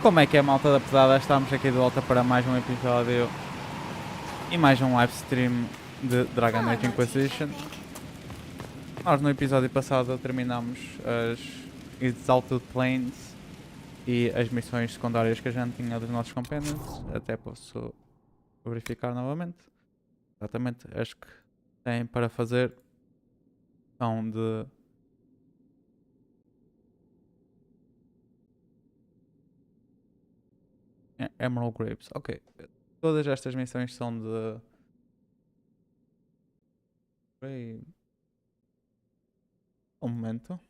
Como é que é, malta da pesada? Estamos aqui de volta para mais um episódio e mais um livestream de Dragon Age Inquisition. Nós no episódio passado terminamos as Exalted Plains e as missões secundárias que a gente tinha dos nossos companions. Até posso verificar novamente. Exatamente as que têm para fazer são de Emerald Grapes. Ok, todas estas missões são de... Um momento.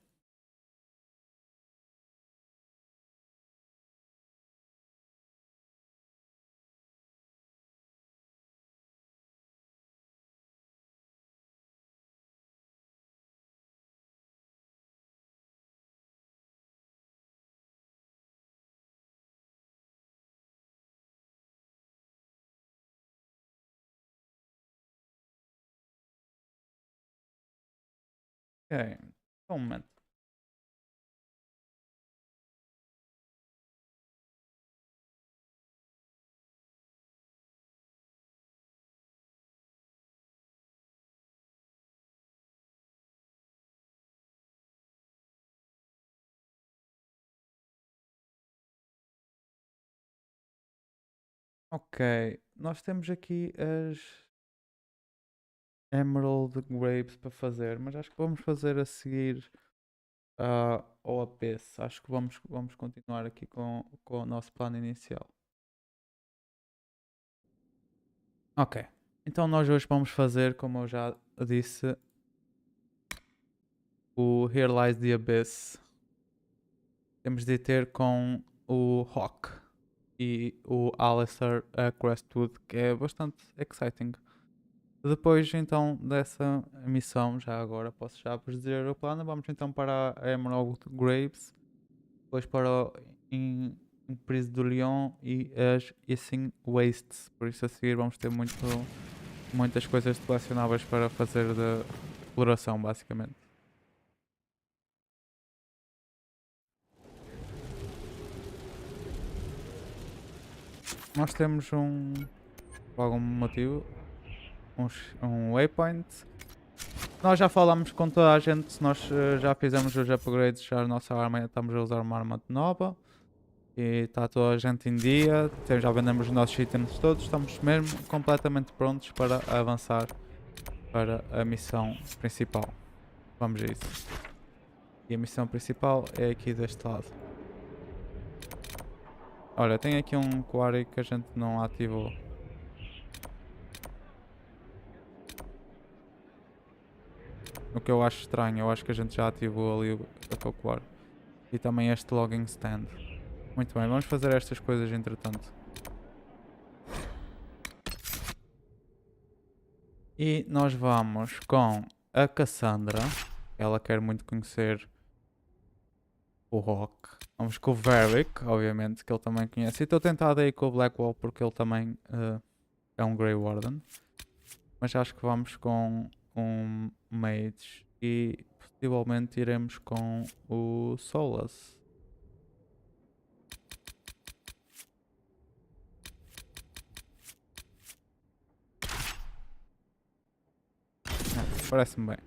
Ok, só um momento. Ok, nós temos aqui as Emerald Grapes para fazer, mas acho que vamos fazer a seguir ao abyss. Acho que vamos continuar aqui com o nosso plano inicial. Ok, então nós hoje vamos fazer, como eu já disse, o Here Lies the Abyss. Temos de ter com o Hawke e o Alistair a Crestwood, que é bastante exciting. Depois então dessa missão, já agora posso já vos dizer o plano, vamos então para a Emerald Graves, depois para o Emprise do Lyon e as Hissing Wastes. Por isso a seguir vamos ter muitas coisas colecionáveis para fazer de exploração, basicamente. Nós temos por algum motivo, um waypoint. Nós já falamos com toda a gente, nós já fizemos os upgrades, já a nossa arma, estamos a usar uma arma nova e está toda a gente em dia, já vendemos os nossos itens todos, estamos mesmo completamente prontos para avançar para a missão principal. Vamos a isso. E a missão principal é aqui deste lado. Olha, tem aqui um quarry que a gente não ativou. O que eu acho estranho, eu acho que a gente já ativou ali o quarry. E também este logging stand. Muito bem, vamos fazer estas coisas entretanto. E nós vamos com a Cassandra. Ela quer muito conhecer o Hawke. Vamos com o Varric, obviamente, que ele também conhece. E estou tentado aí com o Blackwall porque ele também é um Grey Warden. Mas acho que vamos com um Mage e possivelmente iremos com o Solas. Parece-me bem.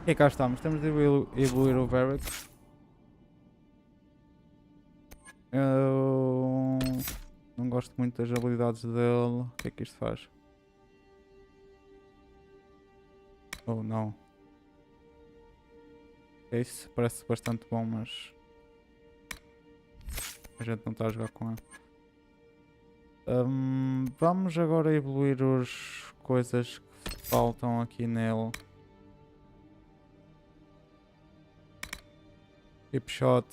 E cá estamos, temos de evoluir o Varric. Eu não gosto muito das habilidades dele. O que é que isto faz? Oh não. Isso parece bastante bom, mas a gente não está a jogar com ele. Vamos agora evoluir as coisas que faltam aqui nele. Hip shot.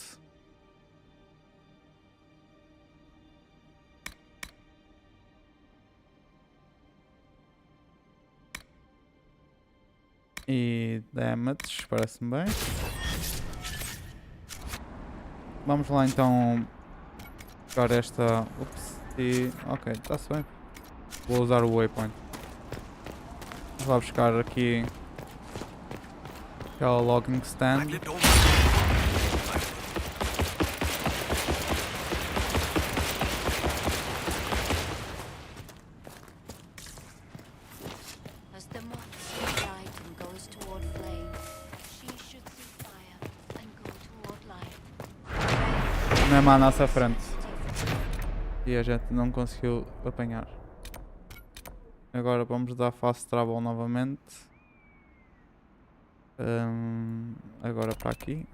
E damage, parece-me bem. Vamos lá então buscar esta. Ups, e. Ok, está-se bem. Vou usar o waypoint. Vamos lá buscar aqui aquela logging stand. Mesmo à nossa frente. E a gente não conseguiu apanhar. Agora vamos dar fast travel novamente. Agora para aqui.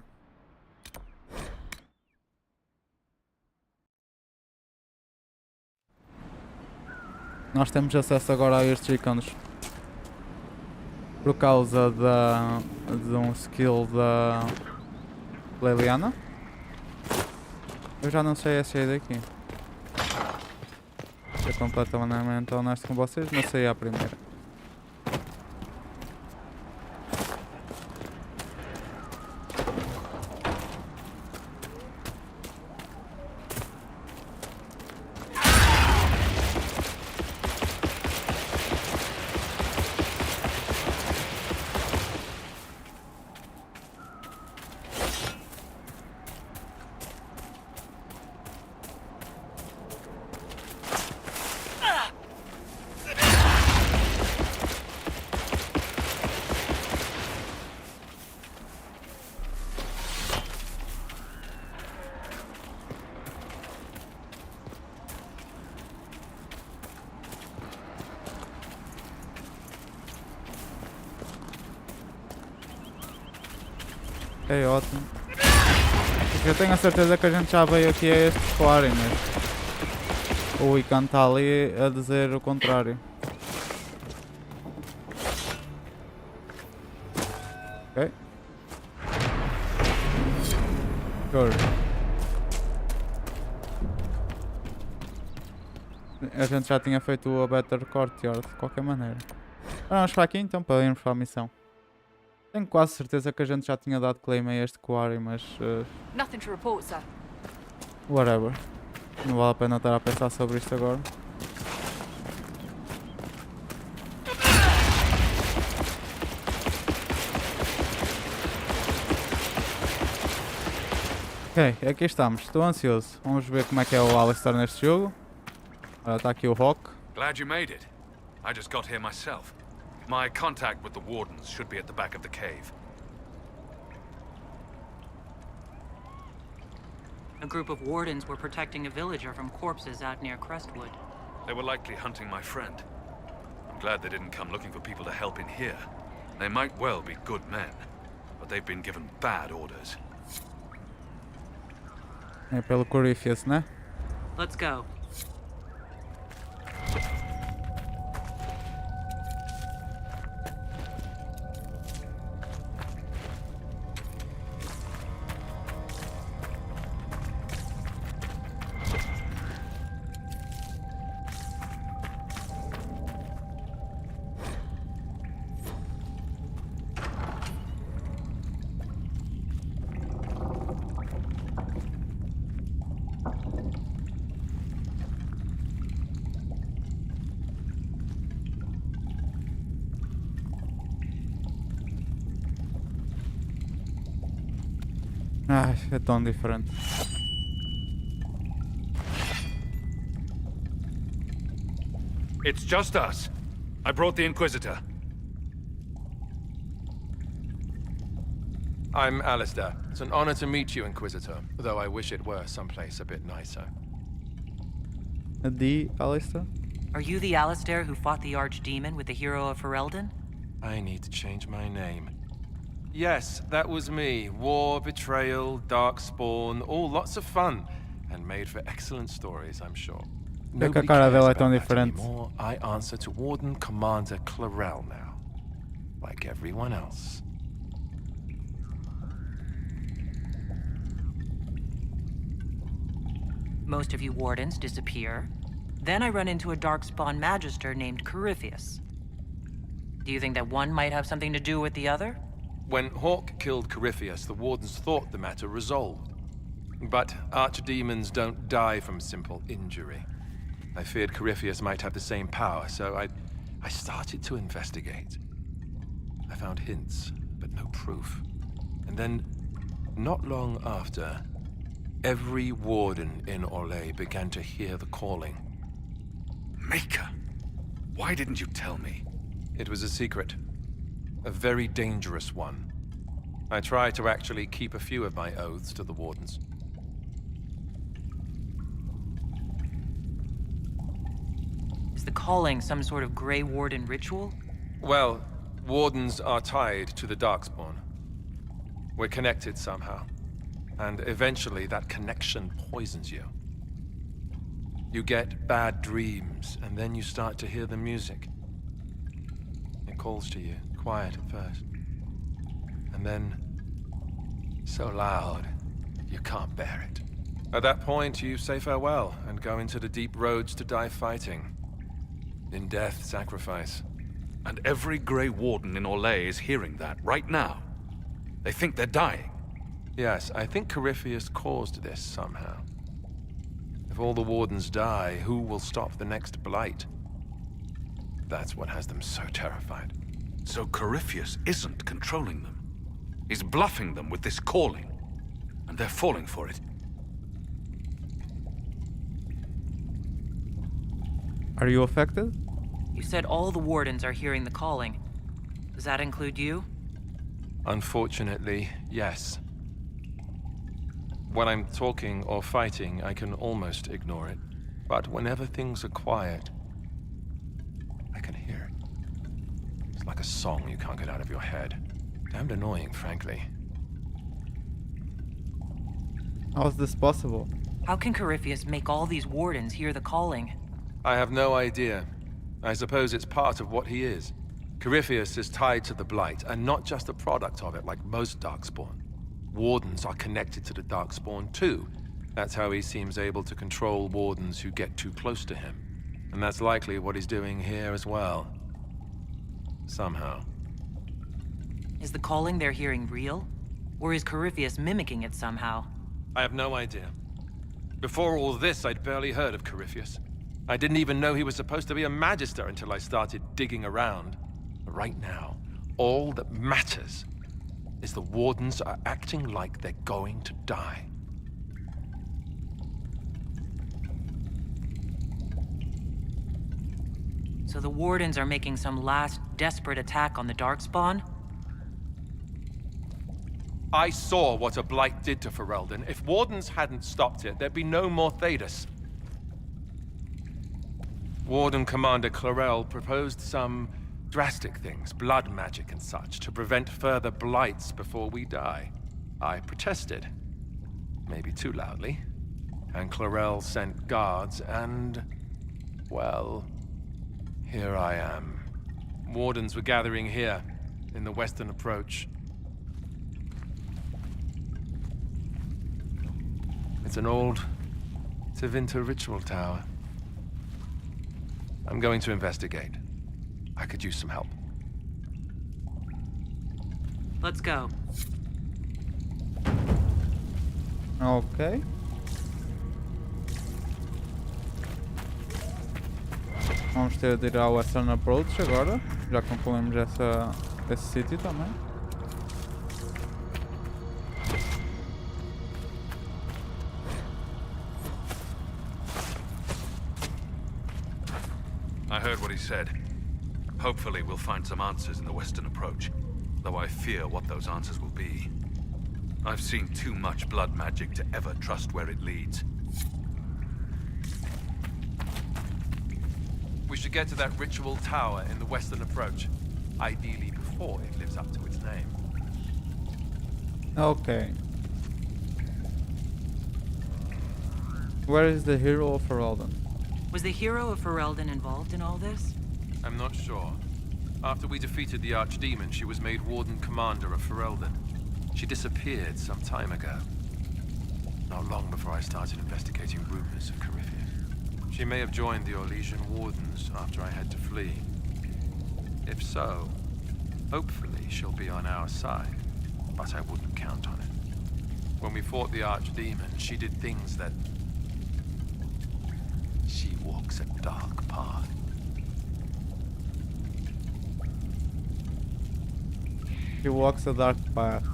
Nós temos acesso agora a estes ícones por causa de um skill da Leliana. Eu já não sei essa daqui. Vou ser completamente honesto com vocês, mas sei a primeira. É ótimo. Porque eu tenho a certeza que a gente já veio aqui a este explorar, mas o Ican está ali a dizer o contrário. Ok. Sure. A gente já tinha feito a Better Courtyard de qualquer maneira. Vamos para aqui então para irmos para a missão. Tenho quase certeza que a gente já tinha dado claim a este quarry, mas Nothing to report, sir. whatever. Não vale a pena estar a pensar sobre isto agora. Ok, aqui estamos. Estou ansioso. Vamos ver como é que é o Alistair neste jogo. Ora, está aqui o Hawke. Glad you made it. I just got here myself. My contact with the Wardens should be at the back of the cave. A group of Wardens were protecting a villager from corpses out near Crestwood. They were likely hunting my friend. I'm glad they didn't come looking for people to help in here. They might well be good men, but they've been given bad orders. É pelo Corypheus, né? Let's go. Ai, é tão diferente. It's just us. I brought the Inquisitor. I'm Alistair. It's an honor to meet you, Inquisitor, though I wish it were someplace a bit nicer. The Alistair? Are you the Alistair who fought the Archdemon with the hero of Ferelden? I need to change my name. Yes, that was me. War, betrayal, darkspawn, all lots of fun. And made for excellent stories, I'm sure. É que a cara dela é tão diferente. Anymore. I answer to Warden Commander Clarel now. Like everyone else. Most of you Wardens disappear. Then I run into a Darkspawn Magister named Corypheus. Do you think that one might have something to do with the other? When Hawke killed Corypheus, the Wardens thought the matter resolved. But archdemons don't die from simple injury. I feared Corypheus might have the same power, so I started to investigate. I found hints, but no proof. And then, not long after, every warden in Orlais began to hear the calling. Maker, why didn't you tell me? It was a secret. A very dangerous one. I tried to actually keep a few of my oaths to the Wardens. Is the calling some sort of Grey Warden ritual? Well, Wardens are tied to the Darkspawn. We're connected somehow. And eventually that connection poisons you. You get bad dreams, and then you start to hear the music. It calls to you, quiet at first. And then, so loud, you can't bear it. At that point, you say farewell, and go into the deep roads to die fighting. In death, sacrifice. And every Grey Warden in Orlais is hearing that right now. They think they're dying. Yes, I think Corypheus caused this somehow. If all the Wardens die, who will stop the next Blight? That's what has them so terrified. So Corypheus isn't controlling them. He's bluffing them with this calling. And they're falling for it. Are you affected? You said all the Wardens are hearing the calling. Does that include you? Unfortunately, yes. When I'm talking or fighting, I can almost ignore it. But whenever things are quiet, I can hear it. It's like a song you can't get out of your head. Damned annoying, frankly. How is this possible? How can Corypheus make all these Wardens hear the calling? I have no idea. I suppose it's part of what he is. Corypheus is tied to the Blight, and not just a product of it like most Darkspawn. Wardens are connected to the Darkspawn too. That's how he seems able to control Wardens who get too close to him. And that's likely what he's doing here as well. Somehow. Is the calling they're hearing real? Or is Corypheus mimicking it somehow? I have no idea. Before all this, I'd barely heard of Corypheus. I didn't even know he was supposed to be a Magister until I started digging around. But right now, all that matters is the Wardens are acting like they're going to die. So the Wardens are making some last desperate attack on the Darkspawn? I saw what a Blight did to Ferelden. If Wardens hadn't stopped it, there'd be no more Thedas. Warden Commander Clarel proposed some drastic things, blood magic and such, to prevent further Blights before we die. I protested. Maybe too loudly. And Clarel sent guards and... well... here I am. Wardens were gathering here, in the western approach. It's an old Tevinter ritual tower. I'm going to investigate. I could use some help. Let's go. Ok. Vamos ter de ir ao Western Approach agora. Já concluímos esse sítio também. I heard what he said. Hopefully we'll find some answers in the western approach, though I fear what those answers will be. I've seen too much blood magic to ever trust where it leads. We should get to that ritual tower in the western approach. Ideally before it lives up to its name. Okay. Where is the hero of Ferelden? Was the hero of Ferelden involved in all this? I'm not sure. After we defeated the Archdemon, she was made Warden Commander of Ferelden. She disappeared some time ago. Not long before I started investigating rumors of Corypheus. She may have joined the Orlesian Wardens after I had to flee. If so, hopefully she'll be on our side, but I wouldn't count on it. When we fought the Archdemon, she did things that... She walks a dark path. He walks a dark path.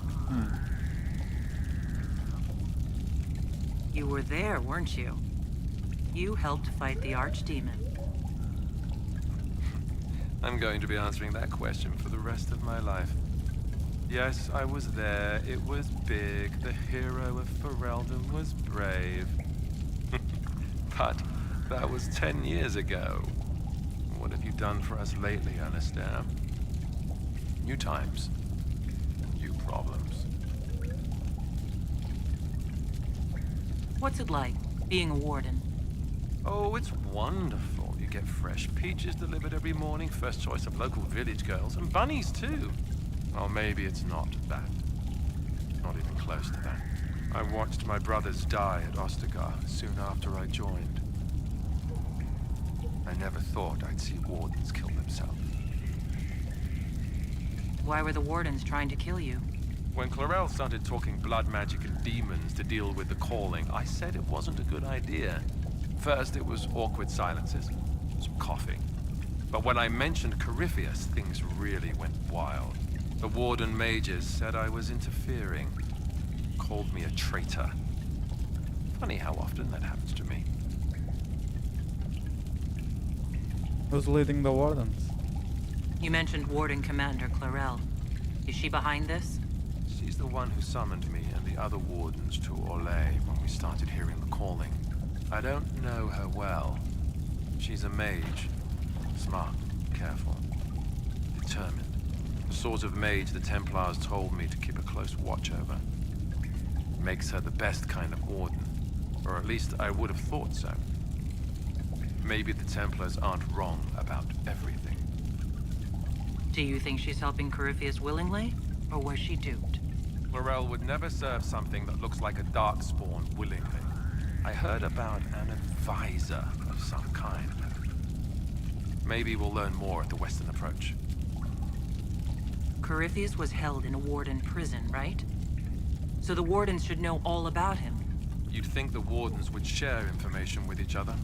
You were there, weren't you? You helped fight the Archdemon. I'm going to be answering that question for the rest of my life. Yes, I was there. It was big. The hero of Ferelden was brave. But that was 10 years ago. What have you done for us lately, Alistair? New times. New problems. What's it like, being a warden? Oh, it's wonderful. You get fresh peaches delivered every morning, first choice of local village girls, and bunnies too. Well, maybe it's not that. Not even close to that. I watched my brothers die at Ostergar soon after I joined. I never thought I'd see wardens kill themselves. Why were the wardens trying to kill you? When Clarel started talking blood magic and demons to deal with the calling, I said it wasn't a good idea. First, it was awkward silences, some coughing. But when I mentioned Corypheus, things really went wild. The warden mages said I was interfering, called me a traitor. Funny how often that happens to me. Who's leading the Wardens? You mentioned Warden Commander Clarel. Is she behind this? She's the one who summoned me and the other wardens to Orlais when we started hearing the calling. I don't know her well. She's a mage. Smart, careful, determined. The sort of mage the Templars told me to keep a close watch over. Makes her the best kind of warden. Or at least I would have thought so. Maybe the Templars aren't wrong about everything. Do you think she's helping Corypheus willingly, or was she duped? Laurel would never serve something that looks like a darkspawn willingly. I heard about an advisor of some kind. Maybe we'll learn more at the Western Approach. Corypheus was held in a warden prison, right? So the wardens should know all about him. You'd think the wardens would share information with each other,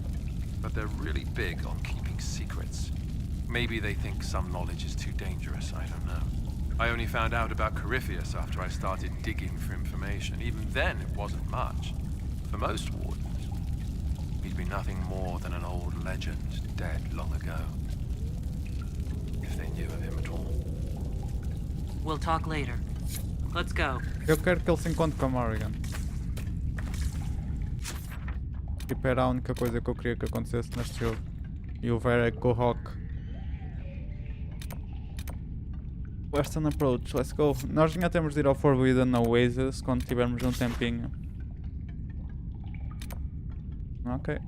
but they're really big on keeping secrets. Maybe they think some knowledge is too dangerous, I don't know. I only found out about Corypheus after I started digging for information. Even then, it wasn't much. For most wardens, he'd be nothing more than an old legend, dead long ago. If they knew of him at all. We'll talk later. Let's go. Eu quero que ele se encontre com a Morrigan. Tipo, era a única coisa que eu queria que acontecesse neste jogo. E o Vera com o Hawke. Western Approach, let's go. Nós já temos de ir ao Forbidden Oasis quando tivermos um tempinho. Ok.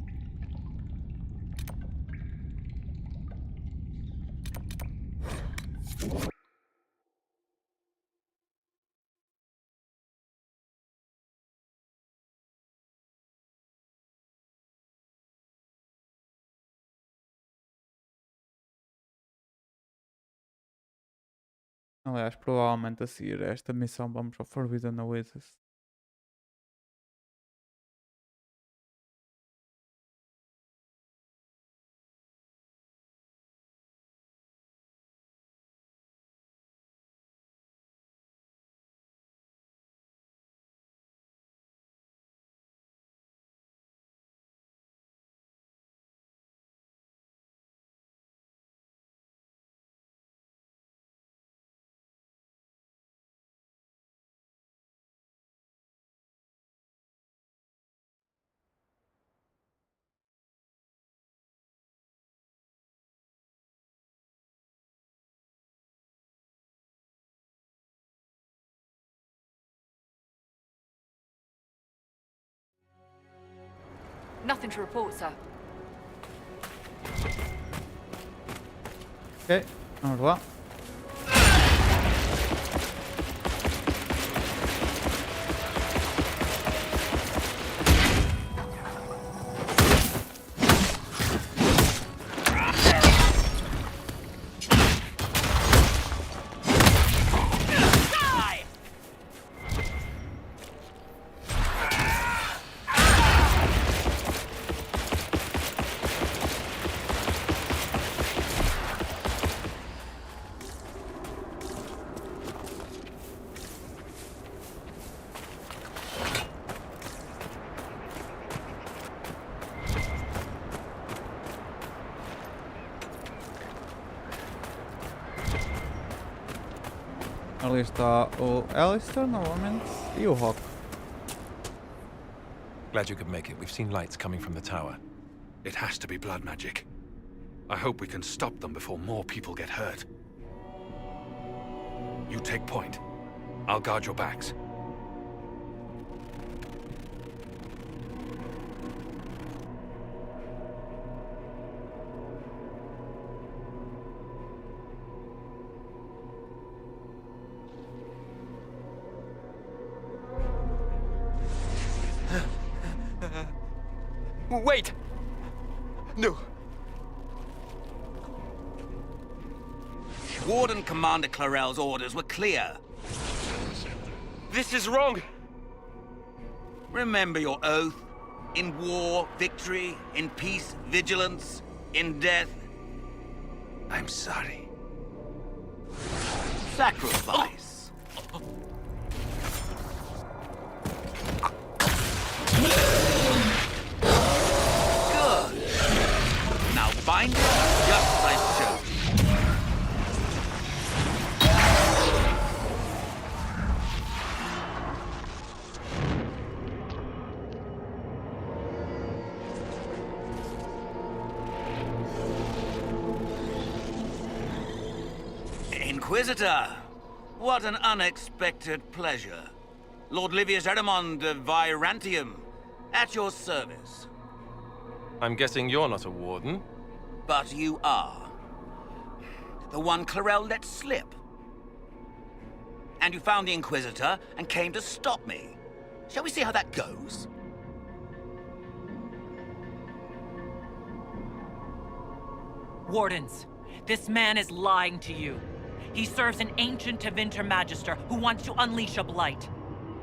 Aliás, provavelmente a seguir a esta missão vamos ao Forbidden Oasis. Nothing to report, sir. Ok, vamos lá. Ali está o Alistair novamente e o Hawke. Glad you could make it. We've seen lights coming from the tower. It has to be blood magic. I hope we can stop them before more people get hurt. You take point. I'll guard your backs. Wait! No. Warden Commander Clarel's orders were clear. This is wrong! Remember your oath. In war, victory. In peace, vigilance. In death, I'm sorry. Sacrifice. Good. Now bind it just as I've shown. Inquisitor, what an unexpected pleasure. Lord Livius Erimond of Virantium, at your service. I'm guessing you're not a warden. But you are. The one Clarel let slip. And you found the Inquisitor and came to stop me. Shall we see how that goes? Wardens, this man is lying to you. He serves an ancient Tevinter Magister who wants to unleash a Blight.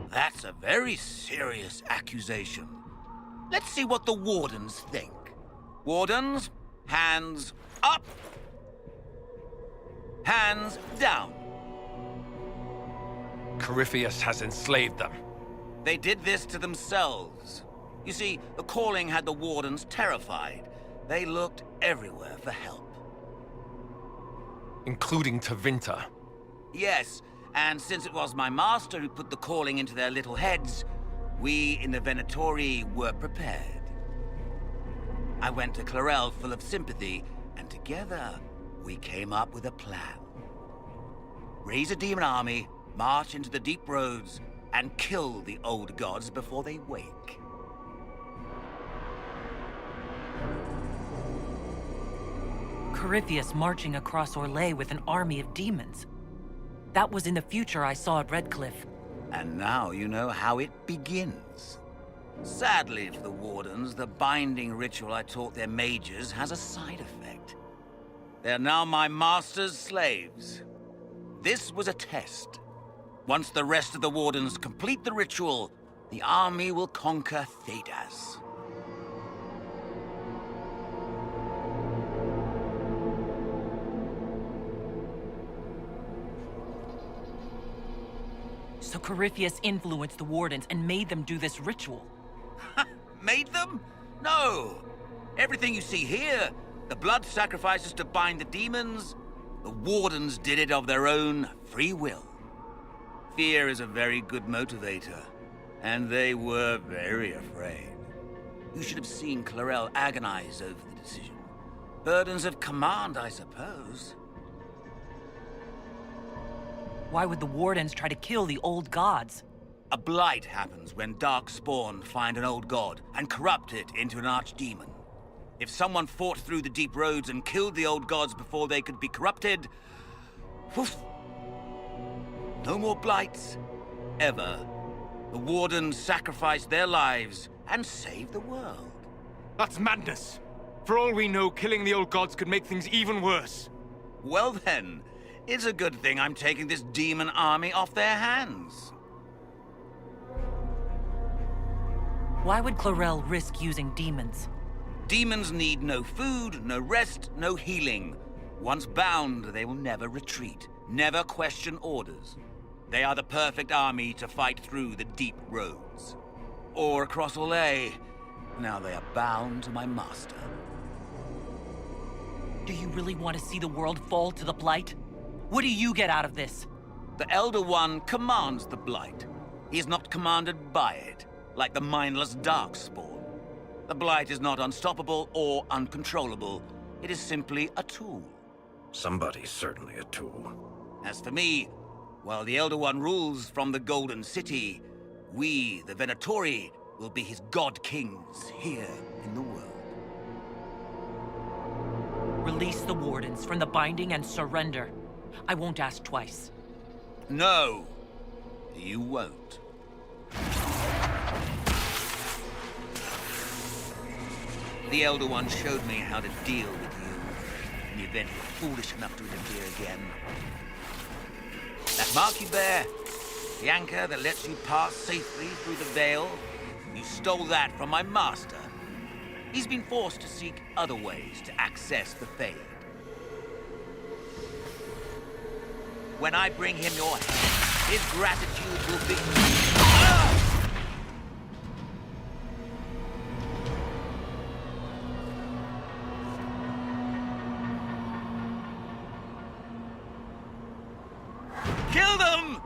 That's a very serious accusation. Let's see what the Wardens think. Wardens, hands up. Hands down. Corypheus has enslaved them. They did this to themselves. You see, the calling had the Wardens terrified. They looked everywhere for help. Including Tevinter. Yes, and since it was my master who put the calling into their little heads, we in the Venatori were prepared. I went to Clarel full of sympathy, and together we came up with a plan. Raise a demon army, march into the deep roads, and kill the old gods before they wake. Corypheus marching across Orlais with an army of demons. That was in the future I saw at Redcliffe. And now you know how it begins. Sadly for the Wardens, the binding ritual I taught their mages has a side effect. They're now my master's slaves. This was a test. Once the rest of the Wardens complete the ritual, the army will conquer Thedas. So Corypheus influenced the Wardens and made them do this ritual. Made them? No! Everything you see here, the blood sacrifices to bind the demons, the Wardens did it of their own free will. Fear is a very good motivator, and they were very afraid. You should have seen Clarel agonize over the decision. Burdens of command, I suppose. Why would the Wardens try to kill the old gods? A blight happens when darkspawn find an old god and corrupt it into an archdemon. If someone fought through the deep roads and killed the old gods before they could be corrupted, woof, no more blights, ever. The Wardens sacrificed their lives and saved the world. That's madness. For all we know, killing the old gods could make things even worse. Well then, it's a good thing I'm taking this demon army off their hands. Why would Clarel risk using demons? Demons need no food, no rest, no healing. Once bound, they will never retreat, never question orders. They are the perfect army to fight through the deep roads. Or across Olay. Now they are bound to my master. Do you really want to see the world fall to the Blight? What do you get out of this? The Elder One commands the Blight. He is not commanded by it, like the mindless Darkspawn. The Blight is not unstoppable or uncontrollable. It is simply a tool. Somebody's certainly a tool. As for me, while the Elder One rules from the Golden City, we, the Venatori, will be his god kings here in the world. Release the Wardens from the binding and surrender. I won't ask twice. No, you won't. The Elder One showed me how to deal with you in the event you're foolish enough to interfere again. That mark you bear, the anchor that lets you pass safely through the veil, you stole that from my master. He's been forced to seek other ways to access the Fade. When I bring him your hand, his gratitude will be... Kill them!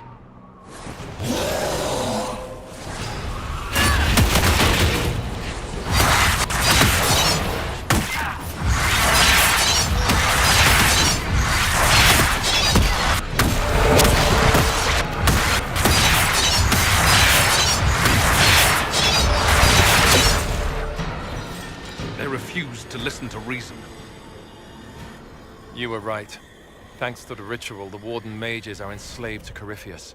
They refused to listen to reason. You were right. Thanks to the ritual, the Warden mages are enslaved to Corypheus.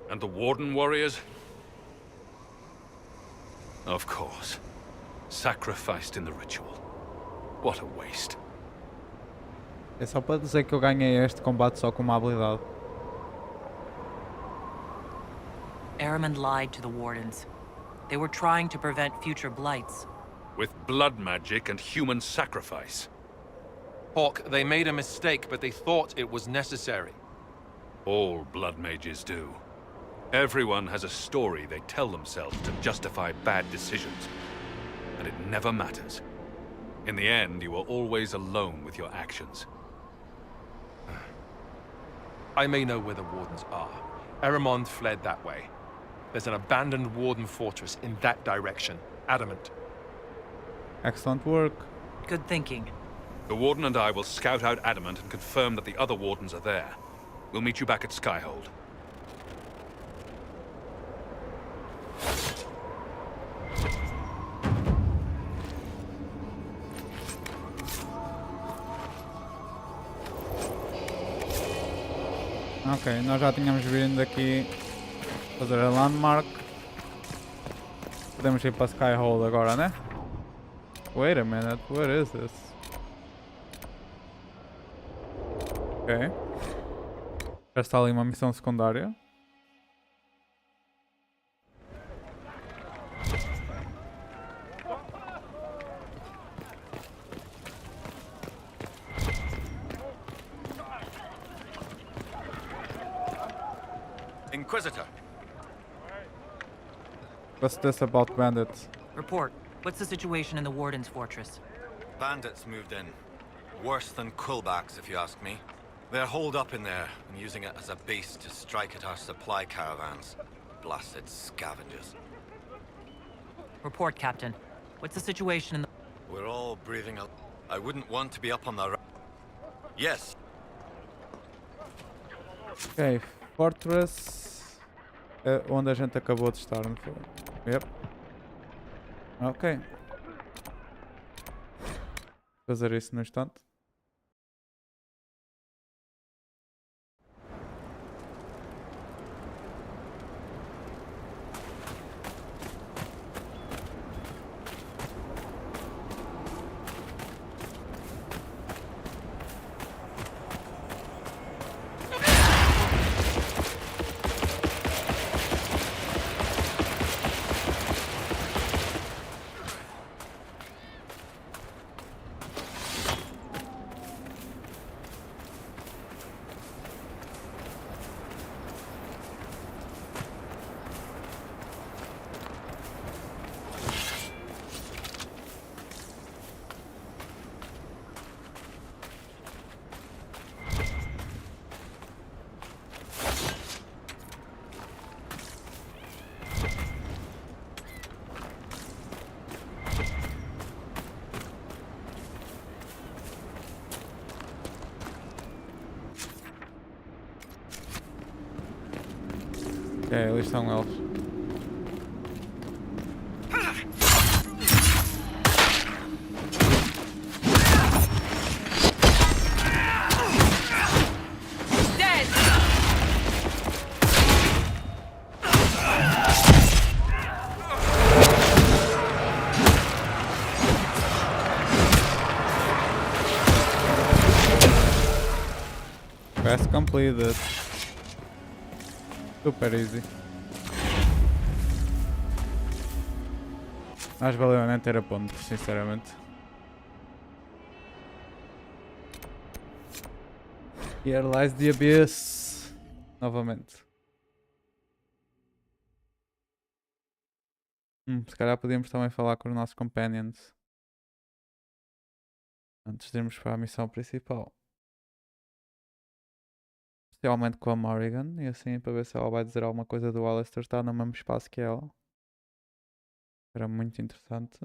And the Warden warriors? Of course. Sacrificed in the ritual. What a waste. É só para dizer que eu ganhei este combate só com uma habilidade. Ahriman lied to the Wardens. They were trying to prevent future blights. With blood magic and human sacrifice. Hawke, they made a mistake, but they thought it was necessary. All blood mages do. Everyone has a story they tell themselves to justify bad decisions. And it never matters. In the end, you are always alone with your actions. I may know where the Wardens are. Eramond fled that way. There's an abandoned Warden fortress in that direction. Adamant. Excellent work. Good thinking. The Warden and I will scout out Adamant and confirm that the other Wardens are there. We'll meet you back at Skyhold. Ok, nós já tínhamos vindo aqui fazer a landmark. Podemos ir para Skyhold agora, né? Wait a minute, what is this? Ok. Já está ali uma missão secundária. Inquisitor. What's this about bandits? Report. What's the situation in the Warden's fortress? Bandits moved in. Worse than quillbacks, if you ask me. They're holed up in there and using it as a base to strike at our supply caravans. Blasted scavengers. Report, Captain. What's the situation in the... We're all breathing out. I wouldn't want to be up on the... Yes. Ok, fortress. É onde a gente acabou de estar, não foi? Yep. Ok. Fazer isso no instante. Ok, ali estão eles. Dead! Quest completed. Super easy. Mais valeu nem ter a ponte, sinceramente. Here lies the abyss. Novamente. Se calhar podíamos também falar com os nossos companions. Antes de irmos para a missão principal. Especialmente com a Morrigan. E assim para ver se ela vai dizer alguma coisa do Alistair estar no mesmo espaço que ela. Era muito interessante.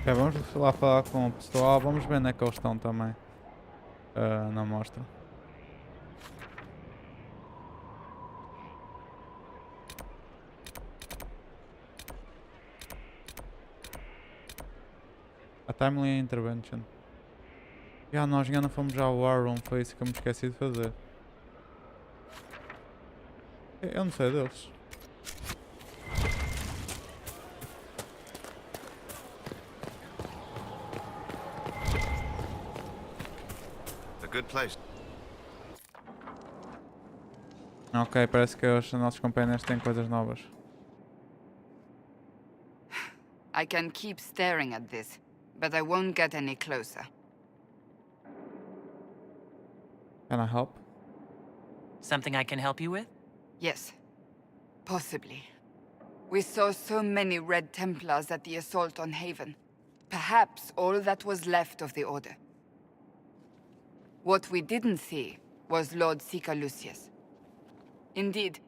Ok, vamos lá falar com o pessoal. Vamos ver onde é que eles estão também. Na mostra. A timely intervention. Nós ainda não fomos ao War Room. Foi isso que eu me esqueci de fazer. Eu não sei deles. Good place. Ok, parece que os nossos companheiros têm coisas novas. I can keep staring at this, but I won't get any closer. Can I help? Something I can help you with? Yes. Possibly. We saw so many Red Templars at the assault on Haven. Perhaps all that was left of the Order. What we didn't see was Lord Seeker Lucius. Indeed,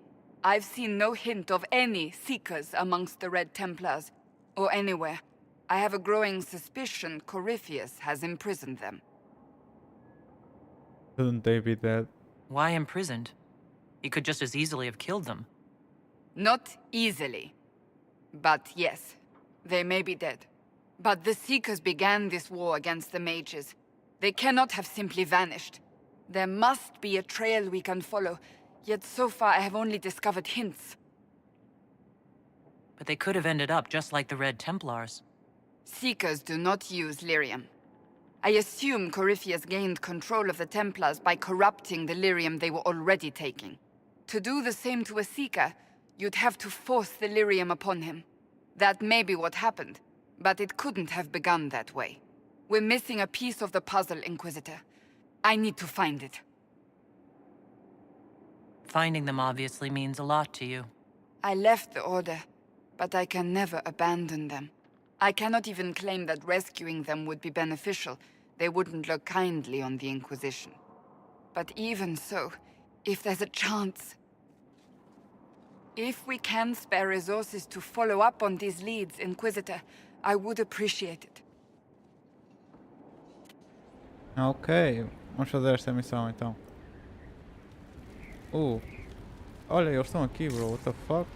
I've seen no hint of any Seekers amongst the Red Templars, or anywhere. I have a growing suspicion Corypheus has imprisoned them. Couldn't they be dead? Why imprisoned? He could just as easily have killed them. Not easily. But yes, they may be dead. But the Seekers began this war against the mages. They cannot have simply vanished. There must be a trail we can follow, yet so far I have only discovered hints. But they could have ended up just like the Red Templars. Seekers do not use lyrium. I assume Corypheus gained control of the Templars by corrupting the lyrium they were already taking. To do the same to a Seeker, you'd have to force the lyrium upon him. That may be what happened, but it couldn't have begun that way. We're missing a piece of the puzzle, Inquisitor. I need to find it. Finding them obviously means a lot to you. I left the Order, but I can never abandon them. I cannot even claim that rescuing them would be beneficial. They wouldn't look kindly on the Inquisition. But even so, if there's a chance... If we can spare resources to follow up on these leads, Inquisitor, I would appreciate it. Ok, vamos fazer esta missão então. Olha, eles estão aqui, bro. What the fuck?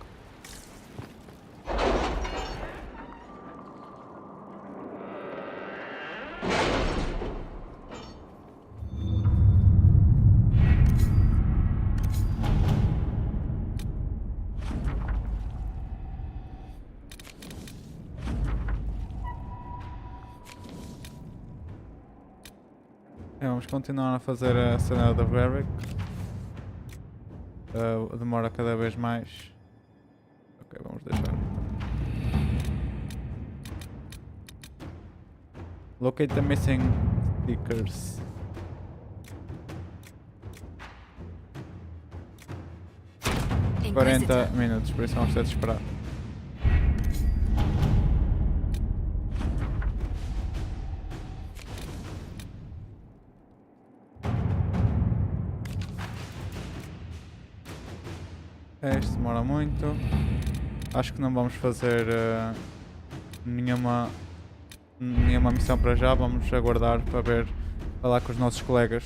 Vamos continuar a fazer a cena da Varric. Demora cada vez mais. Ok, vamos deixar. Locate the missing stickers. Inquisitor. 40 minutos, por isso vamos ter de esperar. Este demora muito. Acho que não vamos fazer nenhuma missão para já. Vamos aguardar para ver, falar com os nossos colegas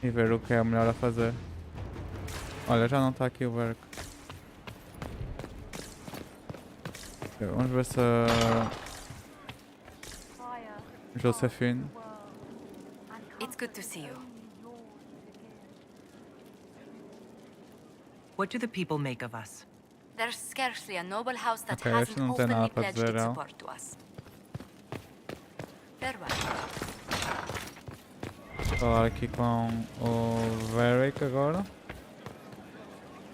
e ver o que é melhor a fazer. Olha, já não está aqui o barco. Vamos ver se Josephine. It's good to see you. What do the people make of us? There's scarcely a noble house that Okay, hasn't não tem nada openly para pledged dizer, its não. support to us. Farewell. Falar aqui com o Varric agora.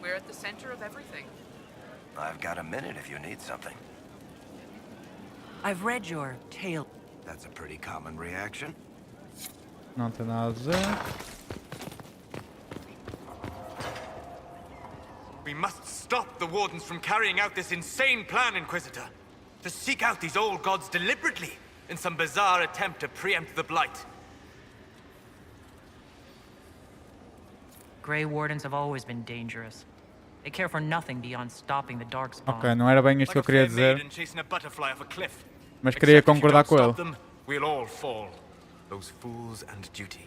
We're at the center of everything. I've got a minute if you need something. I've read your tale. That's a pretty common reaction. Não tem nada a dizer. We must stop the Wardens from carrying out this insane plan, Inquisitor. To seek out these old gods deliberately in some bizarre attempt to preempt the Blight. Grey Wardens have always been dangerous. They care for nothing beyond stopping the Darkspawn. Ok, não era bem isto que eu Like a queria fair dizer, maiden chasing a butterfly off a cliff. mas queria Except if you concordar don't com ele. stop them, we'll all fall. Those fools and duty.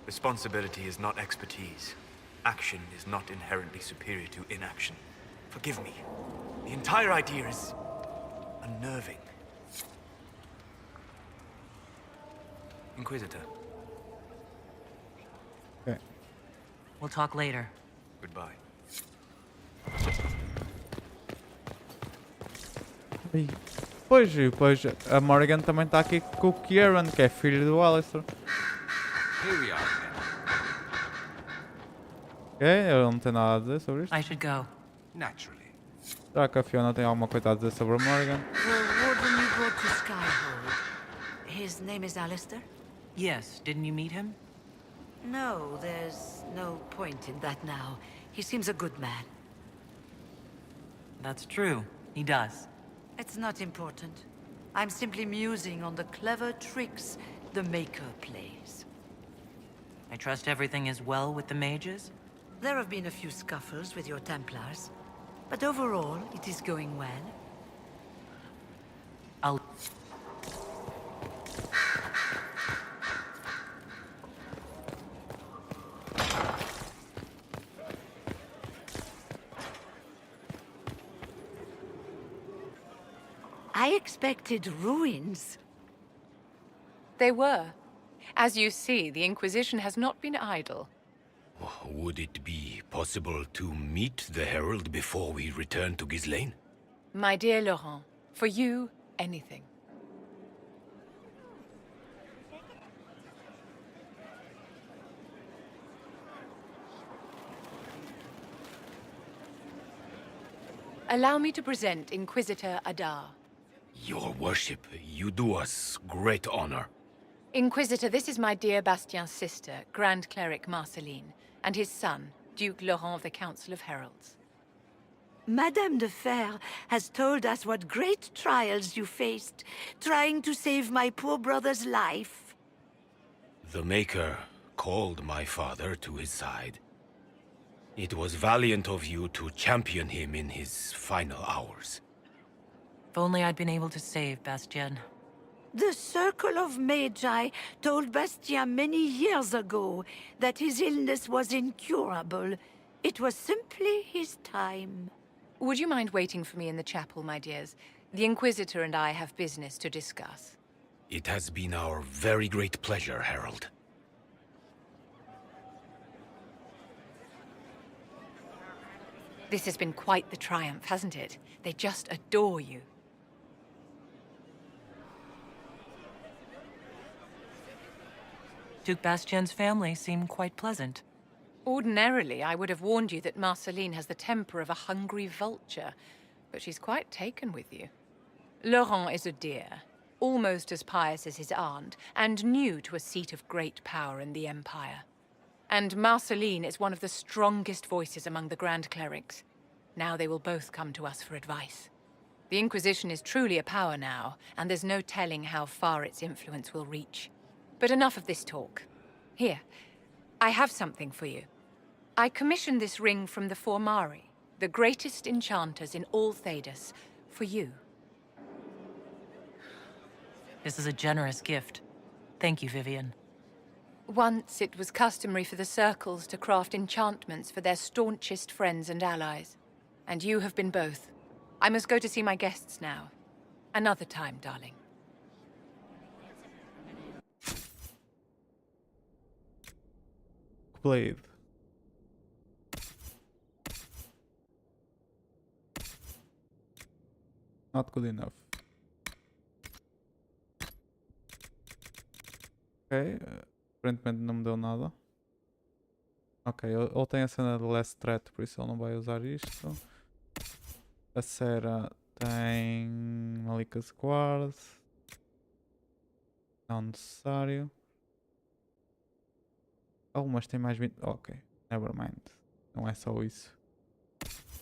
Responsibility is not expertise. Action is not inherently superior to inaction. Forgive me. The entire idea is unnerving. Inquisitor, Ok. We'll talk later. goodbye. Pois, a Morrigan também está aqui com o Kieran, que é filho do Alistair. Here we are. Ok, ele não tem nada a dizer sobre isto. I should go. Naturally. Será que a Fiona tem alguma coisa a dizer sobre a Morrigan? The warden you brought to Skyhold. His name is Alistair? Yes, didn't you meet him? No, there's no point in that now. He seems a good man. That's true. He does. It's not important. I'm simply musing on the clever tricks the Maker plays. I trust everything is well with the mages? There have been a few scuffles with your Templars, but overall, it is going well. I'll... I expected ruins. They were. As you see, the Inquisition has not been idle. Would it be possible to meet the Herald before we return to Ghislaine? My dear Laurent, for you, anything. Allow me to present Inquisitor Adar. Your worship, you do us great honor. Inquisitor, this is my dear Bastien's sister, Grand Cleric Marceline, and his son, Duke Laurent of the Council of Heralds. Madame de Fer has told us what great trials you faced, trying to save my poor brother's life. The Maker called my father to his side. It was valiant of you to champion him in his final hours. If only I'd been able to save Bastien. The Circle of Magi told Bastien many years ago that his illness was incurable. It was simply his time. Would you mind waiting for me in the chapel, my dears? The Inquisitor and I have business to discuss. It has been our very great pleasure, Herald. This has been quite the triumph, hasn't it? They just adore you. Duke Bastien's family seem quite pleasant. Ordinarily, I would have warned you that Marceline has the temper of a hungry vulture, but she's quite taken with you. Laurent is a dear, almost as pious as his aunt, and new to a seat of great power in the Empire. And Marceline is one of the strongest voices among the Grand Clerics. Now they will both come to us for advice. The Inquisition is truly a power now, and there's no telling how far its influence will reach. But enough of this talk. Here, I have something for you. I commissioned this ring from the Formari, the greatest enchanters in all Thedas, for you. This is a generous gift. Thank you, Vivian. Once it was customary for the circles to craft enchantments for their staunchest friends and allies. And you have been both. I must go to see my guests now. Another time, darling. Blade. Not good enough. Ok, aparentemente não me deu nada. Ok, ele tem a cena de Last Threat, por isso ele não vai usar isto. A Cera tem Malika's Guard. Não necessário. Algumas têm mais 20. Ok, nevermind. Não é só isso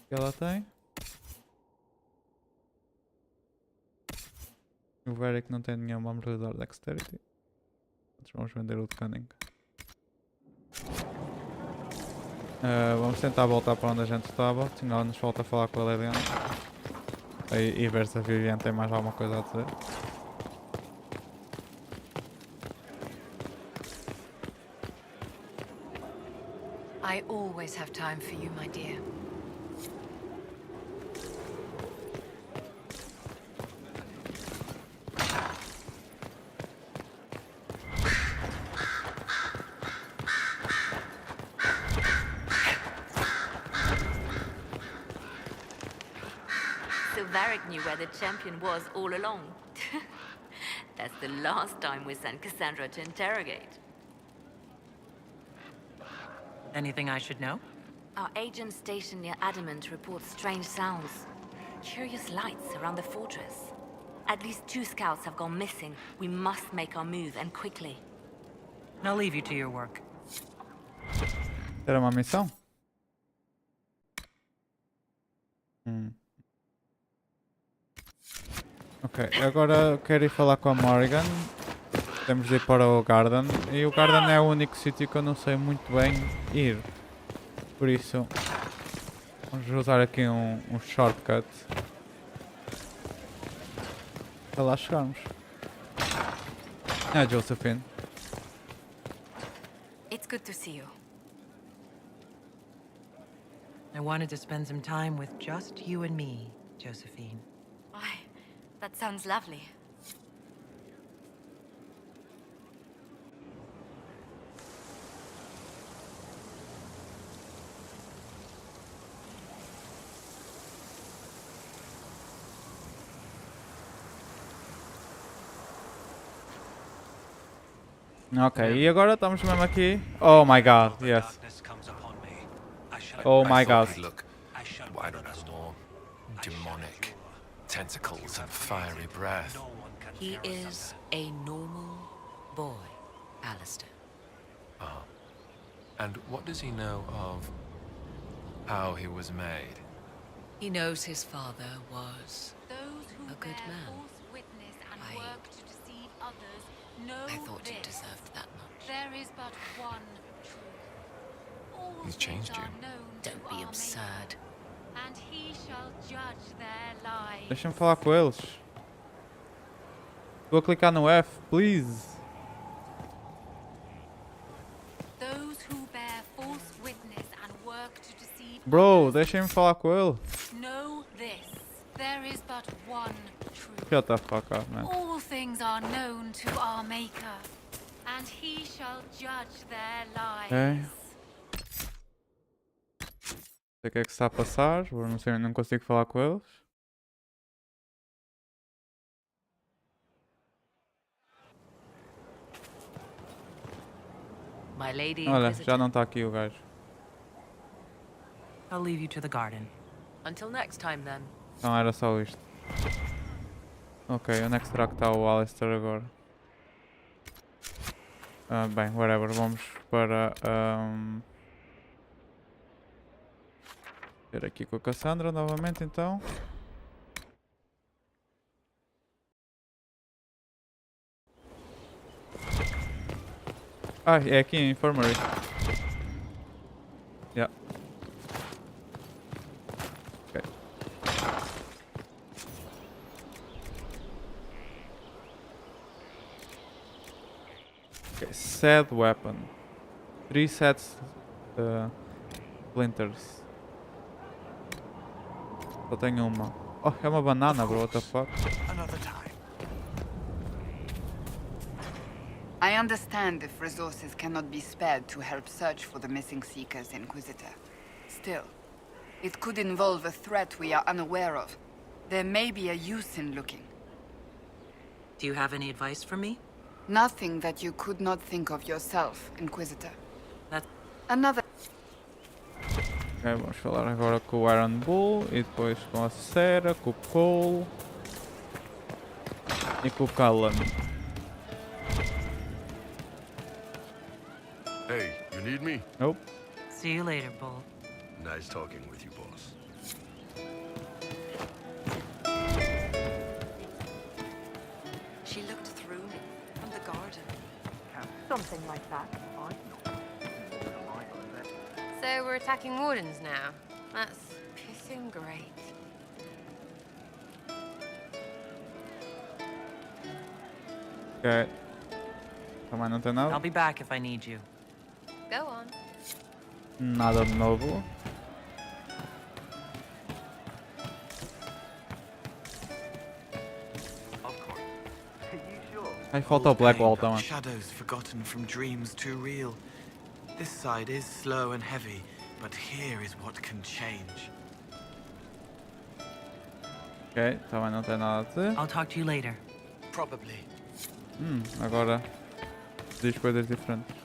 que ela tem. O Varric não tem nenhuma, vamos usar Dexterity. Vamos vender o de Cunning. Vamos tentar voltar para onde a gente estava. Senão nos falta falar com a Leliana. E ver se a Vivian tem mais alguma coisa a dizer. I always have time for you, my dear. Varric knew where the champion was all along. That's the last time we sent Cassandra to interrogate. Anything I should know? Our agent stationed near Adamant reports strange sounds. Curious lights around the fortress. At least 2 scouts have gone missing. We must make our move, and quickly. I'll leave you to your work. Era uma missão? Ok, agora quero ir falar com a Morrigan. Temos de ir para o Garden. E o Garden é o único sítio que eu não sei muito bem ir. Por isso, vamos usar aqui um shortcut para lá chegarmos. Josephine. It's good to see you. I wanted to spend some time with just you and me, Josephine. Why, that sounds lovely. Ok, e agora estamos mesmo aqui. Oh my god, yes. Oh my god. Why don't I know? demonic tentacles and fiery breath. He is a normal boy, Alistair. And what does he know of how he was made? He knows his father was Those who a good bear man. false witness and I- work to deceive others know I thought he this. deserved that much. There is but one truth. All He's things changed are you. known to Don't be our absurd. Maker, and he shall judge their lives. Deixa-me falar com eles. Vou clicar no F, please. Those who bear false witness and work to deceive Bro, others deixem-me falar com ele. know this. There is but one truth. Shut the fuck up, man. All things are known to our Maker, and he shall judge their lives. Ok. Não sei o que é que se está a passar. Não sei, não consigo falar com eles. My lady Olha, Inquisitor. já não está aqui o gajo. I'll leave you to the garden. Until next time, then. Então era só isto. Ok, onde é que será que está o Alistair agora? Bem, whatever, vamos para... ver aqui com a Cassandra novamente então. Ah, é aqui em Infirmary. Yeah. Ok. Okay, sad weapon. 3 sets splinters. Só tenho uma. Oh, é uma banana, bro, what the fuck? Another time. I understand if resources cannot be spared to help search for the missing Seekers, Inquisitor. Still, it could involve a threat we are unaware of. There may be a use in looking. Do you have any advice for me? Nothing that you could not think of yourself, Inquisitor. That's Another... Ok, vamos falar agora com o Iron Bull e depois com a Cera, com o Cole e com o Cullen. Hey, you need me? Nope. See you later, Bull. Nice talking with you, boss. She looked through me from the garden. Something like that. So we're attacking Wardens now. That's pissing great. Ok. Também não tem I'll nada. be back if I need you. Go on. Nada de novo. Aí falta o Blackwall também. Shadows forgotten from dreams too real. This side is slow and heavy, but here is what can change. Ok, também não tem nada a dizer. I'll talk to you later. Probably. Agora diz coisas diferentes.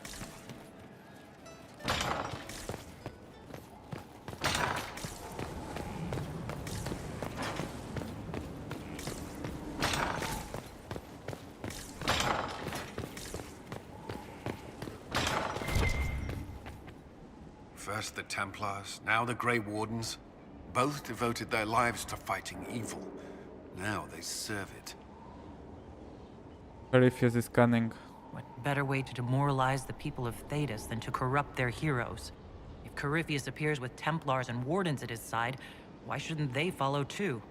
First the Templars, now the Grey Wardens. Both devoted their lives to fighting evil. Now they serve it. Corypheus is cunning. What better way to demoralize the people of Thedas than to corrupt their heroes? If Corypheus appears with Templars and Wardens at his side, why shouldn't they follow too?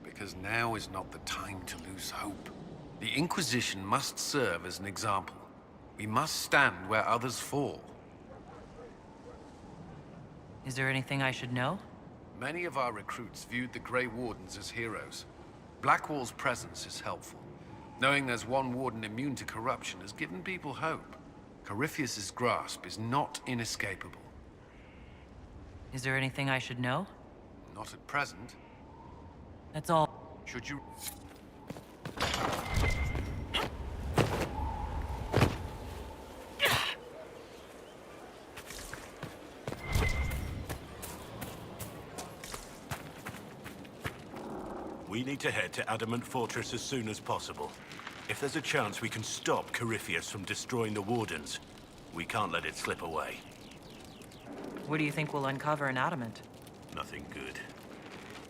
Because now is not the time to lose hope. The Inquisition must serve as an example. We must stand where others fall. Is there anything I should know? Many of our recruits viewed the Grey Wardens as heroes. Blackwall's presence is helpful. Knowing there's one Warden immune to corruption has given people hope. Corypheus's grasp is not inescapable. Is there anything I should know? Not at present. That's all. Should you... We need to head to Adamant Fortress as soon as possible. If there's a chance we can stop Corypheus from destroying the Wardens, we can't let it slip away. What do you think we'll uncover in Adamant? Nothing good.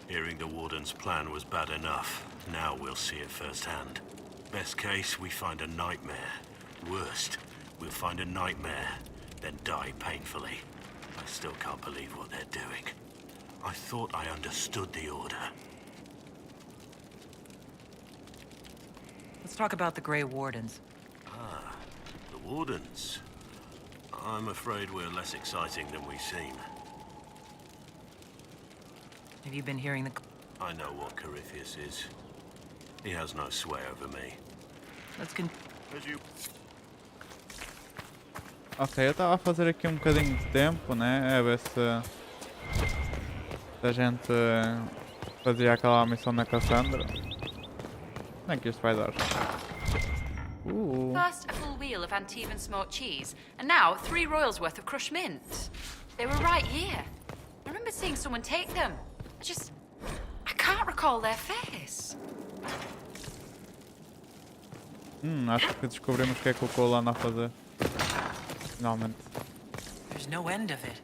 Hearing the Warden's plan was bad enough. Now we'll see it firsthand. Best case, we find a nightmare. Worst, we'll find a nightmare, then die painfully. I still can't believe what they're doing. I thought I understood the order. Let's talk about the Grey Wardens. Ah, the Wardens. I'm afraid we're less exciting than we seem. Have you been hearing the... I know what Corypheus is. He has no sway over me. Let's Ok, eu estava a fazer aqui um bocadinho de tempo, né? A ver se a gente fazia aquela missão na Cassandra. Como é que isto vai dar? First, a full wheel of Antivan smoked cheese, and now 3 royals worth of crushed mint. They were right here. I remember seeing someone take them. I can't recall their face. Acho que descobrimos o que é que o Cole anda a fazer. Finalmente. There's no end of it.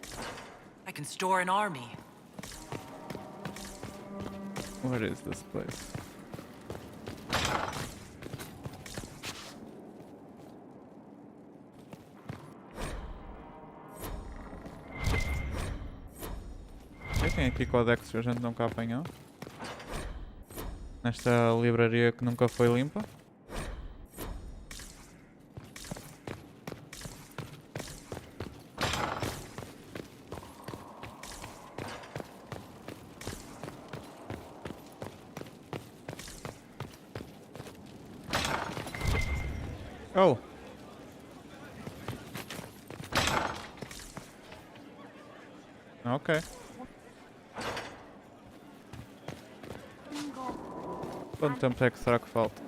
I can store an army. Where is this place? Tem aqui codex que a gente nunca apanhou. Nesta livraria que nunca foi limpa. Oh! Ok. Quanto tempo é que será que falta?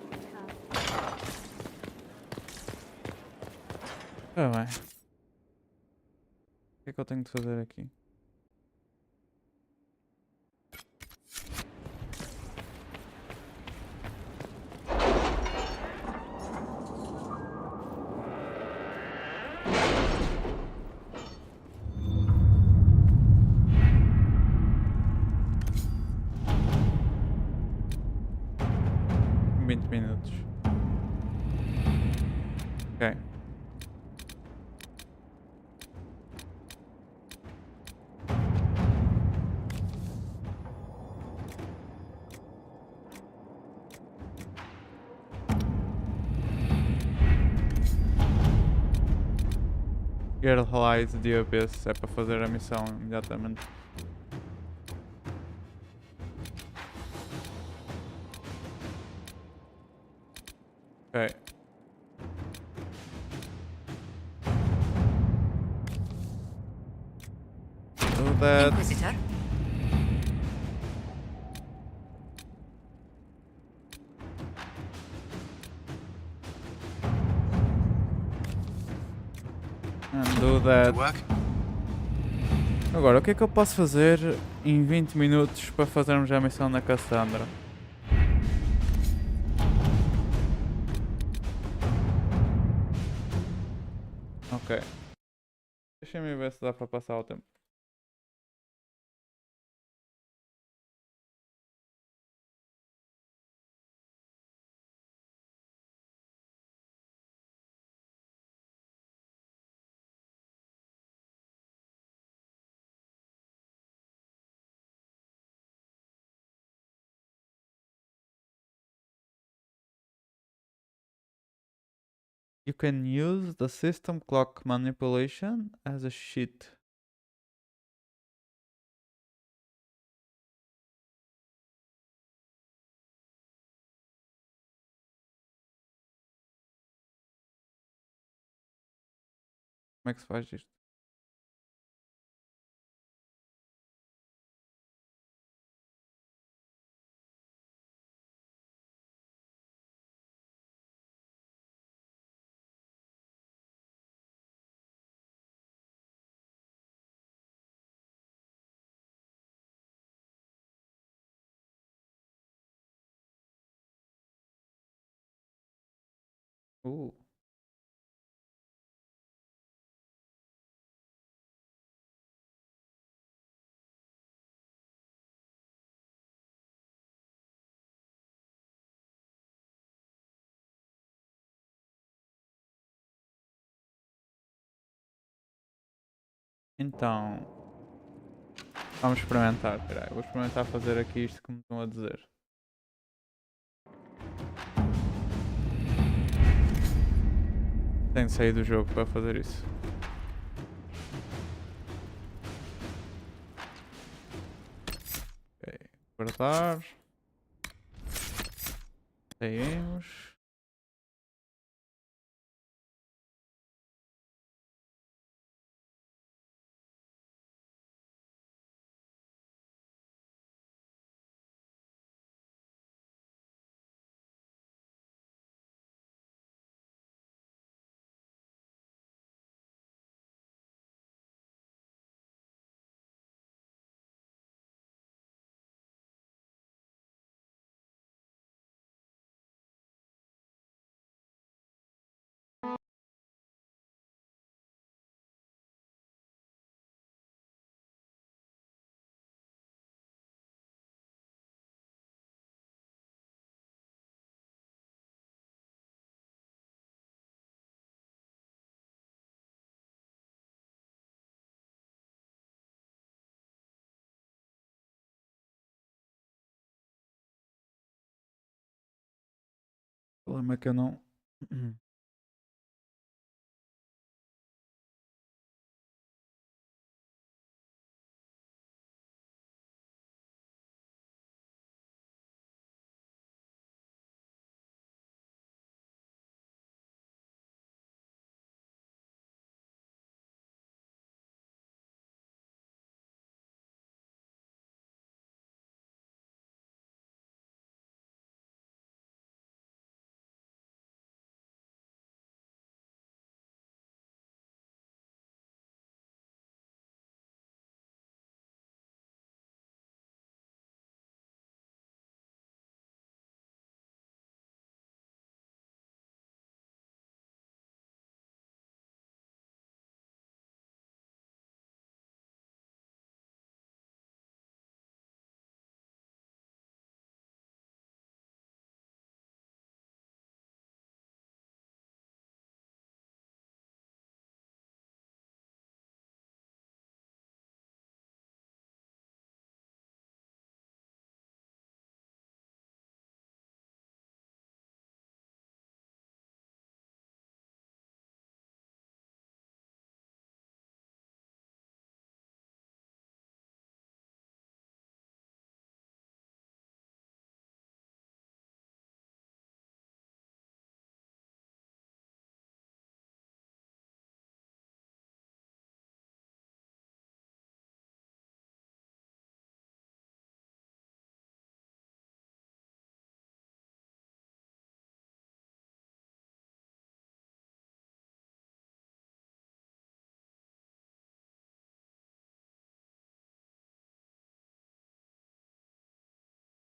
Ah, bem. O que é que eu tenho de fazer aqui? Minutos. Ok. Realize the Abyss é para fazer a missão imediatamente. Okay. Do that. Inquisitor? And do that. Agora, o que é que eu posso fazer em 20 minutos para fazermos a missão na Cassandra? Ok. Deixa-me ver se dá para passar o tempo. You can use the system clock manipulation as a cheat. Como é que se faz isto? Uh. Então, vamos experimentar. Espera aí, vou experimentar fazer aqui isto que me estão a dizer. Tenho de sair do jogo para fazer isso. Ok, guardar. Saímos. O problema é que eu não.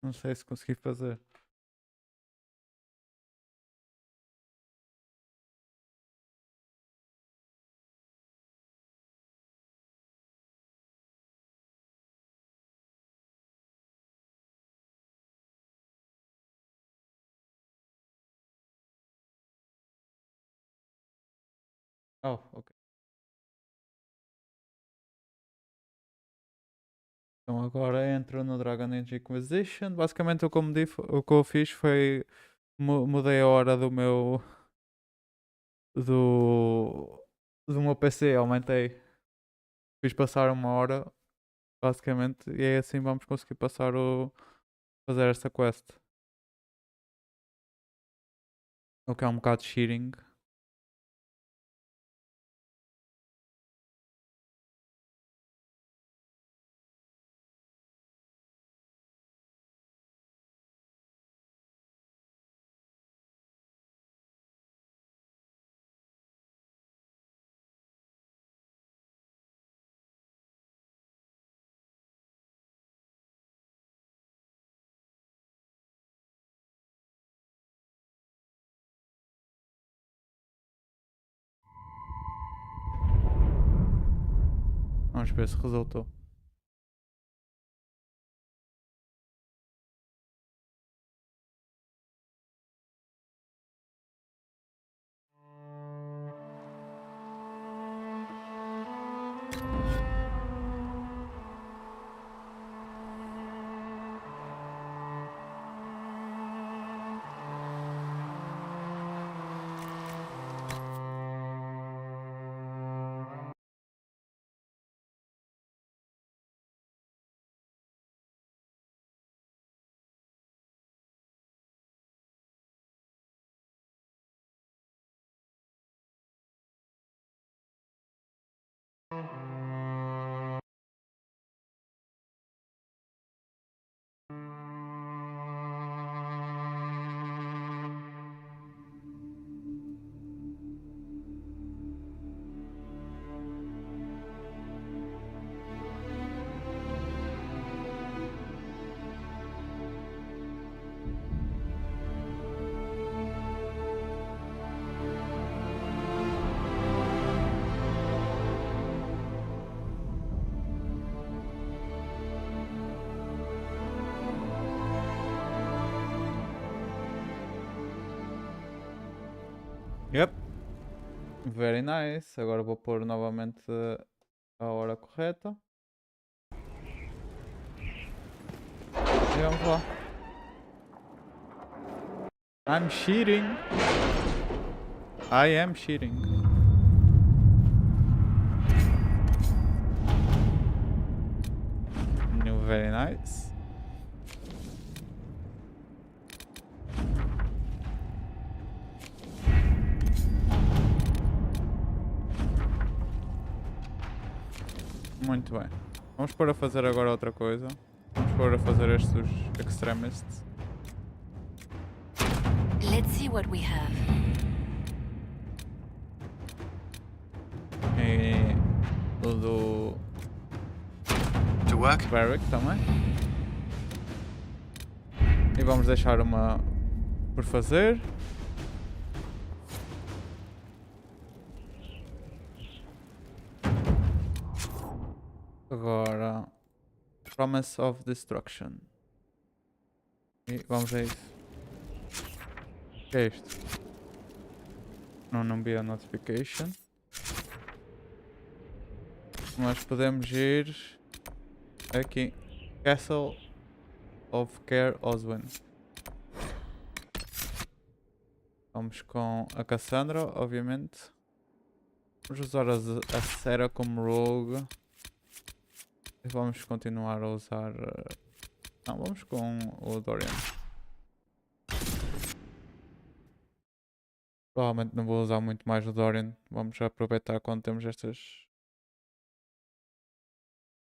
Não sei se consegui fazer. Oh, ok. Então agora entro no Dragon Age Inquisition. Basicamente o que eu fiz foi mudei a hora do do meu PC, aumentei. Fiz passar uma hora, basicamente, e é assim vamos conseguir passar fazer esta quest. O que é um bocado cheating. Vamos ver se resultou. Yep. Very nice. Agora vou pôr novamente a hora correta. E vamos lá. I'm cheating. I am cheating. Very nice. Muito bem. Vamos pôr a fazer agora outra coisa. Vamos pôr a fazer estes extremists. Let's see what we have. E o do To work? Barrick também. E vamos deixar uma por fazer. Agora, Promise of Destruction. E vamos a isso. O que é isto? Não vi a notification. Mas podemos ir aqui. Castle of Care Oswin. Vamos com a Cassandra, obviamente. Vamos usar a Sarah como rogue. E vamos continuar a usar... Não, vamos com o Dorian. Provavelmente não vou usar muito mais o Dorian. Vamos aproveitar quando temos estas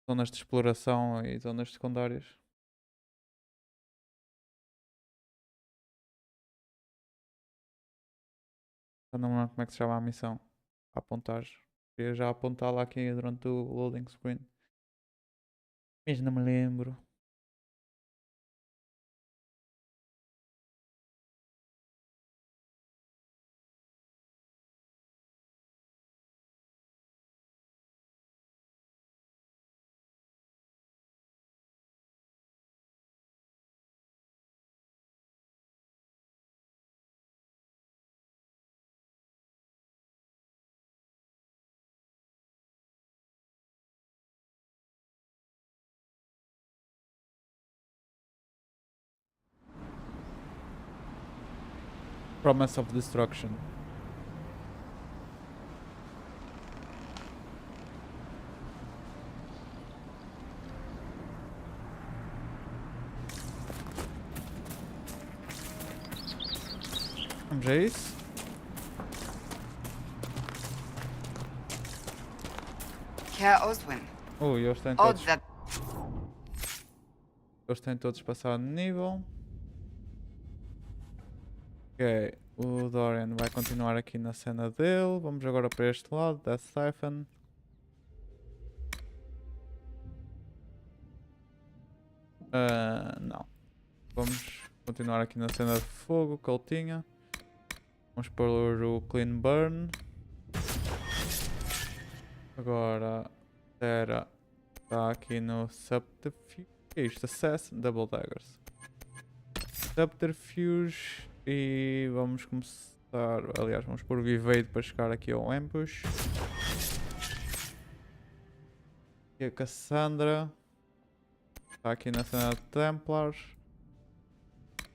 zonas de exploração e zonas secundárias. Eu não me lembro como é que se chama a missão. A apontar. Queria já apontá-la aqui durante o loading screen. Mas não me lembro. Promise of Destruction. Vamos a isso. Care Oswin. Eles têm todos. Eles têm todos passado de nível. Ok, o Dorian vai continuar aqui na cena dele. Vamos agora para este lado, Death Siphon. Não. Vamos continuar aqui na cena de fogo que ele tinha. Vamos pôr o Clean Burn. Agora Era. Está aqui no subterfuge. O que é isto? Assassin Double Daggers. Subterfuge. E vamos começar. Aliás, vamos pôr o viveiro para chegar aqui ao ambush. Aqui a Cassandra. Está aqui na cena de Templars.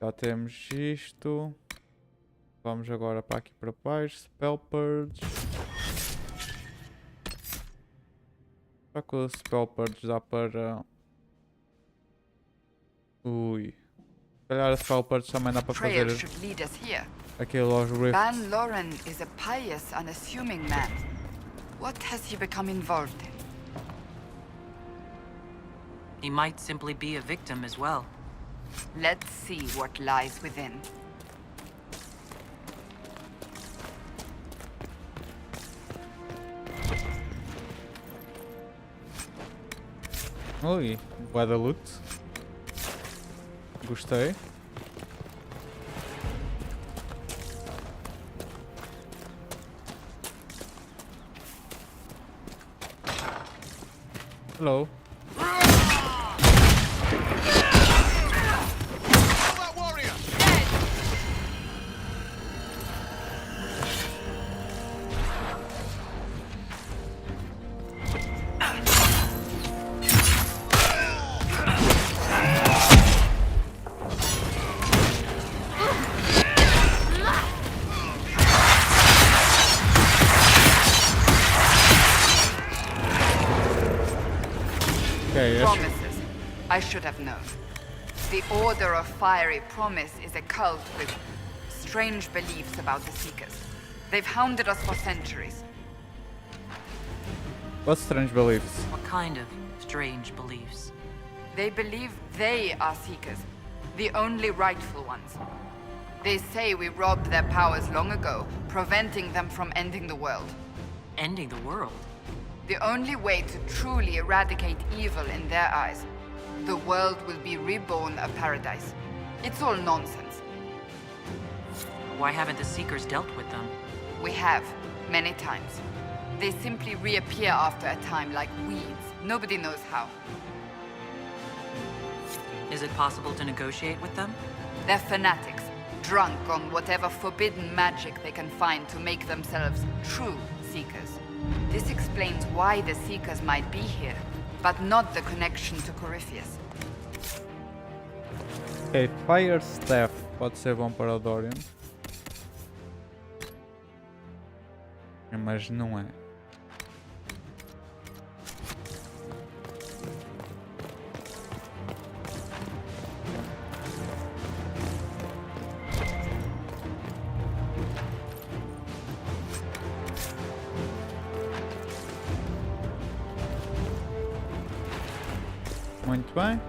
Já temos isto. Vamos agora para aqui para baixo. Spell Purge. Será que o Spell Purge dá para... Ui. Se calhar a Spell Purge também dá para fazer aquele aos Rifts. Ban Loren is a pious, unassuming man. What has he become involved in? He might simply be a victim as well. Let's see what lies within. Ui, bué da loot. Gostei. Hello. Promises. I should have known. The Order of Fiery Promise is a cult with strange beliefs about the Seekers. They've hounded us for centuries. What strange beliefs? What kind of strange beliefs? They believe they are Seekers, the only rightful ones. They say we robbed their powers long ago, preventing them from ending the world. Ending the world? The only way to truly eradicate evil in their eyes. The world will be reborn a paradise. It's all nonsense. Why haven't the Seekers dealt with them? We have, many times. They simply reappear after a time like weeds. Nobody knows how. Is it possible to negotiate with them? They're fanatics, drunk on whatever forbidden magic they can find to make themselves true Seekers. This explains why the Seekers might be here, but not the connection to Corypheus. Ok, Fire Staff pode ser bom para o Dorian. Mas não é. Muito bem.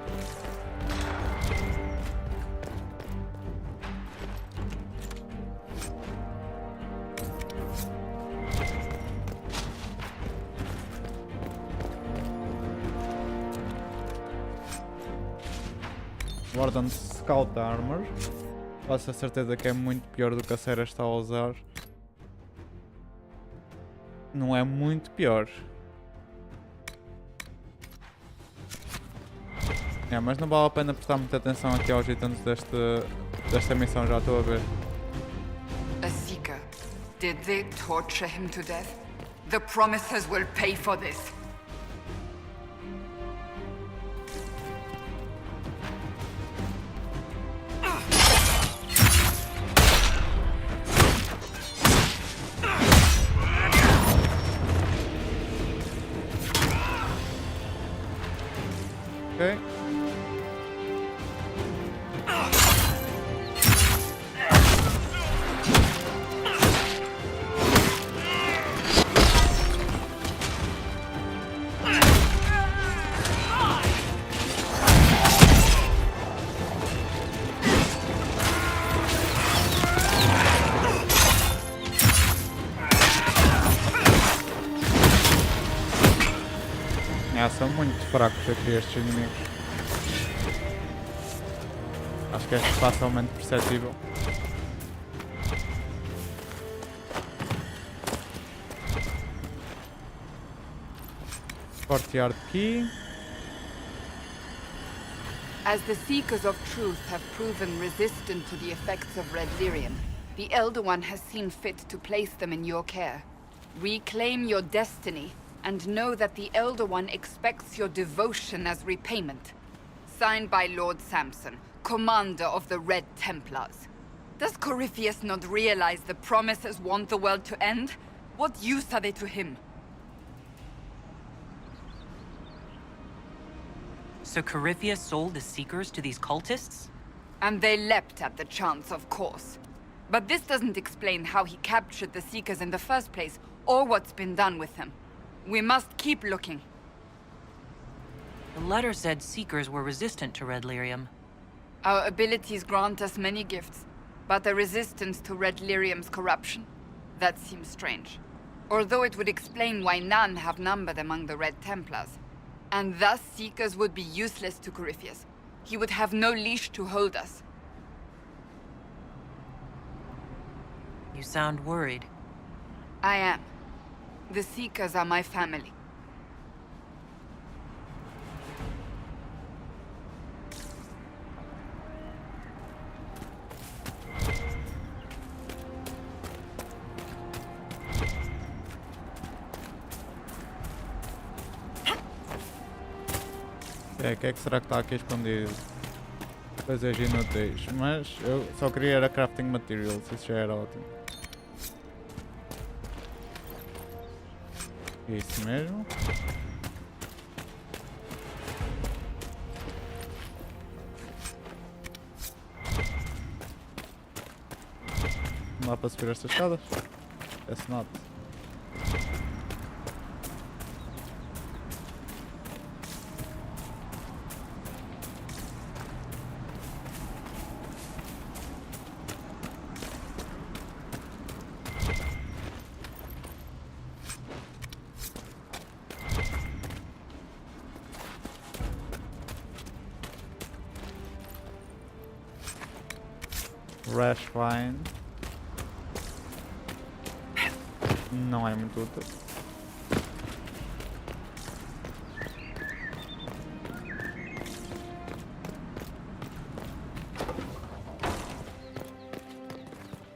Warden Scout Armor. Faço a certeza que é muito pior do que a Sarah está a usar. Não é muito pior. É, mas não vale a pena prestar muita atenção aqui aos itens desta missão, já estou a ver. A Seeker. Did they torture him to death? The Promisers will pay for this. Ok. São muito fracos aqui estes inimigos. Acho que é facilmente perceptível. Courtyard Key. As the Seekers of Truth have proven resistant to the effects of red lyrium, the Elder One has seen fit to place them in your care. Reclaim your destiny, and know that the Elder One expects your devotion as repayment. Signed by Lord Samson, Commander of the Red Templars. Does Corypheus not realize the promises want the world to end? What use are they to him? So Corypheus sold the Seekers to these cultists? And they leapt at the chance, of course. But this doesn't explain how he captured the Seekers in the first place, or what's been done with them. We must keep looking. The letter said Seekers were resistant to red lyrium. Our abilities grant us many gifts, but a resistance to red lyrium's corruption? That seems strange. Although it would explain why none have numbered among the Red Templars. And thus Seekers would be useless to Corypheus. He would have no leash to hold us. You sound worried. I am. The Seekers are my family. O que é que será que está aqui escondido? Coisas inúteis, mas eu só queria era crafting materials, isso já era ótimo. Isso mesmo. Não dá para subir estas escadas? Guess not. Rash Vine não é muito útil.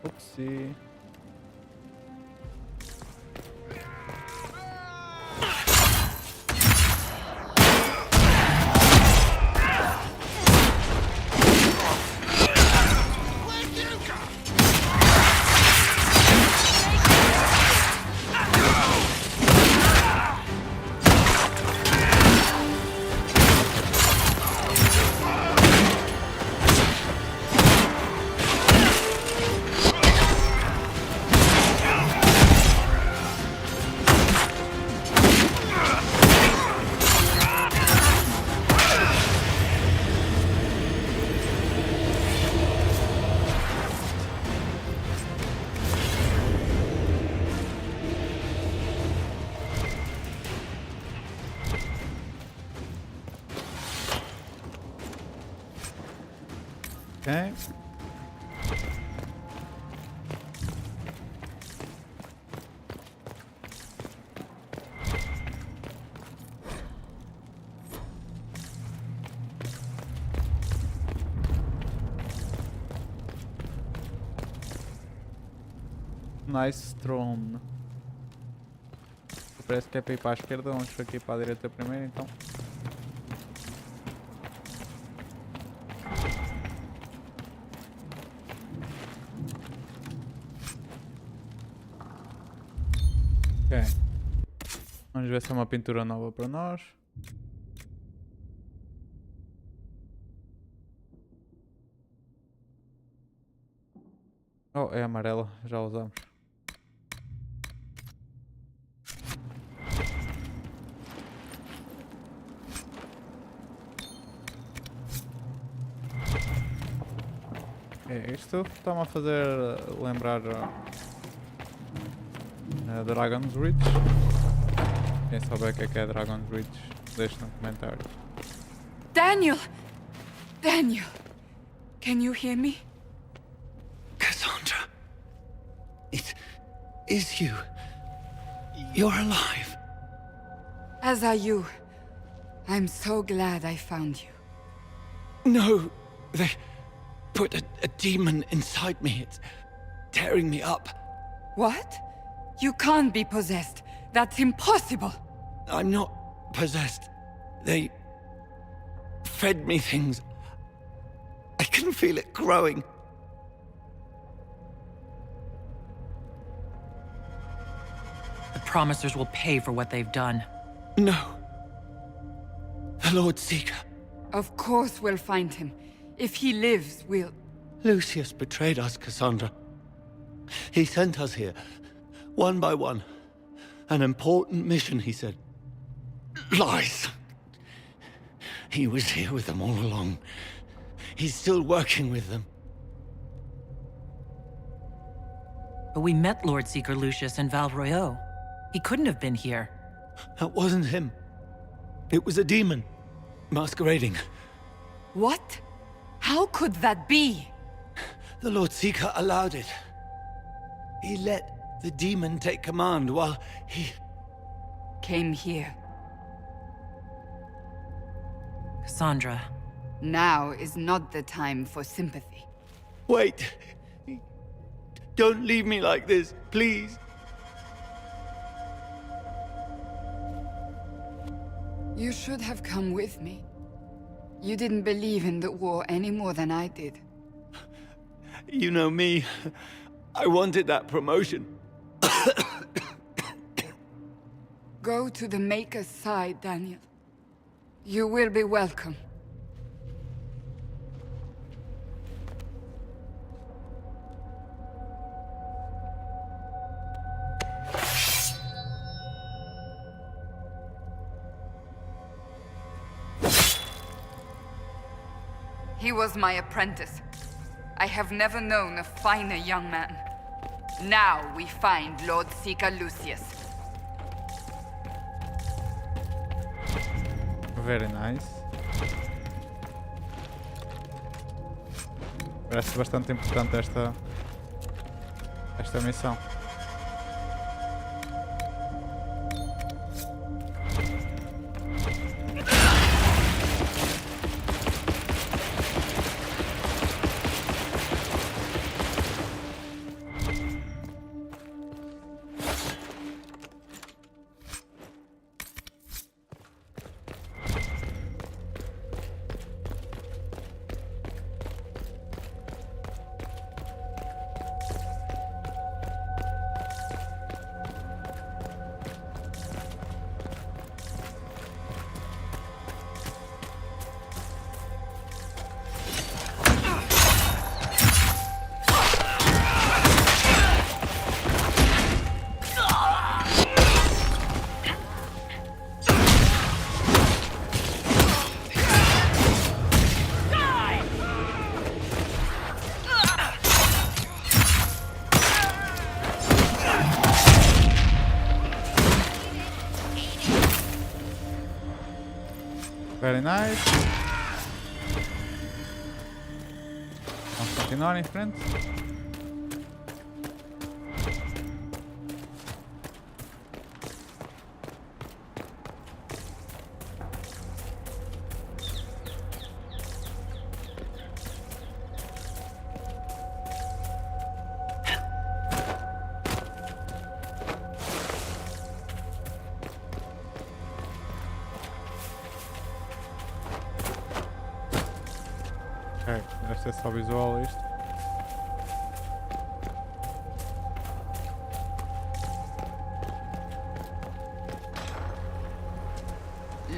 Upsi. Okay. Nice throne. Parece que é para ir para a esquerda, vamos aqui para a direita primeiro então. Ok. Vamos ver se é uma pintura nova para nós. Oh, é amarela, já usamos. É, isto está-me a fazer lembrar Dragon's Reach. Quem souber o que é Dragon's Reach, deixe no comentário. Daniel! Daniel! Can you hear me? Cassandra! It is you. You're alive. As are you. I'm so glad I found you. No, they put a demon inside me. It's tearing me up. What? You can't be possessed. That's impossible. I'm not possessed. They fed me things. I can feel it growing. The Promisers will pay for what they've done. No. The Lord Seeker. Of course we'll find him. If he lives, we'll... Lucius betrayed us, Cassandra. He sent us here, one by one. An important mission, he said. Lies. He was here with them all along. He's still working with them. But we met Lord Seeker Lucius in Val Royeaux. He couldn't have been here. That wasn't him. It was a demon, masquerading. What? How could that be? The Lord Seeker allowed it. He let the demon take command while he... Came here. Cassandra. Now is not the time for sympathy. Wait. Don't leave me like this, please. You should have come with me. You didn't believe in the war any more than I did. You know me. I wanted that promotion. Go to the Maker's side, Daniel. You will be welcome. He was my apprentice. I have never known a finer young man. Now we find Lord Seeker Lucius. Very nice. Parece bastante importante esta missão. Very nice. Vamos continuar em frente. Ok, deve ser só visual isto.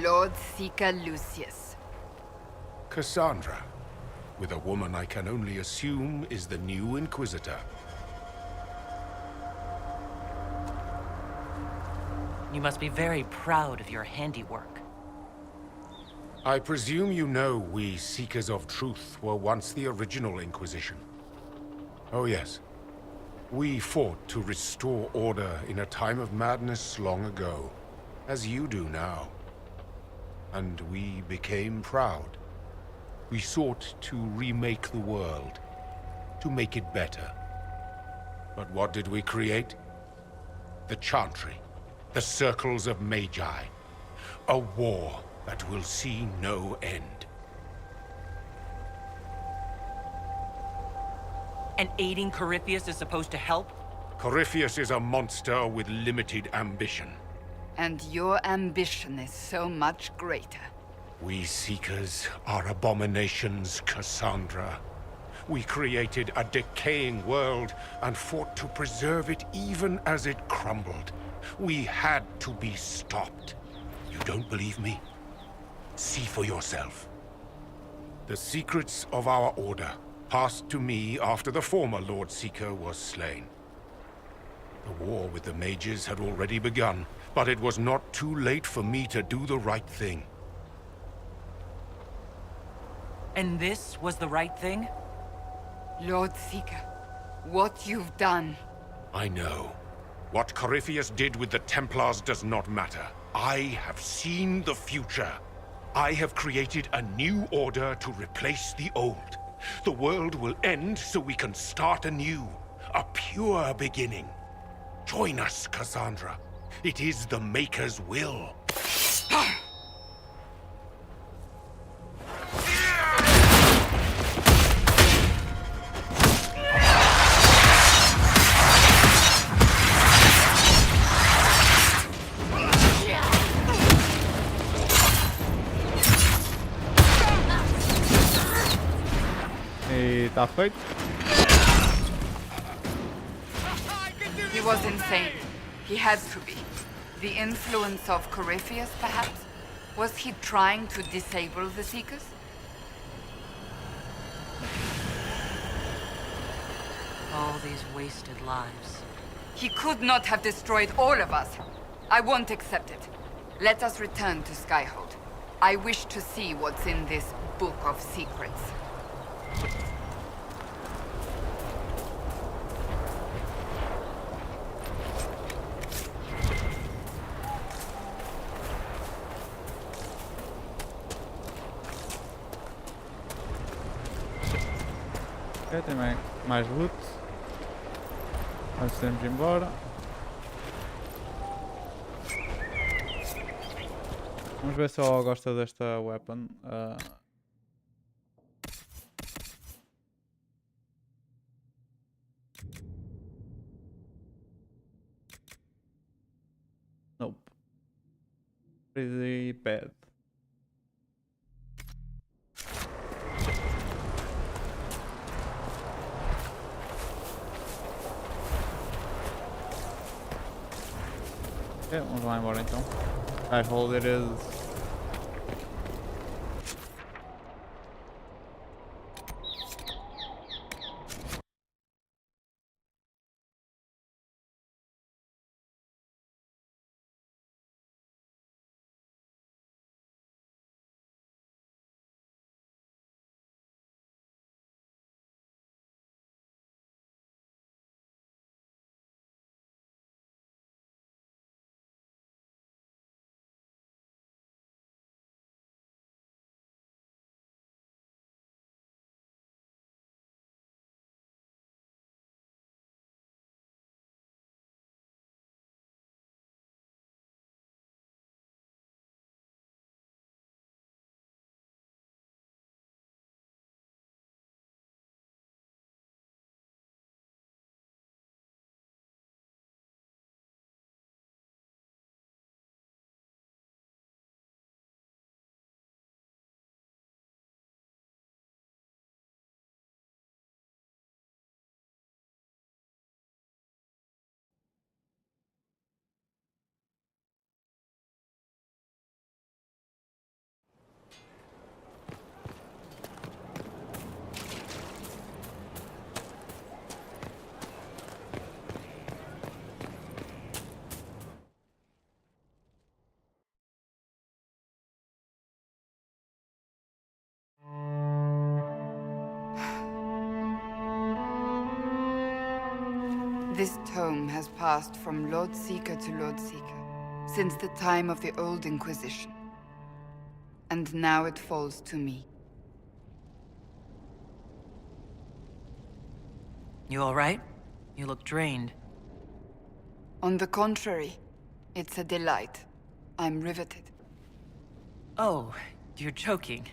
Lord Seeker Lucius. Cassandra, with a woman I can only assume is the new Inquisitor. You must be very proud of your handiwork. I presume you know we Seekers of Truth were once the original Inquisition. Oh yes. We fought to restore order in a time of madness long ago, as you do now. And we became proud. We sought to remake the world, to make it better. But what did we create? The Chantry, the Circles of Magi. A war that will see no end. And aiding Corypheus is supposed to help? Corypheus is a monster with limited ambition. And your ambition is so much greater. We Seekers are abominations, Cassandra. We created a decaying world and fought to preserve it even as it crumbled. We had to be stopped. You don't believe me? See for yourself. The secrets of our order passed to me after the former Lord Seeker was slain. The war with the mages had already begun, but it was not too late for me to do the right thing. And this was the right thing? Lord Seeker, what you've done... I know. What Corypheus did with the Templars does not matter. I have seen the future. I have created a new order to replace the old. The world will end so we can start anew. A pure beginning. Join us, Cassandra. It is the Maker's will. E tá feito. He was insane. He had to be. The influence of Corypheus, perhaps? Was he trying to disable the Seekers? All these wasted lives. He could not have destroyed all of us. I won't accept it. Let us return to Skyhold. I wish to see what's in this book of secrets. Ok, tem mais loot. Antes de irmos embora. Vamos ver se ela gosta desta weapon. Nope. Pretty bad. Ok, vamos lá embora então. Skyhold it is. This tome has passed from Lord Seeker to Lord Seeker since the time of the old Inquisition. And now it falls to me. You alright? You look drained. On the contrary, it's a delight. I'm riveted. Oh, you're joking.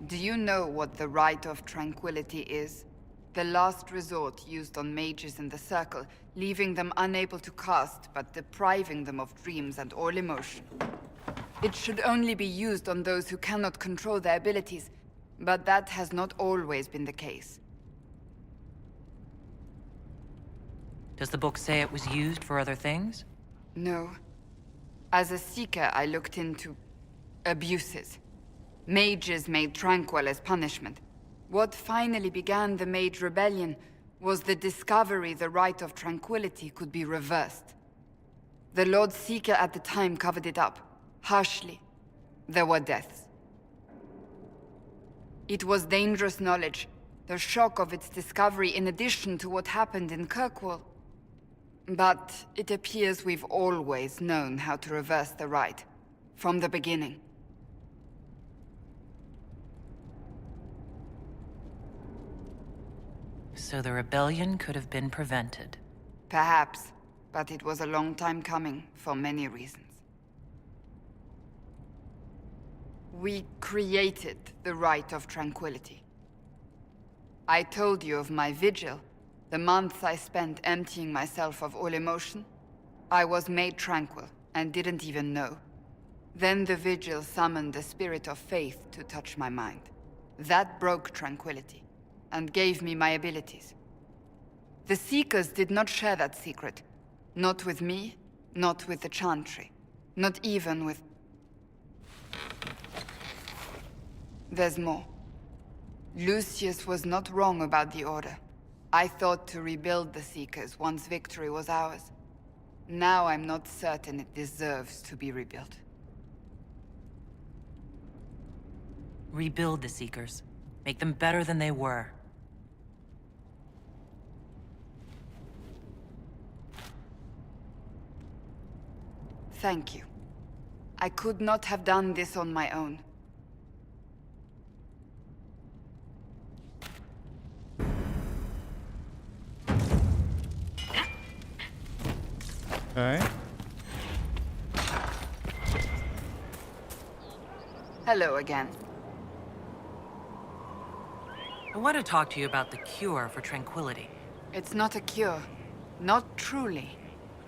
Do you know what the Rite of Tranquility is? The last resort used on mages in the Circle, leaving them unable to cast, but depriving them of dreams and all emotion. It should only be used on those who cannot control their abilities, but that has not always been the case. Does the book say it was used for other things? No. As a seeker, I looked into abuses. Mages made Tranquil as punishment. What finally began the Mage Rebellion was the discovery the Rite of Tranquility could be reversed. The Lord Seeker at the time covered it up, harshly. There were deaths. It was dangerous knowledge, the shock of its discovery in addition to what happened in Kirkwall. But it appears we've always known how to reverse the Rite, from the beginning. So the rebellion could have been prevented. Perhaps, but it was a long time coming, for many reasons. We created the Rite of Tranquility. I told you of my vigil, the months I spent emptying myself of all emotion. I was made tranquil, and didn't even know. Then the vigil summoned the spirit of faith to touch my mind. That broke tranquility, and gave me my abilities. The Seekers did not share that secret. Not with me, not with the Chantry, not even with... There's more. Lucius was not wrong about the Order. I thought to rebuild the Seekers once victory was ours. Now I'm not certain it deserves to be rebuilt. Rebuild the Seekers. Make them better than they were. Thank you. I could not have done this on my own. Okay. Hello again. I want to talk to you about the cure for tranquility. It's not a cure. Not truly.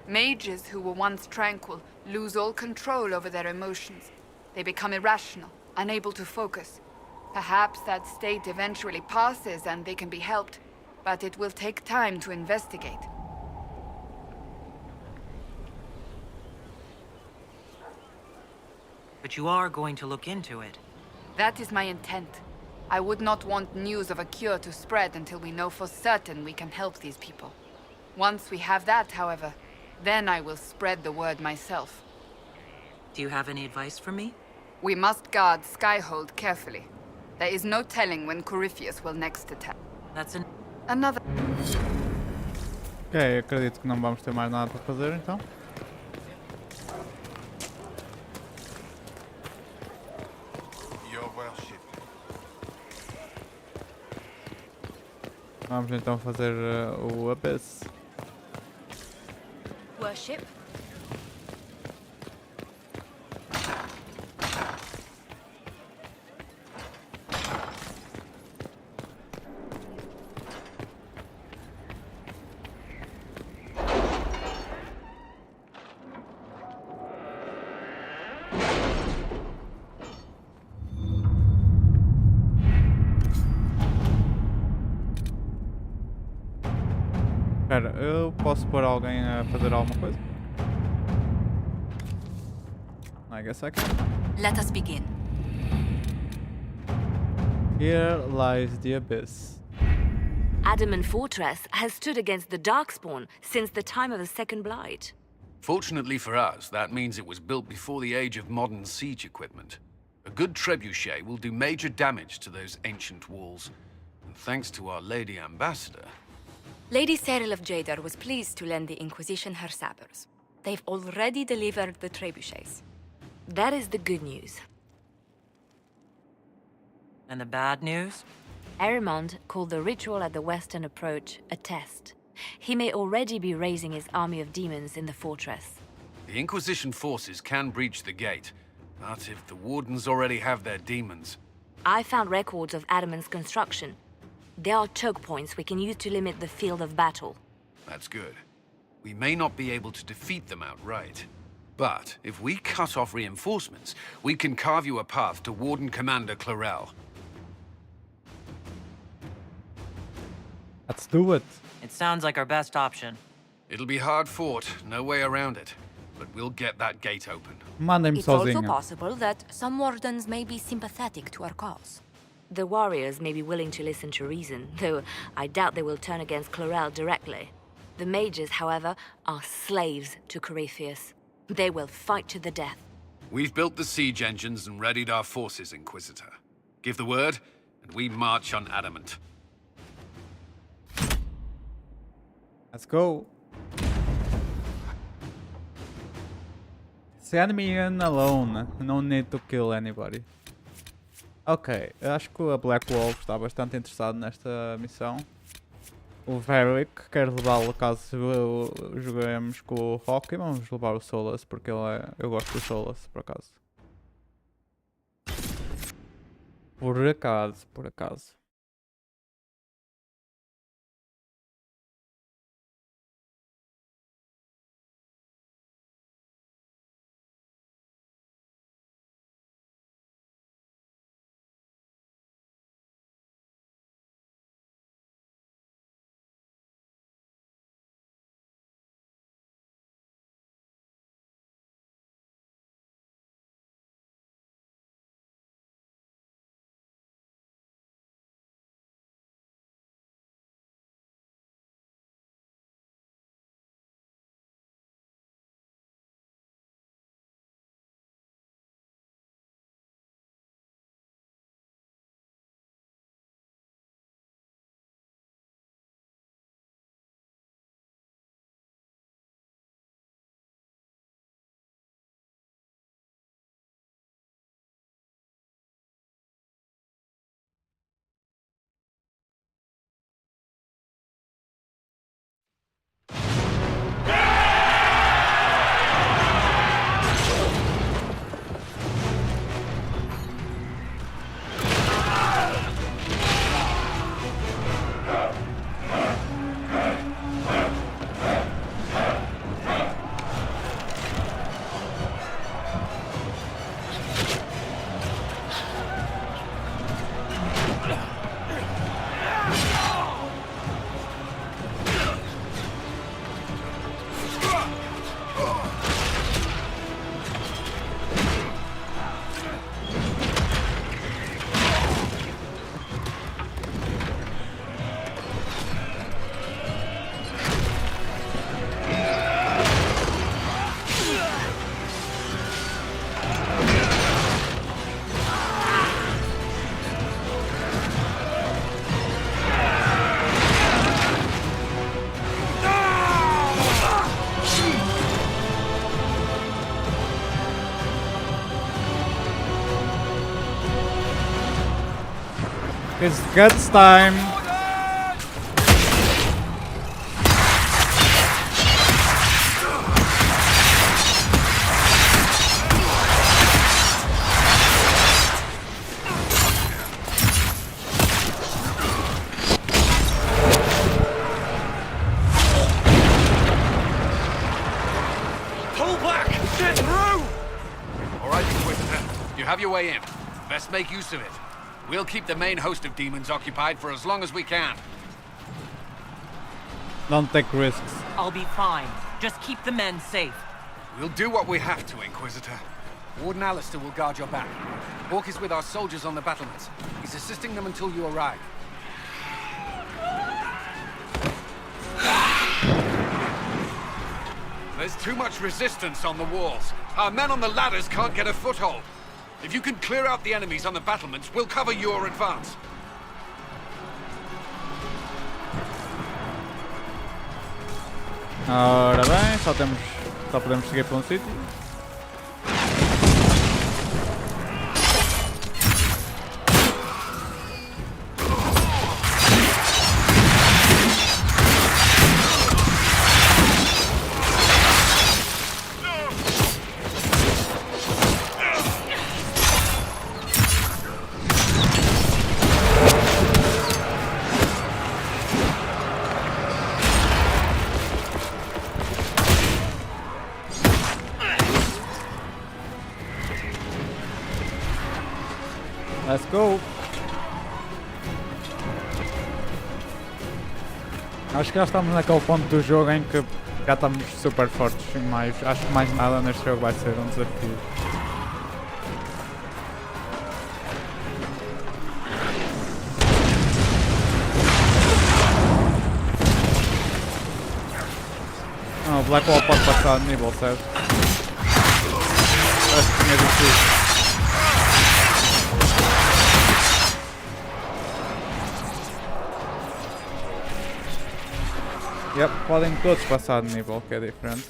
Mages who were once tranquil lose all control over their emotions. They become irrational, unable to focus. Perhaps that state eventually passes and they can be helped, but it will take time to investigate. But you are going to look into it. That is my intent. I would not want news of a cure to spread until we know for certain we can help these people. Once we have that, however, then I will spread the word myself. Do you have any advice for me? We must guard Skyhold carefully. There is no telling when Corypheus will next attack. That's another... Ok, acredito que não vamos ter mais nada para fazer então. Vamos então fazer o abyss. Worship. Espera, eu posso pôr alguém a fazer alguma coisa? I guess I can. Let us begin. Here lies the abyss. Adamant Fortress has stood against the Darkspawn since the time of the Second Blight. Fortunately for us, that means it was built before the age of modern siege equipment. A good trebuchet will do major damage to those ancient walls. And thanks to our Lady Ambassador... Lady Cyril of Jadar was pleased to lend the Inquisition her sabers. They've already delivered the trebuchets. That is the good news. And the bad news? Arimond called the ritual at the western approach a test. He may already be raising his army of demons in the fortress. The Inquisition forces can breach the gate, But if the Wardens already have their demons... I found records of Adamant's construction. There are choke points we can use to limit the field of battle. That's good. We may not be able to defeat them outright. But if we cut off reinforcements, we can carve you a path to Warden Commander Clarel. Let's do it. It sounds like our best option. It'll be hard fought, no way around it. But we'll get that gate open. Mandem-me It's also sozinho. possible that some Wardens may be sympathetic to our cause. The warriors may be willing to listen to reason, though I doubt they will turn against Clarel directly. The mages, however, are slaves to Corypheus. They will fight to the death. We've built the siege engines and readied our forces, Inquisitor. Give the word, and we march on Adamant. Let's go. Send me in alone. No need to kill anybody. Ok, eu acho que a Black Wolf está bastante interessado nesta missão. O Varric quer levá-lo caso joguemos com o Hawke e vamos levar o Solas porque eu gosto do Solas, por acaso. Por acaso. It's guts time. Pull back! Get through! All right, Inquisitor. You have your way in. Best make use of it. We'll keep the main host of demons occupied for as long as we can. Don't take risks. I'll be fine. Just keep the men safe. We'll do what we have to, Inquisitor. Warden Alistair will guard your back. Hawke is with our soldiers on the battlements. He's assisting them until you arrive. There's too much resistance on the walls. Our men on the ladders can't get a foothold. If you can clear out the enemies on the battlements, we'll cover your advance. Ora bem, só podemos seguir para um sítio. Let's go! Acho que já estamos naquele ponto do jogo em que já estamos super fortes, mas acho que mais nada neste jogo vai ser um desafio. Não, o Blackwall pode passar de nível, certo? Parece que tinha dito isso. Yep, podem todos passar de nível, que é diferente.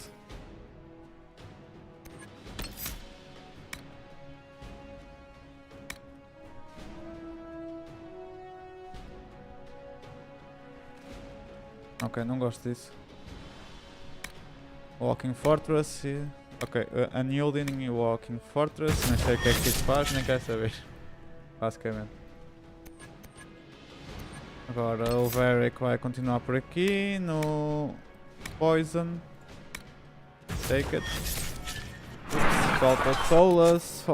Ok, não gosto disso. Walking Fortress e... Ok, Unyielding e Walking Fortress, nem sei o que é que isso faz, nem quero saber. Basicamente. Agora o Varric vai continuar por aqui no Poison. Take it. Ups, falta o Solas,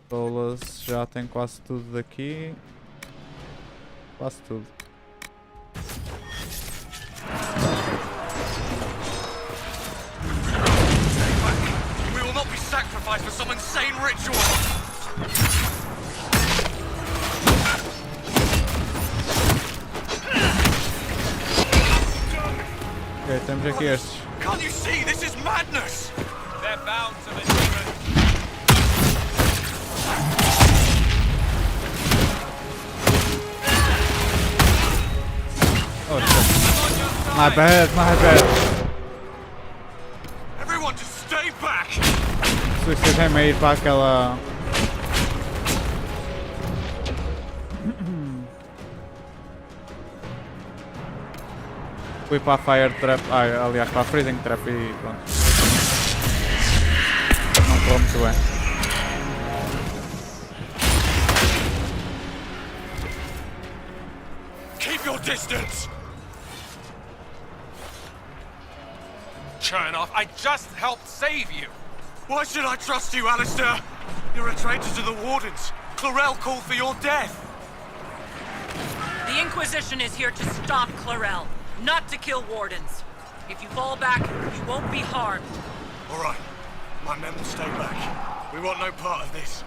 Solas já tem quase tudo daqui. Quase tudo. We will not be sacrificed for some insane ritual. Ok, temos aqui estes. Can't you see? This is madness! They're bound to the demon. Oh shit. My bad. Everyone just stay back! Deixem-me ir para aquela... Fui para a Fire Trap, aliás para a Freezing Trap e pronto. Não estou muito bem. Keep your distance! Chernoff, I just helped save you! Why should I trust you, Alistair? You're a traitor to the Wardens. Clarel called for your death. The Inquisition is here to stop Clarel, not to kill Wardens. If you fall back, you won't be harmed. All right. My men will stay back. We want no part of this.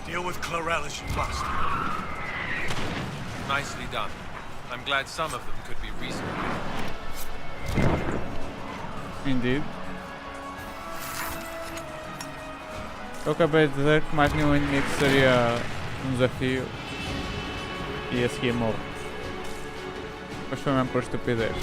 Deal with Clarel as you must. Nicely done. I'm glad some of them could be reasonable. Indeed. Eu acabei de dizer que mais nenhum inimigo seria um desafio e a seguir morro. Mas foi mesmo por estupidez.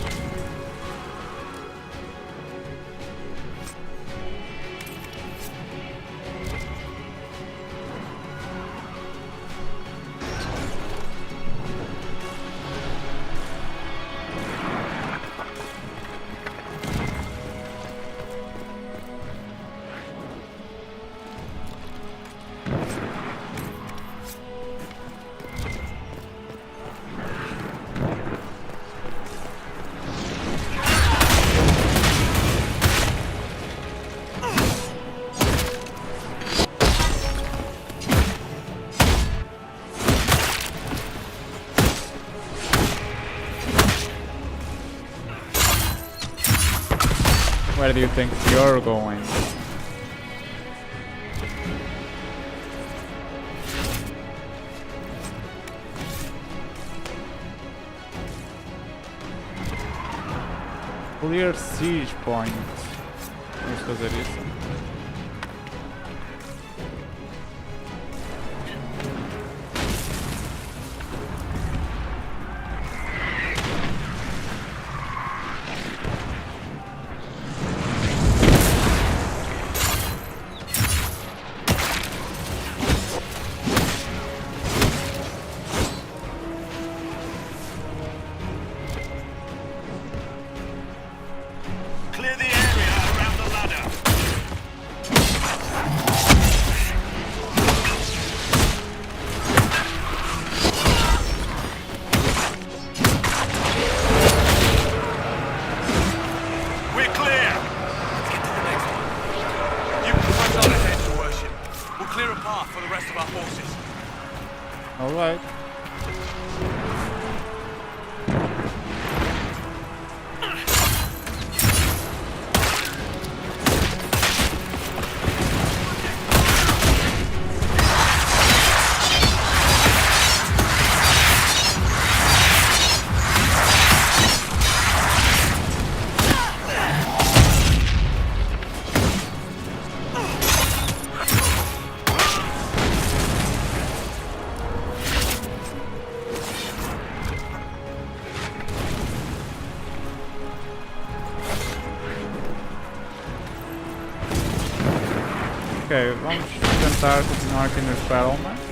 Where do you think you're going? Clear siege point. Vamos fazer isso. Alright. Ok, vamos tentar continuar aqui nos Battlements.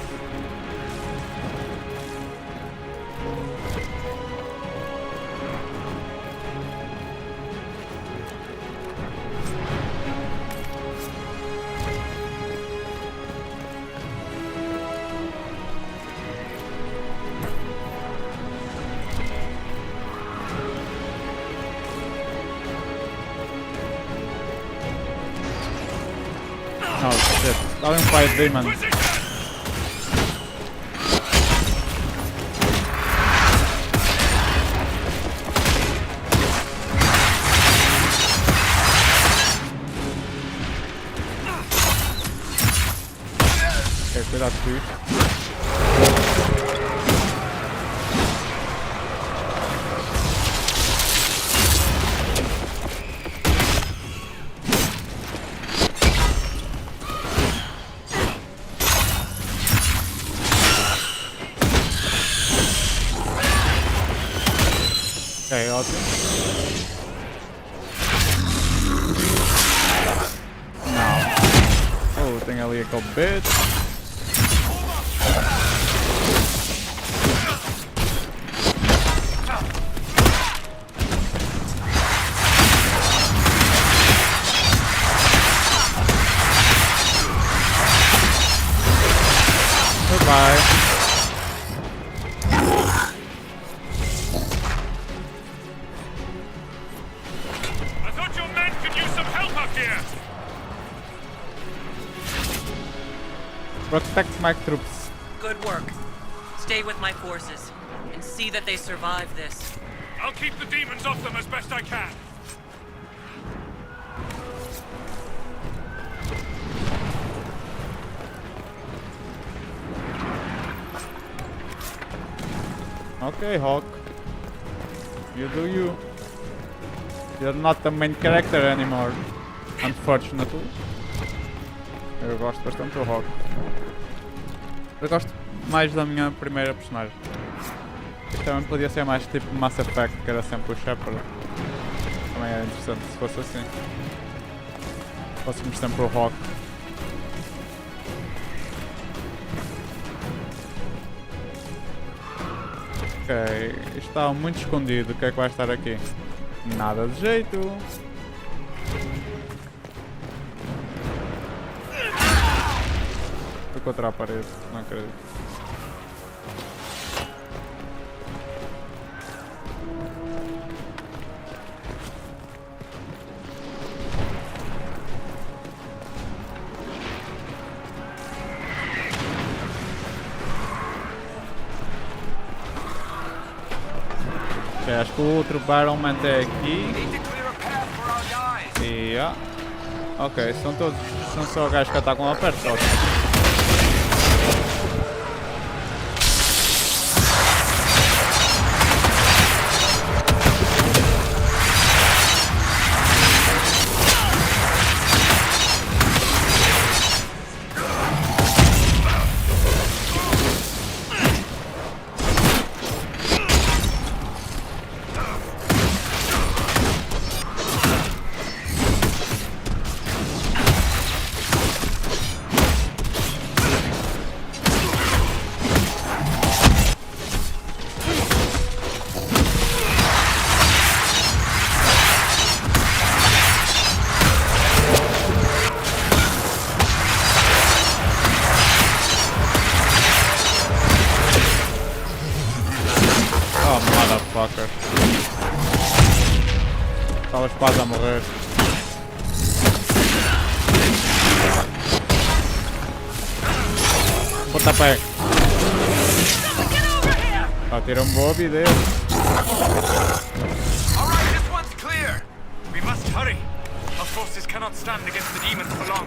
Oh shit, let him fight demons. Ok, cuidado com isso. Ok, ótimo. Não. Oh, tem ali aquele bitch. Goodbye. Protect my troops. Good work. Stay with my forces and see that they survive this. I'll keep the demons off them as best I can. Okay, Hawke. You do you. You're not the main character anymore, unfortunately. Eu gosto bastante do Hawke. Eu gosto mais da minha primeira personagem. Isto também podia ser mais tipo Mass Effect, que era sempre o Shepard. Também era interessante se fosse assim. Se fôssemos sempre o Hawke. Ok, isto está muito escondido. O que é que vai estar aqui? Nada de jeito. Fui contra a parede, não acredito. Ok, acho que o outro battlement é aqui. E ok, são só gajos que atacam lá perto. Estavas quase a morrer. Pontapé. Tiram boa vida. Alright, this one's clear. We must hurry. Our forces cannot stand against the demons for long.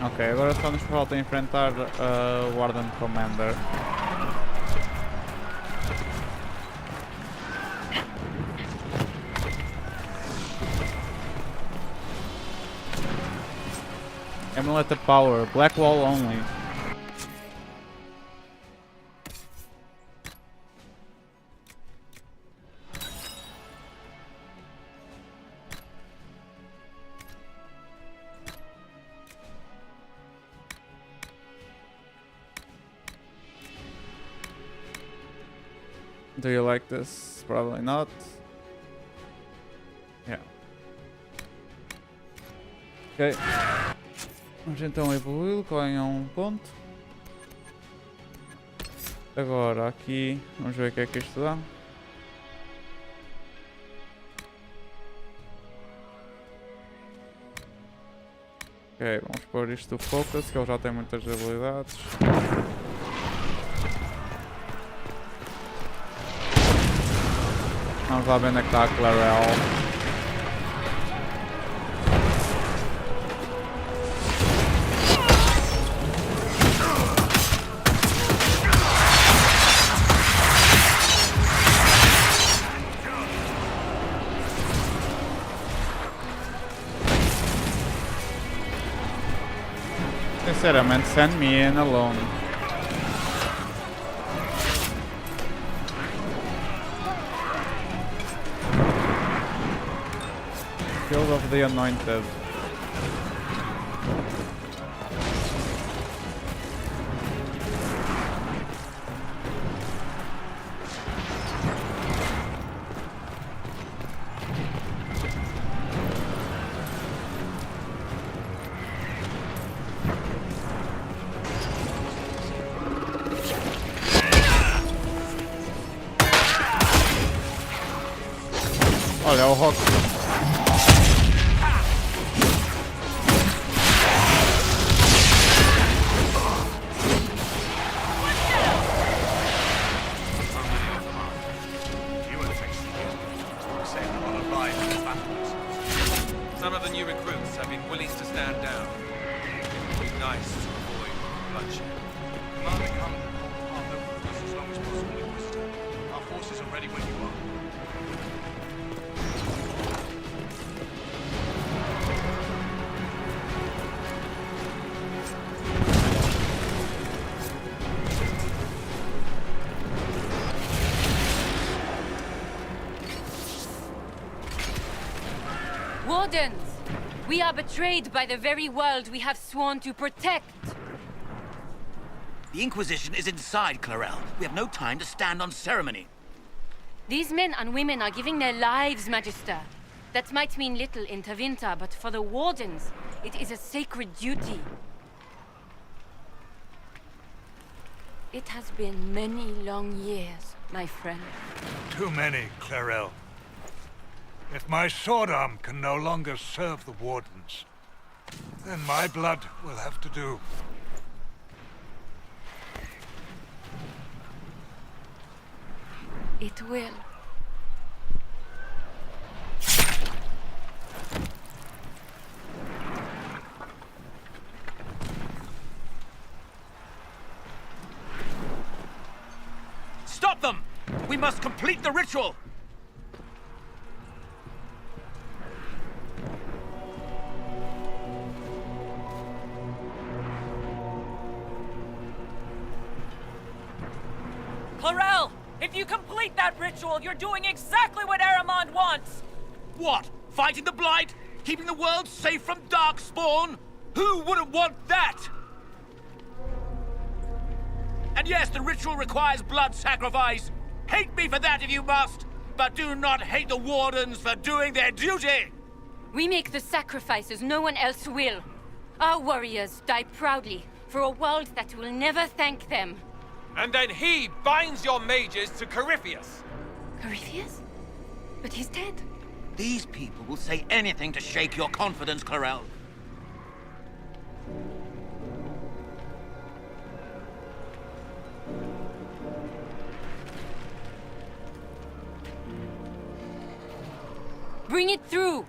Ok, agora só nos falta enfrentar o Warden Commander. Amulet of Power, Black Wall only. Do you like this? Probably not. Yeah. Ok. Vamos então evoluí-lo, ganha um ponto. Agora aqui, vamos ver o que é que isto dá. Ok, vamos pôr isto do Focus, que ele já tem muitas habilidades. Vamos lá ver onde é que está a Clarel. Sinceramente, send me in alone. Guild of the Anointed. Olha o Hawke. Some of the new recruits have been willing to stand down. It would be nice to avoid bloodshed. Commander, come. I'll help with this as long as possible, Inquisitor. Our forces are ready when you are. Wardens! We are betrayed by the very world we have sworn to protect! The Inquisition is inside, Clarel. We have no time to stand on ceremony. These men and women are giving their lives, Magister. That might mean little in Tavinta, but for the Wardens, it is a sacred duty. It has been many long years, my friend. Too many, Clarel. If my sword arm can no longer serve the Wardens, then my blood will have to do. It will. Stop them! We must complete the ritual! Clarel! If you complete that ritual, you're doing exactly what Aramond wants! What? Fighting the Blight? Keeping the world safe from Darkspawn? Who wouldn't want that? And yes, the ritual requires blood sacrifice. Hate me for that if you must. but do not hate the Wardens for doing their duty! We make the sacrifices no one else will. Our warriors die proudly for a world that will never thank them. And then he binds your mages to Corypheus. Corypheus? But he's dead. These people will say anything to shake your confidence, Clarel. Bring it through!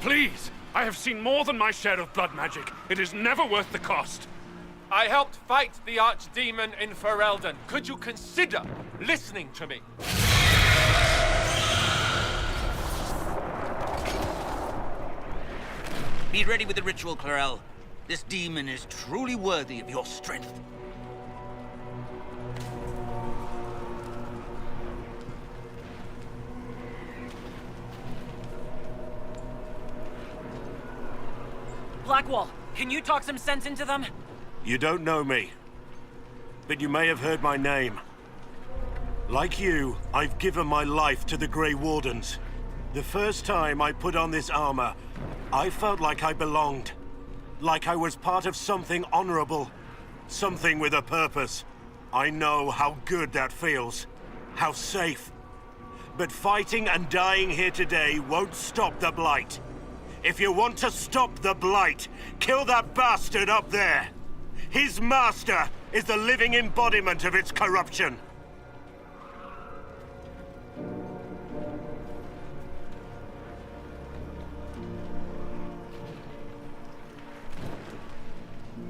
Please! I have seen more than my share of blood magic. It is never worth the cost. I helped fight the archdemon in Ferelden. Could you consider listening to me? Be ready with the ritual, Clarel. This demon is truly worthy of your strength. Blackwall, can you talk some sense into them? You don't know me, but you may have heard my name. Like you, I've given my life to the Grey Wardens. The first time I put on this armor, I felt like I belonged. Like I was part of something honorable. Something with a purpose. I know how good that feels. How safe. But fighting and dying here today won't stop the Blight. If you want to stop the Blight, kill that bastard up there! His master is the living embodiment of its corruption!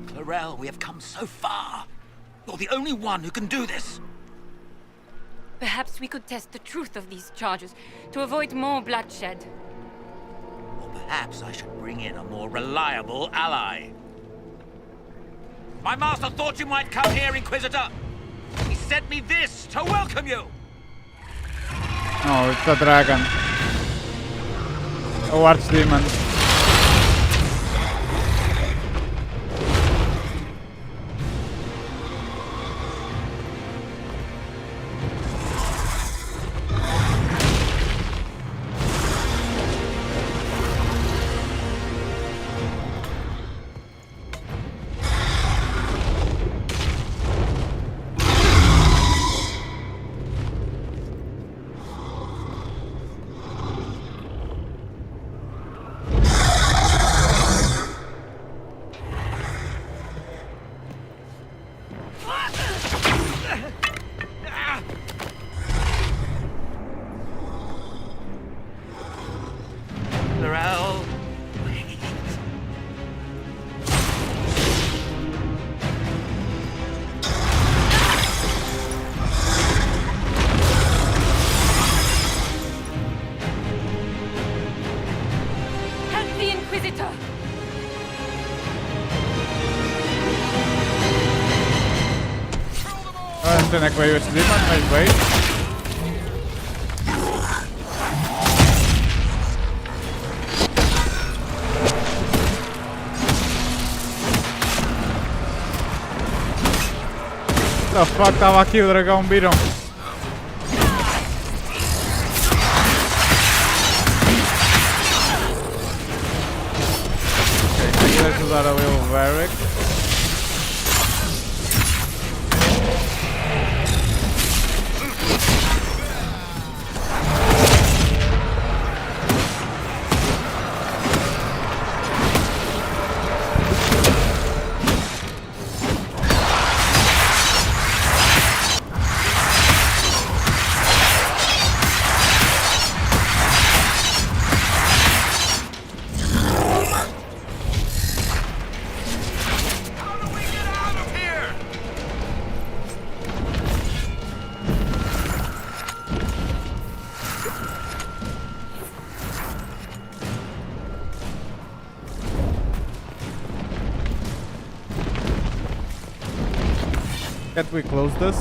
Clarel, we have come so far. You're the only one who can do this. Perhaps we could test the truth of these charges to avoid more bloodshed. Perhaps I should bring in a more reliable ally. My master thought you might come here, Inquisitor. He sent me this to welcome you. Oh, it's a dragon. A archdemon. Wait, wait. The fuck, estava aqui o dragão, viram? Ok, tenho que ajudar ali o Varric. Can't we close this?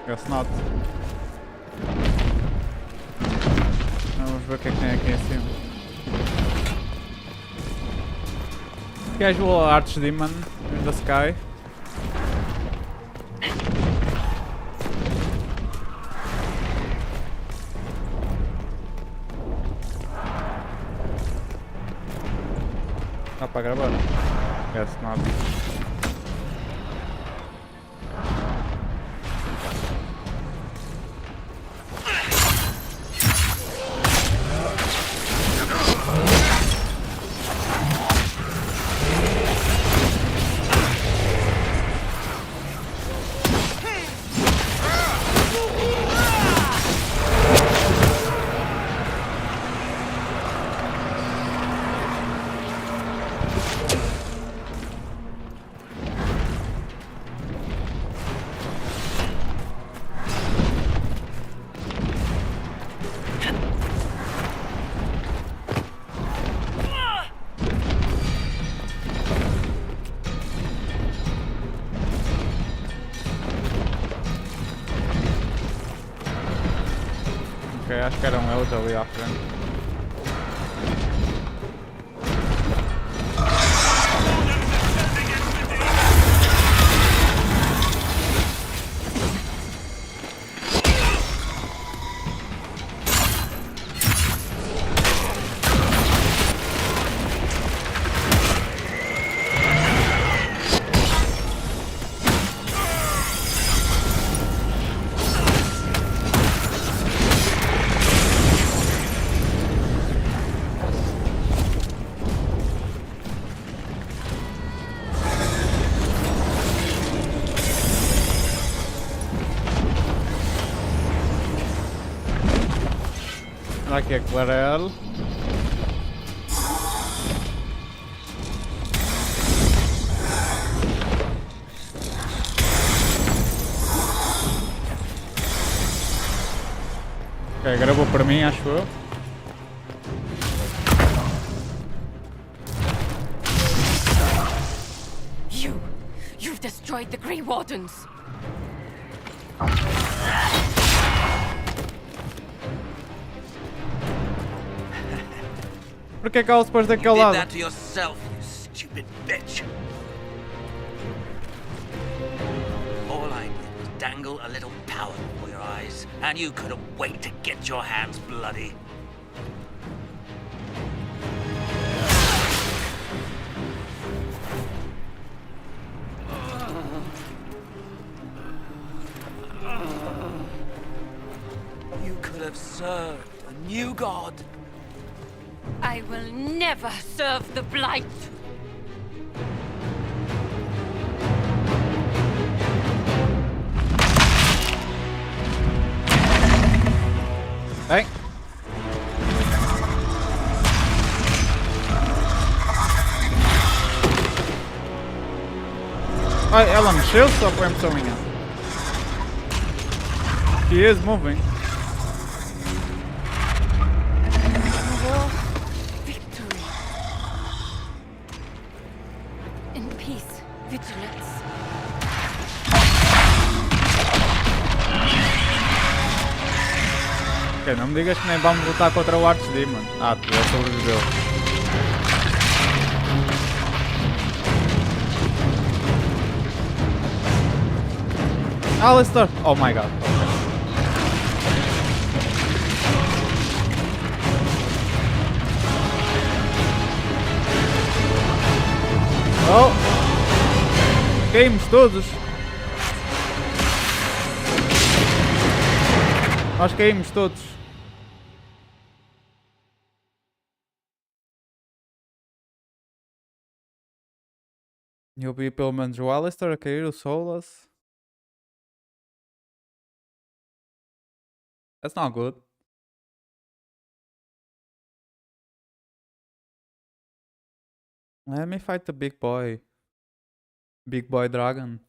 Guess not. Vamos ver o que é que tem aqui em cima. Casual Archdemon in the sky. Dá para gravar? Guess not. Ok, acho que eram eles ali à frente. Aqui é Clarel. Ok, gravou para mim, acho eu. You've destroyed the Grey Wardens. Por que é que ela depois daquele You lado? did that to yourself, you stupid bitch. All I did was dangle a little power before your eyes, and you couldn't wait to get your hands bloody. You could have served a new god. I will never serve the Blight. Bem. Ai, ela mexeu-se ou foi a impressão minha? She is moving. Ok, não me digas que nem vamos lutar contra o Archdemon. Ah, tu já sobreviveu. Alistair! Oh my god. Oh! Caímos todos! Nós caímos todos! Eu vi pelo menos o Alistair a cair, o Solas. That's not good. Let me fight the big boy. Big boy dragon.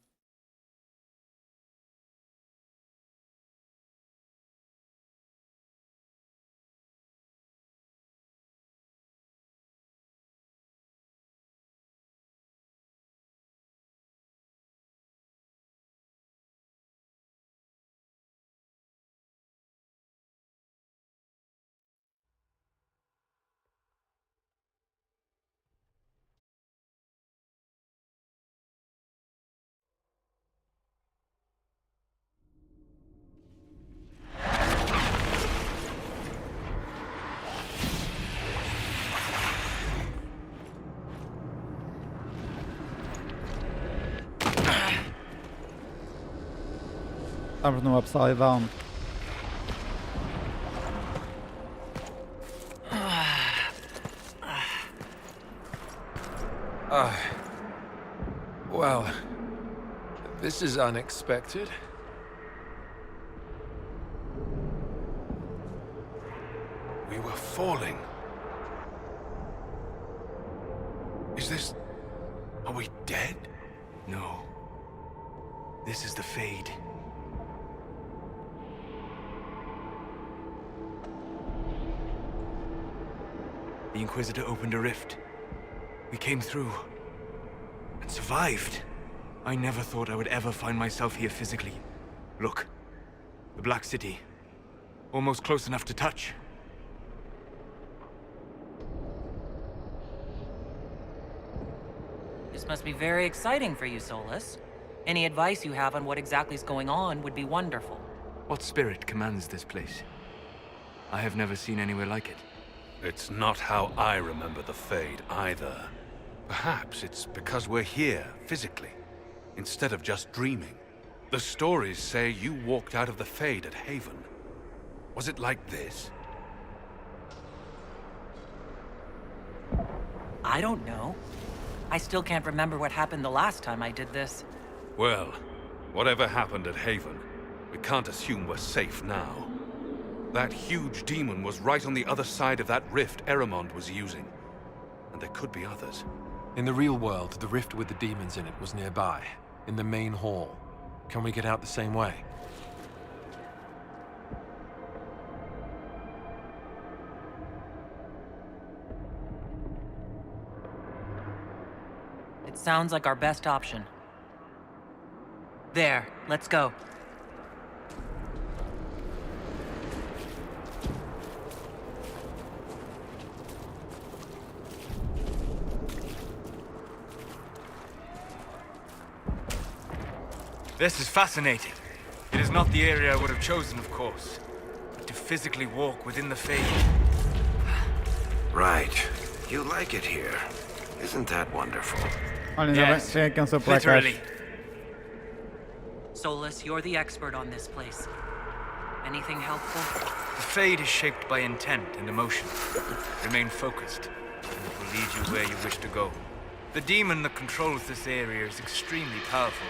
Estamos no Upside Down. Well, this is unexpected. We were falling. Is this... Are we dead? No. This is the Fade. The Inquisitor opened a rift. We came through. And survived. I never thought I would ever find myself here physically. Look. The Black City. Almost close enough to touch. This must be very exciting for you, Solus. Any advice you have on what exactly is going on would be wonderful. What spirit commands this place? I have never seen anywhere like it. It's not how I remember the Fade, either. Perhaps it's because we're here, physically, instead of just dreaming. The stories say you walked out of the Fade at Haven. Was it like this? I don't know. I still can't remember what happened the last time I did this. Well, whatever happened at Haven, we can't assume we're safe now. That huge demon was right on the other side of that rift Eramond was using. And there could be others. In the real world, the rift with the demons in it was nearby, in the main hall. Can we get out the same way? It sounds like our best option. There, let's go. This is fascinating. It is not the area I would have chosen, of course. But to physically walk within the Fade... Right. You like it here. Isn't that wonderful? Yes, literally. Solus, you're the expert on this place. Anything helpful? The Fade is shaped by intent and emotion. Remain focused, and it will lead you where you wish to go. The demon that controls this area is extremely powerful.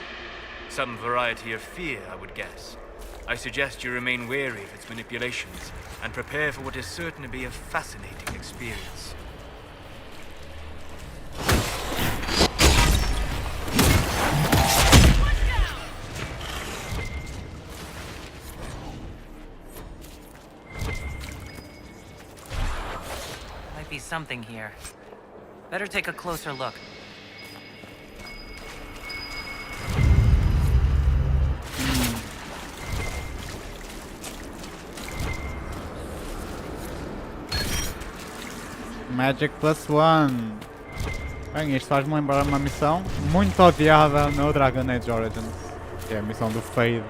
Some variety of fear, I would guess. I suggest you remain wary of its manipulations, and prepare for what is certain to be a fascinating experience. Might be something here. Better take a closer look. Magic +1. Bem, isto faz-me lembrar uma missão muito odiada no Dragon Age Origins, que é a missão do Fade.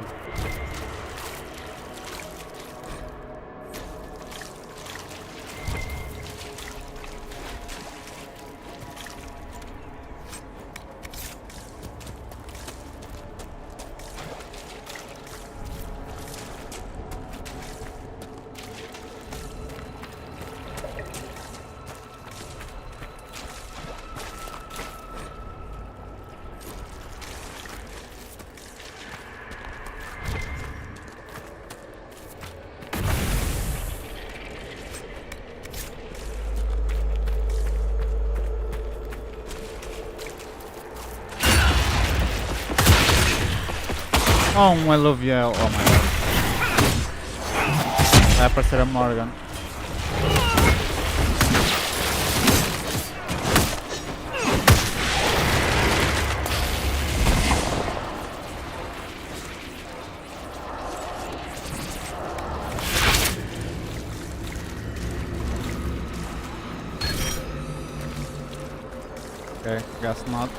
Oh, um aluvial. Oh my god. Vai aparecer a Morgan. Okay, guess not.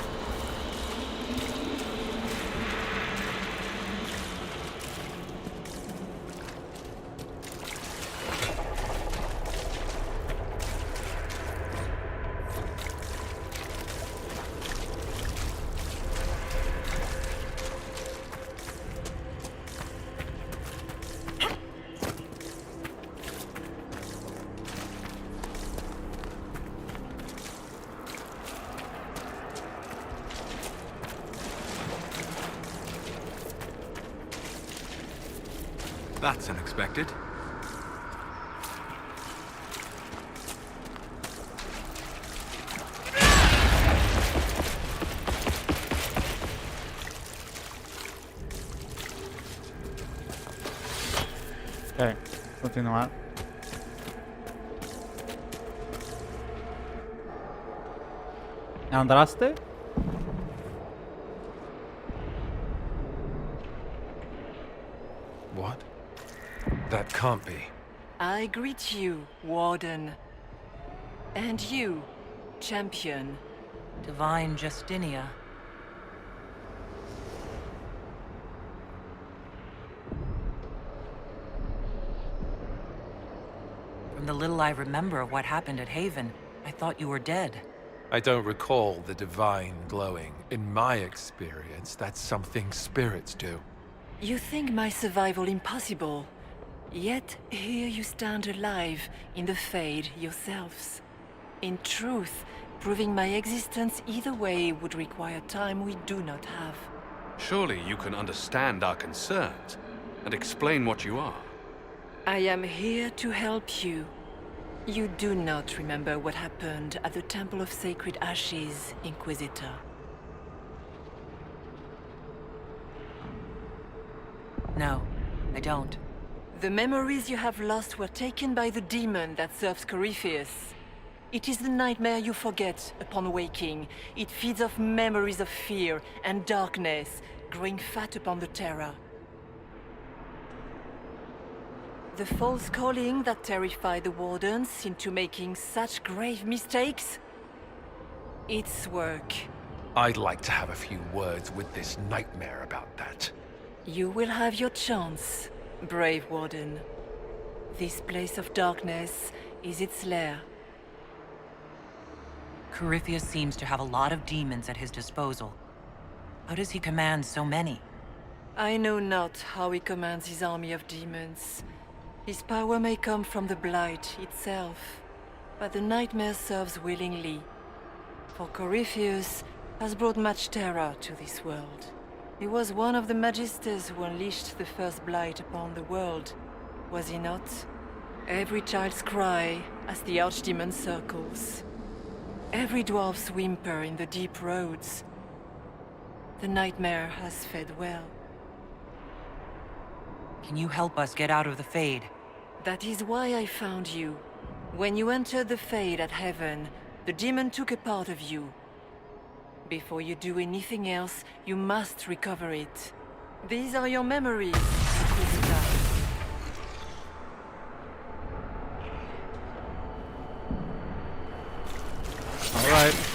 That's unexpected. Ok, continuar. Andraste? What? That can't be. I greet you, Warden. And you, Champion. Divine Justinia. From the little I remember of what happened at Haven, I thought you were dead. I don't recall the divine glowing. In my experience, that's something spirits do. You think my survival impossible, yet here you stand alive in the Fade yourselves. In truth, proving my existence either way would require time we do not have. Surely you can understand our concerns and explain what you are. I am here to help you. You do not remember what happened at the Temple of Sacred Ashes, Inquisitor. No, I don't. The memories you have lost were taken by the demon that serves Corypheus. It is the nightmare you forget upon waking. It feeds off memories of fear and darkness, growing fat upon the terror. The false calling that terrified the Wardens into making such grave mistakes? Its work. I'd like to have a few words with this nightmare about that. You will have your chance, brave Warden. This place of darkness is its lair. Corypheus seems to have a lot of demons at his disposal. How does he command so many? I know not how he commands his army of demons. His power may come from the Blight itself, but the nightmare serves willingly. For Corypheus has brought much terror to this world. He was one of the Magisters who unleashed the first Blight upon the world, was he not? Every child's cry as the Archdemon circles. Every dwarf's whimper in the deep roads. The nightmare has fed well. Can you help us get out of the Fade? That is why I found you. When you entered the Fade at Heaven, the demon took a part of you. Before you do anything else, you must recover it. These are your memories, Inquisitor. All right.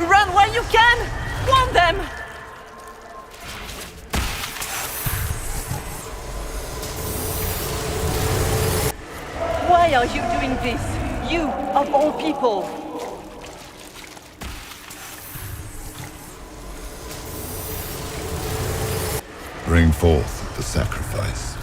Run where you can! Warn them! Why are you doing this? You, of all people! Bring forth the sacrifice.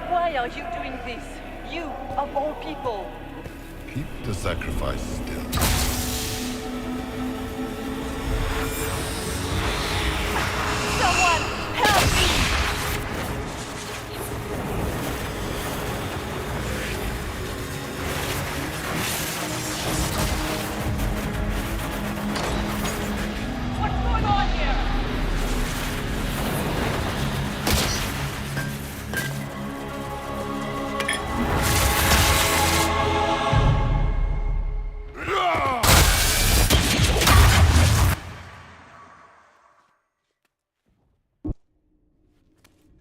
Why are you doing this? You, of all people! Keep the sacrifice still. Someone, help me! What's going on here?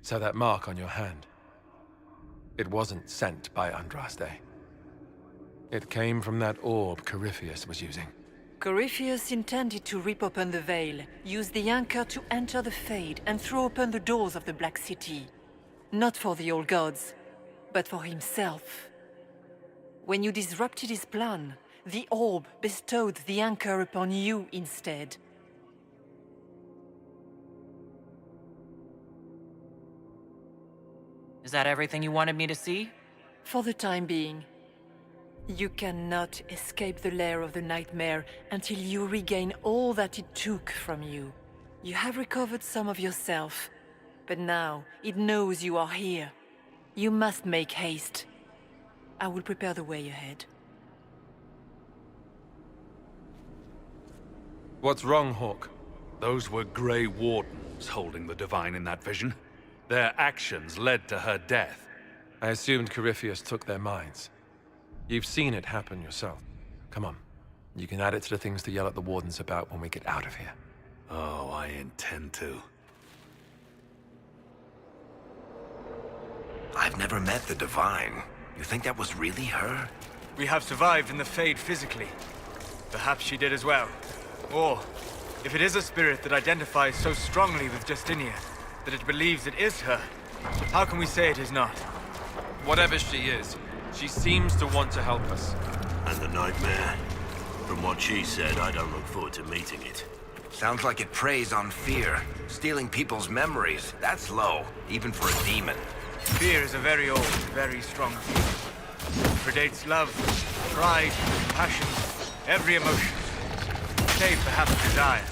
So that mark on your hand, it wasn't sent by Andraste. It came from that orb Corypheus was using. Corypheus intended to rip open the veil, use the anchor to enter the Fade, and throw open the doors of the Black City. Not for the old gods, but for himself. When you disrupted his plan, the orb bestowed the anchor upon you instead. Is that everything you wanted me to see? For the time being. You cannot escape the lair of the nightmare until you regain all that it took from you. You have recovered some of yourself, but now it knows you are here. You must make haste. I will prepare the way ahead. What's wrong, Hawke? Those were Grey Wardens holding the Divine in that vision. Their actions led to her death. I assumed Corypheus took their minds. You've seen it happen yourself. Come on. You can add it to the things to yell at the Wardens about when we get out of here. Oh, I intend to. I've never met the Divine. You think that was really her? We have survived in the Fade physically. Perhaps she did as well. Or, if it is a spirit that identifies so strongly with Justinia, that it believes it is her, how can we say it is not? Whatever she is, she seems to want to help us. And the nightmare? From what she said, I don't look forward to meeting it. Sounds like it preys on fear, stealing people's memories. That's low, even for a demon. Fear is a very old, very strong feeling. It predates love, pride, passion, every emotion. Save perhaps desire.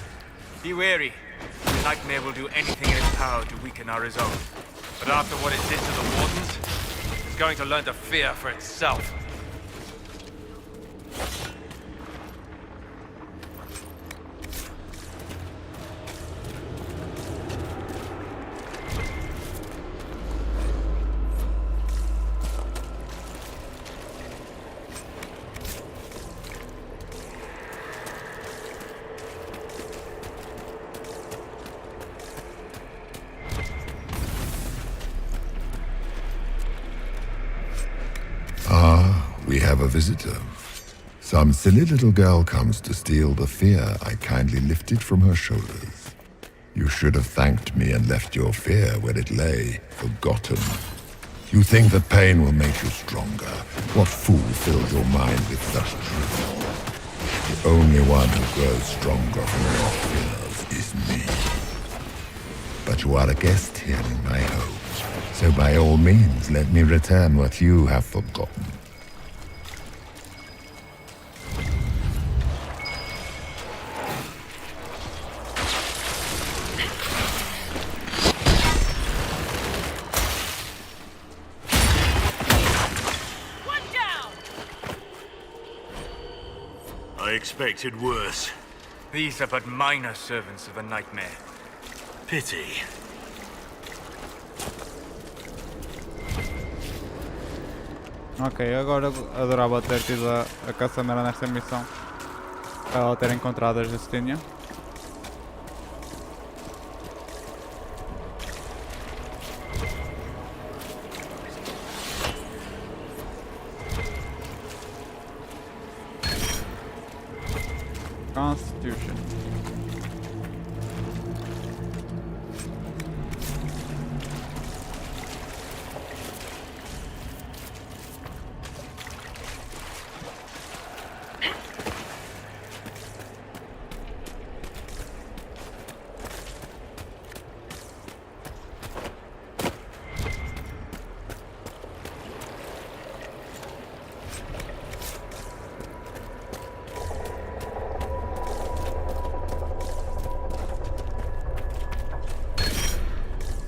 Be wary. The nightmare will do anything in its power to weaken our resolve. But after what it did to the Wardens, it's going to learn to fear for itself. We have a visitor. Some silly little girl comes to steal the fear I kindly lifted from her shoulders. You should have thanked me and left your fear where it lay, forgotten. You think that pain will make you stronger. What fool fills your mind with such truth? The only one who grows stronger from your fears is me. But you are a guest here in my home, so by all means let me return what you have forgotten. I expected worse. These are but minor servants of a nightmare. Pity. Ok, agora adorava ter tido a Cassandra nesta missão. Ela ter encontrado a Justinia. Constitution.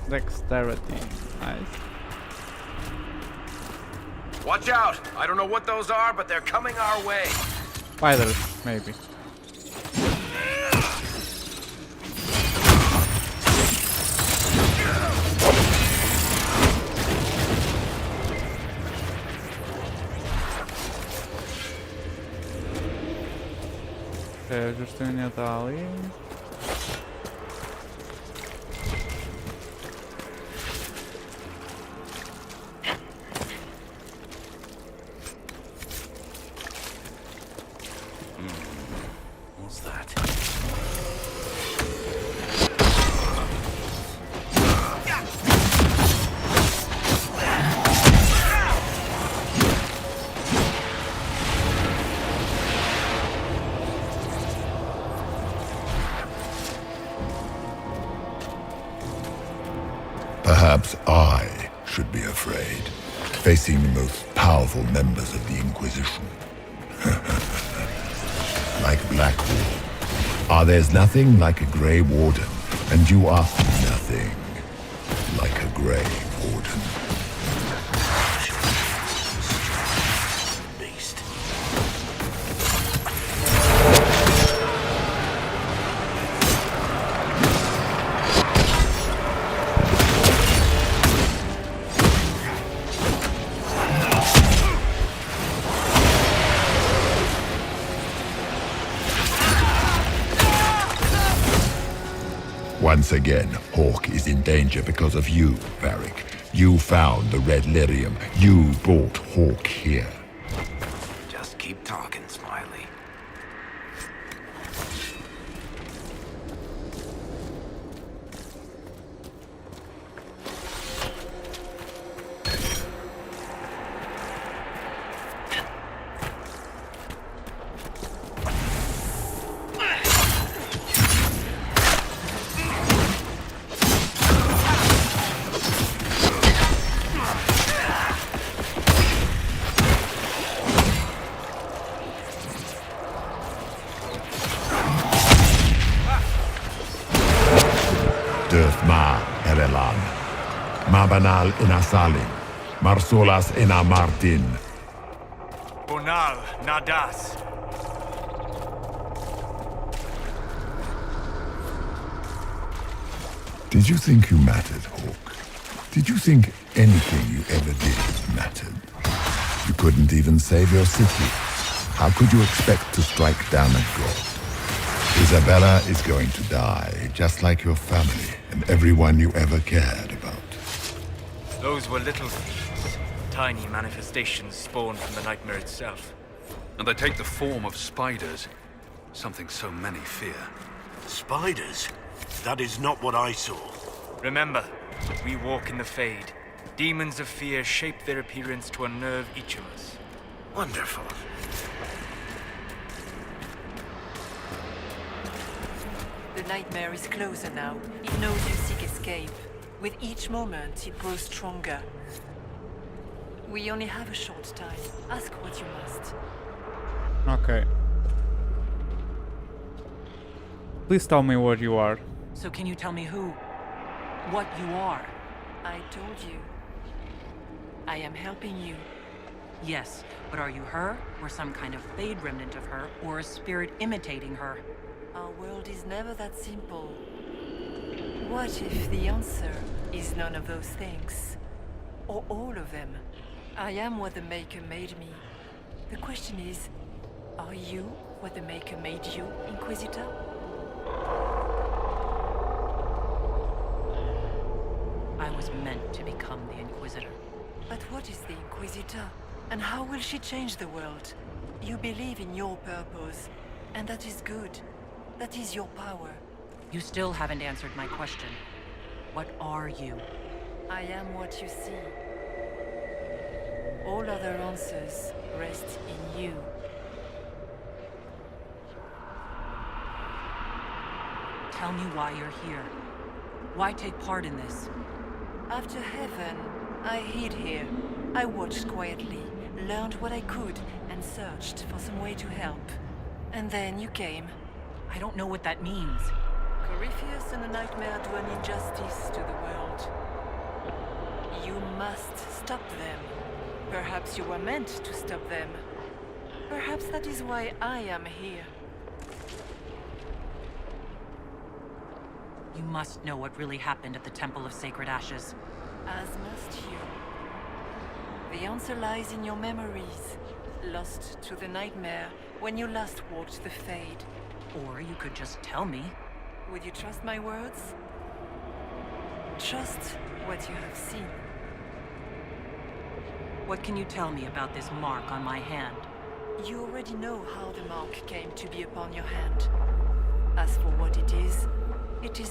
Dexterity. Nice. Watch out! I don't know what those are, but they're coming our way. Spiders, maybe. A Justinia está ali. Perhaps I should be afraid, facing the most powerful members of the Inquisition. Like Blackwall. There's nothing like a Grey Warden, and you are nothing like a Grey Warden. Once again, Hawke is in danger because of you, Varric. You found the Red Lyrium. You brought Hawke here. Just keep talking, Smiley. Mabanal inasalin, Marsolas ina Martin. Bonal nadas. Did you think you mattered, Hawke? Did you think anything you ever did mattered? You couldn't even save your city. How could you expect to strike down a god? Isabella is going to die, just like your family and everyone you ever cared about. Those were little things. Tiny manifestations spawned from the nightmare itself. And they take the form of spiders. Something so many fear. Spiders? That is not what I saw. Remember, we walk in the Fade. Demons of fear shape their appearance to unnerve each of us. Wonderful. The nightmare is closer now. It knows you seek escape. With each moment, it grows stronger. We only have a short time. Ask what you must. Okay. Please tell me what you are. So can you tell me what you are? I told you. I am helping you. Yes, but are you her, or some kind of Fade remnant of her, or a spirit imitating her? Our world is never that simple. What if the answer is none of those things? Or all of them? I am what the Maker made me. The question is, are you what the Maker made you, Inquisitor? I was meant to become the Inquisitor. But what is the Inquisitor? And how will she change the world? You believe in your purpose, and that is good. That is your power. You still haven't answered my question. What are you? I am what you see. All other answers rest in you. Tell me why you're here. Why take part in this? After heaven, I hid here. I watched quietly, learned what I could, and searched for some way to help. And then you came. I don't know what that means. Corypheus and the Nightmare do an injustice to the world. You must stop them. Perhaps you were meant to stop them. Perhaps that is why I am here. You must know what really happened at the Temple of Sacred Ashes. As must you. The answer lies in your memories, lost to the Nightmare when you last walked the Fade. Or you could just tell me. Would you trust my words? Trust what you have seen. What can you tell me about this mark on my hand? You already know how the mark came to be upon your hand. As for what it is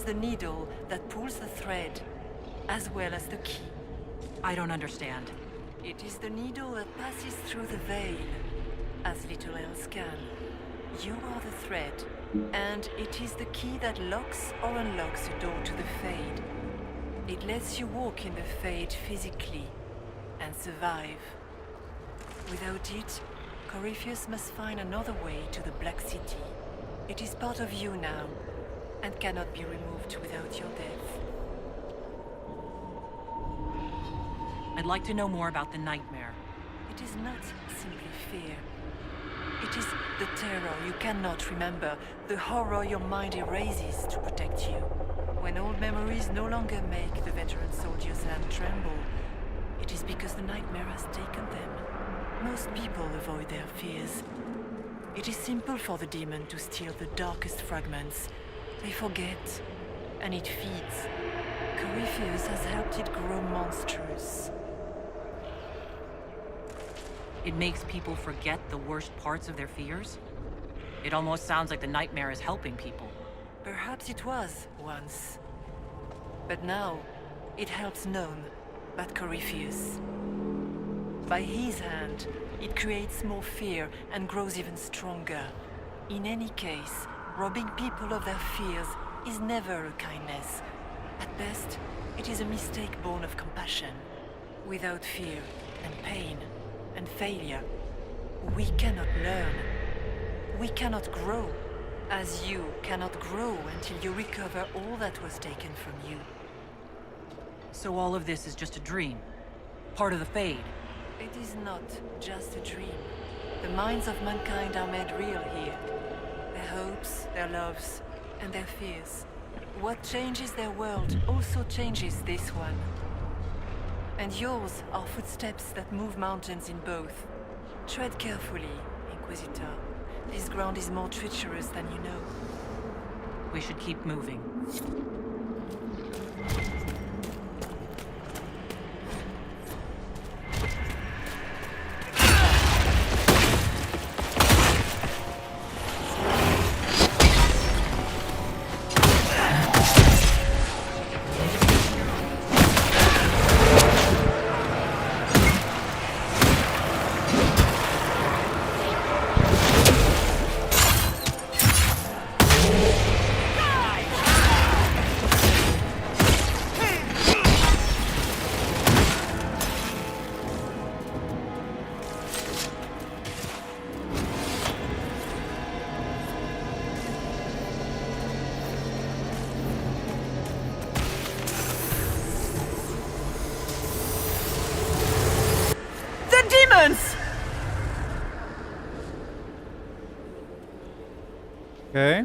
the needle that pulls the thread, as well as the key. I don't understand. It is the needle that passes through the veil, as little else can. You are the thread, and it is the key that locks or unlocks a door to the Fade. It lets you walk in the Fade physically and survive. Without it, Corypheus must find another way to the Black City. It is part of you now, and cannot be removed without your death. I'd like to know more about the nightmare. It is not simply fear. It is the terror you cannot remember, the horror your mind erases to protect you. When old memories no longer make the veteran soldier's hand tremble, it is because the nightmare has taken them. Most people avoid their fears. It is simple for the demon to steal the darkest fragments. They forget, and it feeds. Corypheus has helped it grow monstrous. It makes people forget the worst parts of their fears? It almost sounds like the nightmare is helping people. Perhaps it was, once. But now, it helps none but Corypheus. By his hand, it creates more fear and grows even stronger. In any case, robbing people of their fears is never a kindness. At best, it is a mistake born of compassion. Without fear and pain and failure, we cannot learn. We cannot grow, as you cannot grow until you recover all that was taken from you. So all of this is just a dream? Part of the Fade? It is not just a dream. The minds of mankind are made real here. Their hopes, their loves, and their fears. What changes their world also changes this one. And yours are footsteps that move mountains in both. Tread carefully, Inquisitor. This ground is more treacherous than you know. We should keep moving. Okay.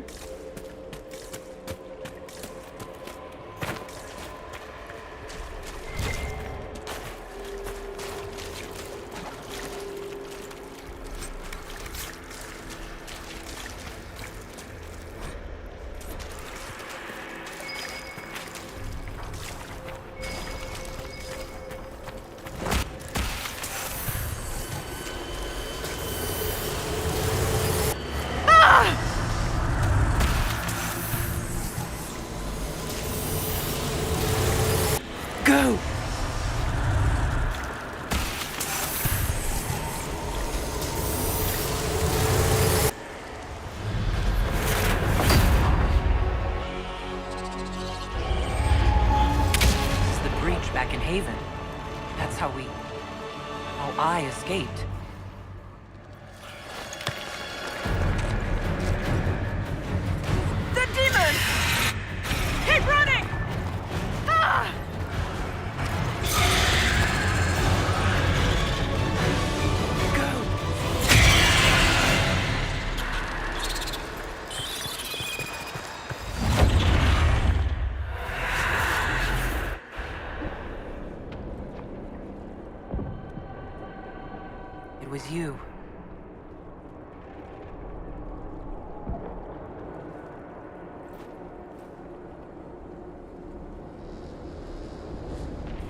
Go! It's the breach back in Haven. That's how I escaped. The demon! Keep running! Ah! It was you.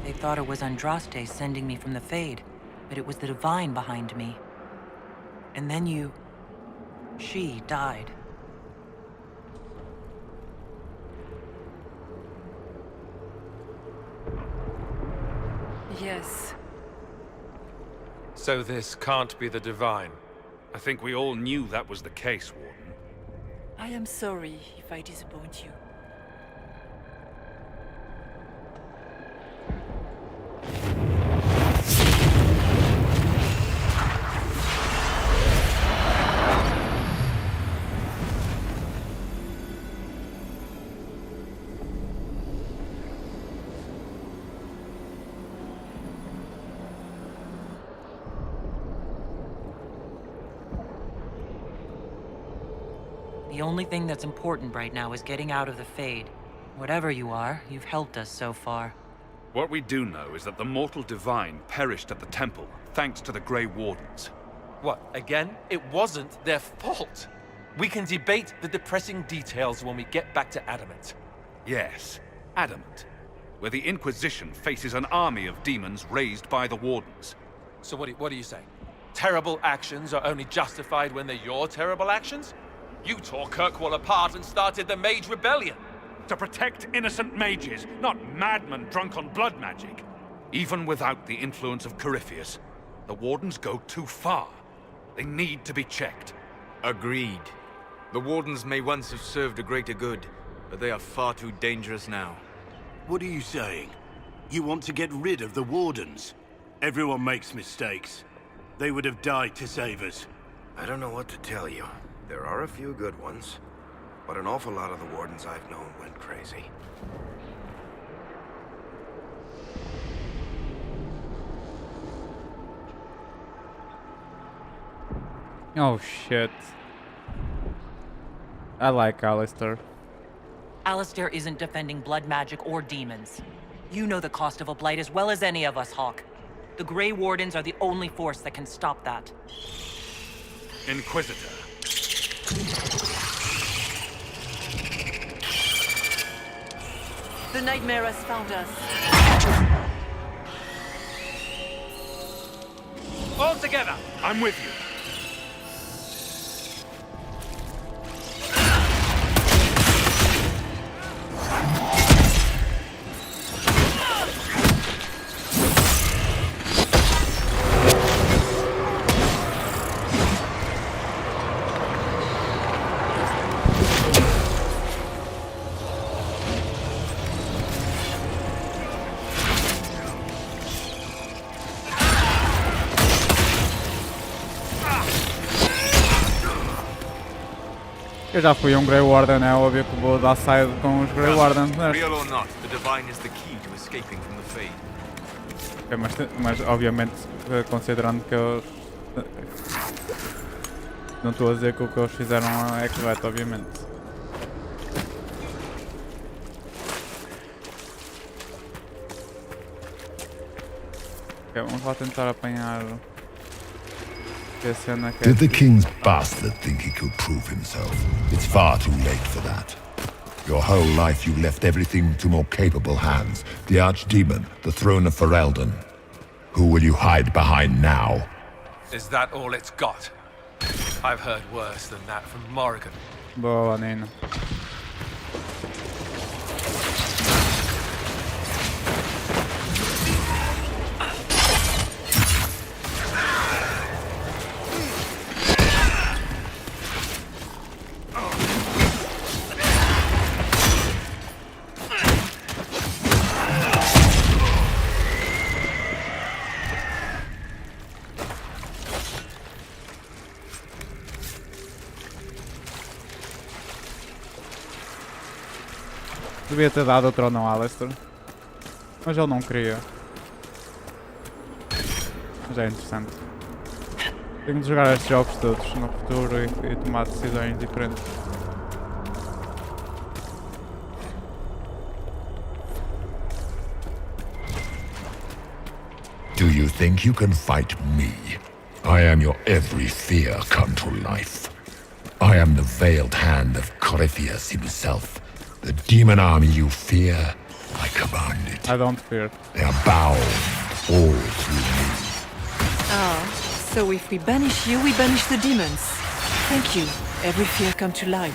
They thought it was Andraste sending me from the Fade, but it was the Divine behind me. And then she died. Yes. So this can't be the Divine. I think we all knew that was the case, Warden. I am sorry if I disappoint you. The only thing that's important right now is getting out of the Fade. Whatever you are, you've helped us so far. What we do know is that the mortal divine perished at the temple, thanks to the Grey Wardens. What, again? It wasn't their fault. We can debate the depressing details when we get back to Adamant. Yes, Adamant, where the Inquisition faces an army of demons raised by the Wardens. So what do you say? Terrible actions are only justified when they're your terrible actions? You tore Kirkwall apart and started the Mage Rebellion. To protect innocent mages, not madmen drunk on blood magic. Even without the influence of Corypheus, the Wardens go too far. They need to be checked. Agreed. The Wardens may once have served a greater good, but they are far too dangerous now. What are you saying? You want to get rid of the Wardens? Everyone makes mistakes. They would have died to save us. I don't know what to tell you. There are a few good ones, but an awful lot of the Wardens I've known went crazy. Oh shit. I like Alistair. Alistair isn't defending blood magic or demons. You know the cost of a Blight as well as any of us, Hawke. The Grey Wardens are the only force that can stop that. Inquisitor. The nightmare has found us. All together! I'm with you. Eu já fui Grey Warden, é óbvio que vou dar side com os Grey Wardens, né? Real or not, the divine is the key to escaping from the Fade. Okay, mas obviamente considerando que eles... Não estou a dizer que o que eles fizeram é correto, obviamente. Ok, vamos lá tentar apanhar... Did the king's bastard think he could prove himself? It's far too late for that. Your whole life you left everything to more capable hands. The Archdemon, the throne of Ferelden. Who will you hide behind now? Is that all it's got? I've heard worse than that from Morrigan. Boa, Nina. Devia ter dado o trono ao Alistair, mas ele não queria. Mas é interessante. Tenho de jogar estes jogos todos no futuro e tomar decisões diferentes. Do you think you can fight me? I am your every fear come to life. I am the veiled hand of Corypheus himself. The demon army you fear, I command it. I don't fear. They are bound all through me. Ah, so if we banish you, we banish the demons. Thank you. Every fear come to life.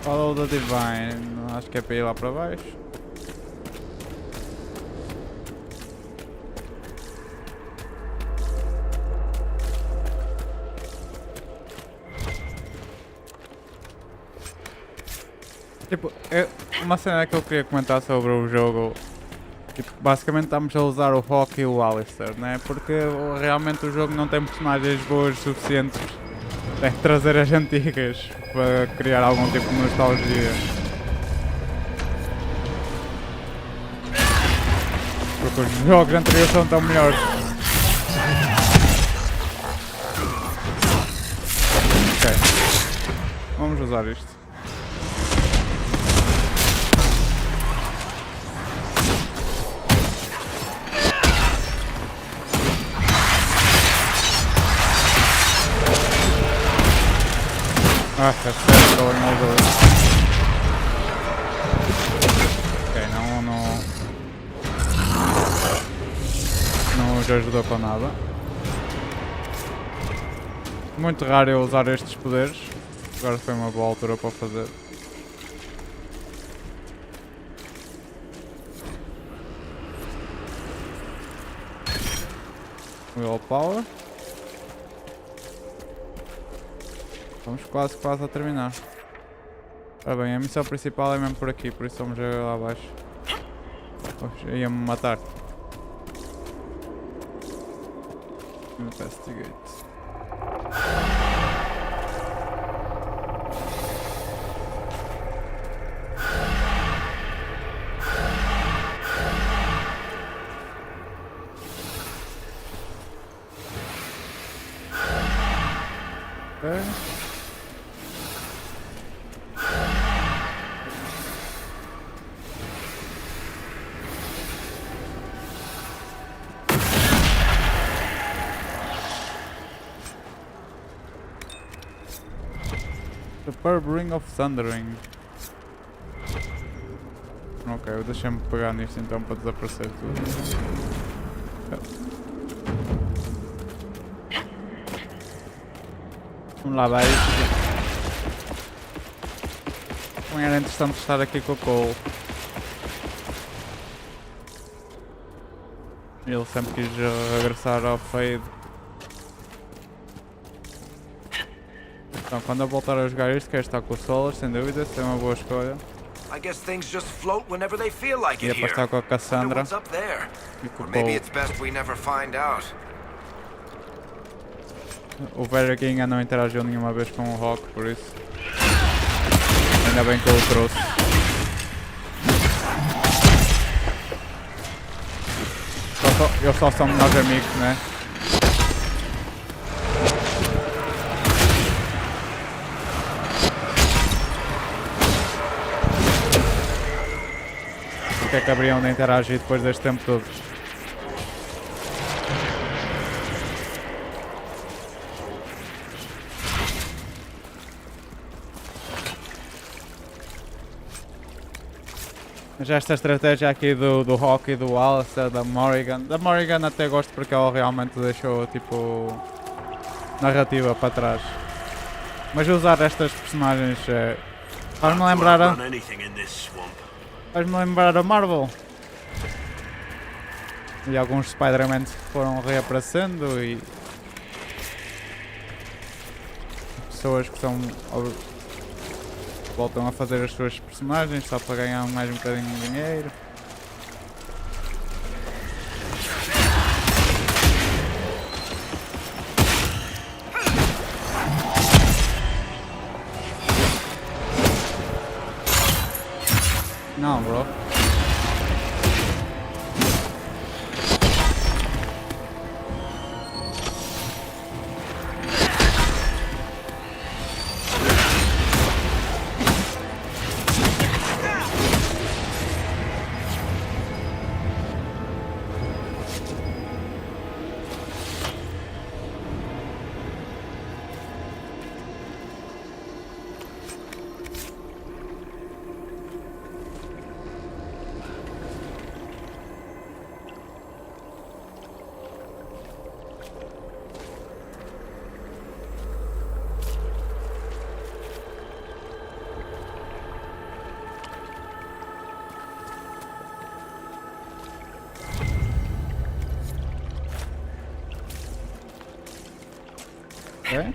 Follow the Divine, acho que é para ir lá para baixo. Tipo, uma cena que eu queria comentar sobre o jogo, tipo, basicamente estamos a usar o Hawke e o Alistair, né? Porque realmente o jogo não tem personagens boas suficientes Tem que trazer as antigas para criar algum tipo de nostalgia. Porque os jogos anteriores são tão melhores. Ok. Vamos usar isto. Ah, é sério, going over. Ok, não nos ajudou com nada. Muito raro eu usar estes poderes. Agora foi uma boa altura para fazer. Willpower. Estamos quase a terminar. Ora bem, a missão principal é mesmo por aqui, por isso vamos lá abaixo. Oxe, ia-me matar. Investigate. Okay. Superb Ring of Thundering. Ok, deixa-me pegar nisto então para desaparecer tudo. Vamos lá, vai. Não era interessante estar aqui com o Cole. Ele sempre quis regressar ao Fade. Então, quando eu voltar a jogar isto, quero estar com o Solar, sem dúvida, isso é uma boa escolha. I guess things just float whenever they feel like E it é para here. estar com a Cassandra What's up there? e com Or o maybe Cole. it's best we never find out. O Vera aqui ainda não interagiu nenhuma vez com o Hawke, por isso. Ainda bem que eu o trouxe. Eles só são melhores amigos, né? O que é que haveriam de interagir depois deste tempo todo? Mas esta estratégia aqui do Hawke e do Alistair, da Morrigan até gosto porque ela realmente deixou tipo narrativa para trás. Mas usar estas personagens faz-me lembrar a Marvel. E alguns Spider-Man foram reaparecendo e pessoas que são voltam a fazer as suas personagens só para ganhar mais um bocadinho de dinheiro. Não, bro. Okay.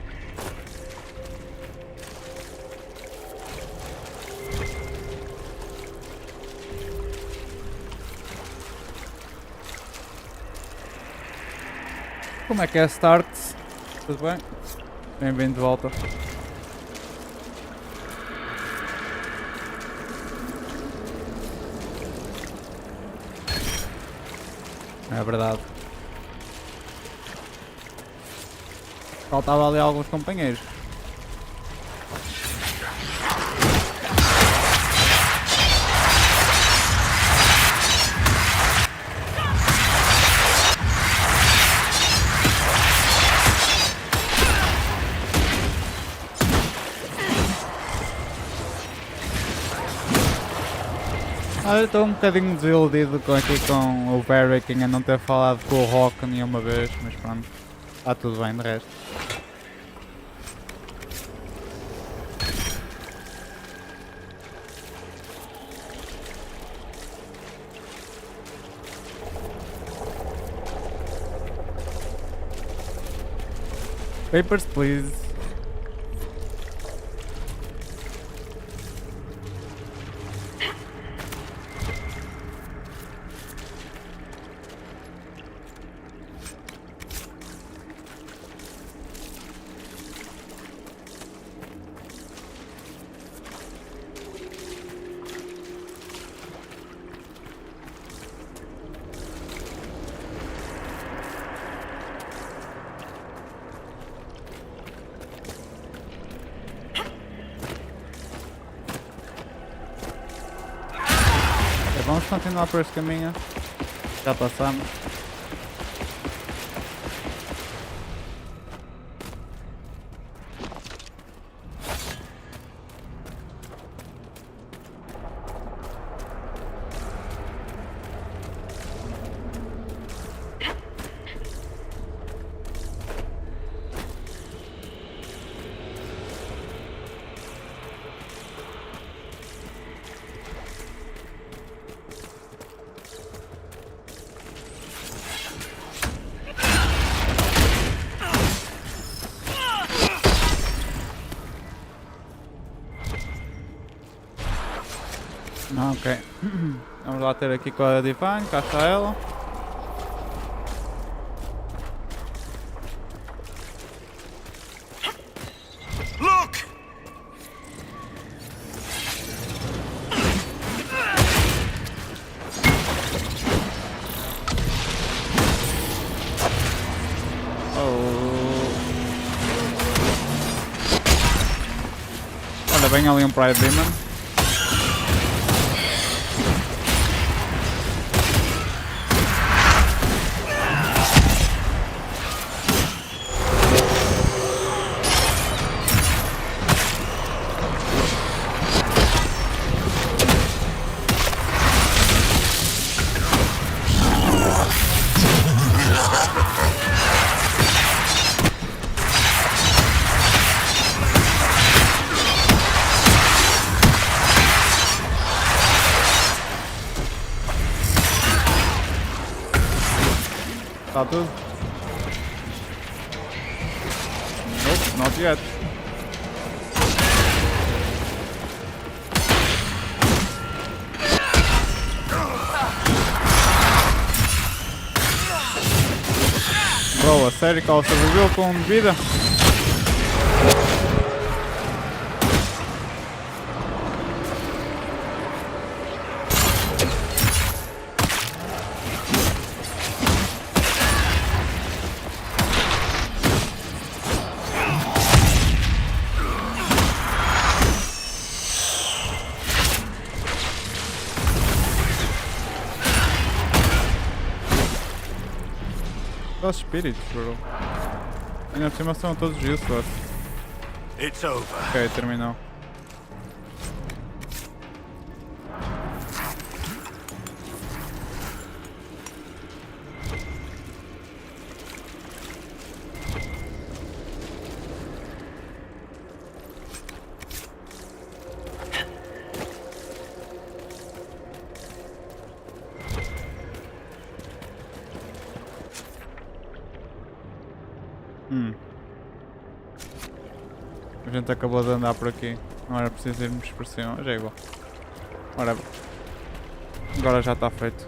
Como é que é start? Tudo bem? Bem-vindo de volta. É verdade. Faltava ali alguns companheiros. Olha, estou um bocadinho desiludido aqui com o Varric em não ter falado com o Hawke nenhuma vez, mas pronto, está tudo bem de resto. Papers, please. Vamos continuar por este caminho. Já passamos. Ok. Vamos lá ter aqui com a Divine, cá está ela. Look! Olha, vem ali um Pride Demon. Está tudo? Nope, not yet. Bro, a sério que ela sobreviveu com vida? Os espíritos, bro. Ainda por cima são todos useless. It's over. Ok, terminou. A gente acabou de andar por aqui, não era preciso irmos por cima, mas é igual. Whatever. Agora já está feito.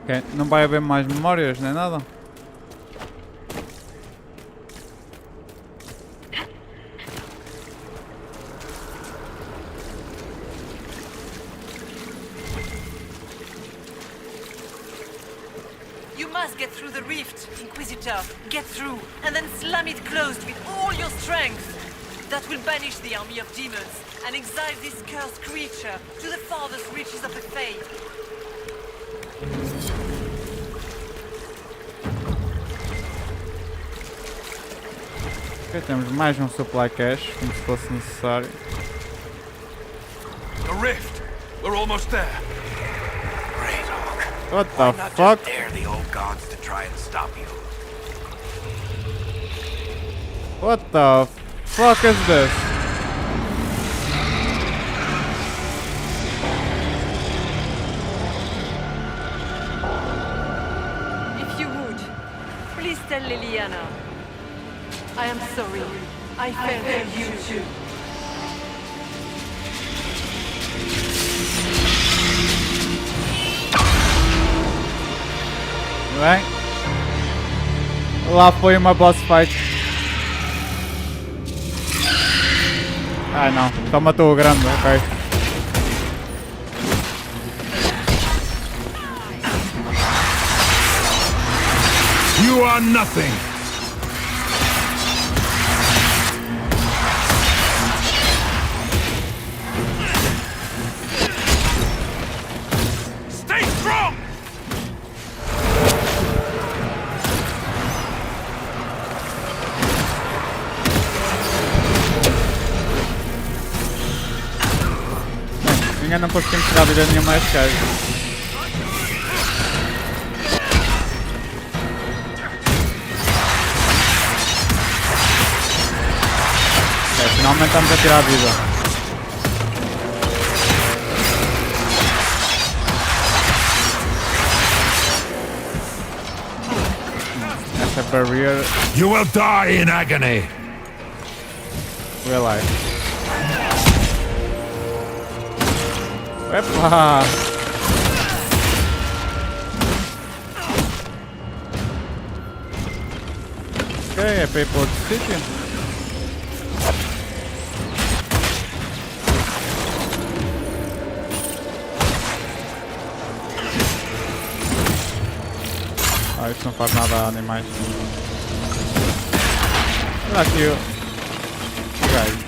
Ok, não vai haver mais memórias nem nada? You must get through the rift, Inquisitor. Get through, and then slam it closed with all your strength. That will banish the army of demons and exile this cursed creature to the farthest reaches of the Fade. Ok, temos mais um supply cache, como se fosse necessário. The rift! We're almost there. Great, Hawke. What Why the not fuck? just dare the old gods to try and stop you? What the fuck is this? If you would, please tell Liliana. I am sorry. I failed you too. Bem, lá foi uma boss fight. Ah não, só matou o grande, ok. You are nothing! Stay strong! Ainda não conseguimos tirar a vida nenhuma a este gajo. Ok, finalmente estamos a tirar a vida. Essa barrier. You will die in agony! Will I? Epa! Ok, é para ir para outro sítio. Ah, isso não faz nada a animais. Olha aqui o gajo.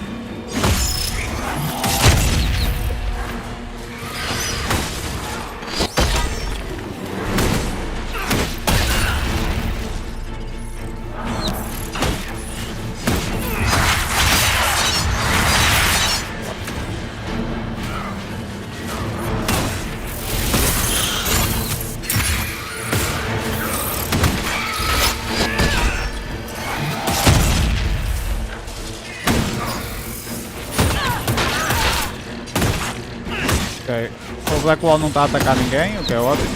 Ok, o Blackwall não está a atacar ninguém, o que é ótimo.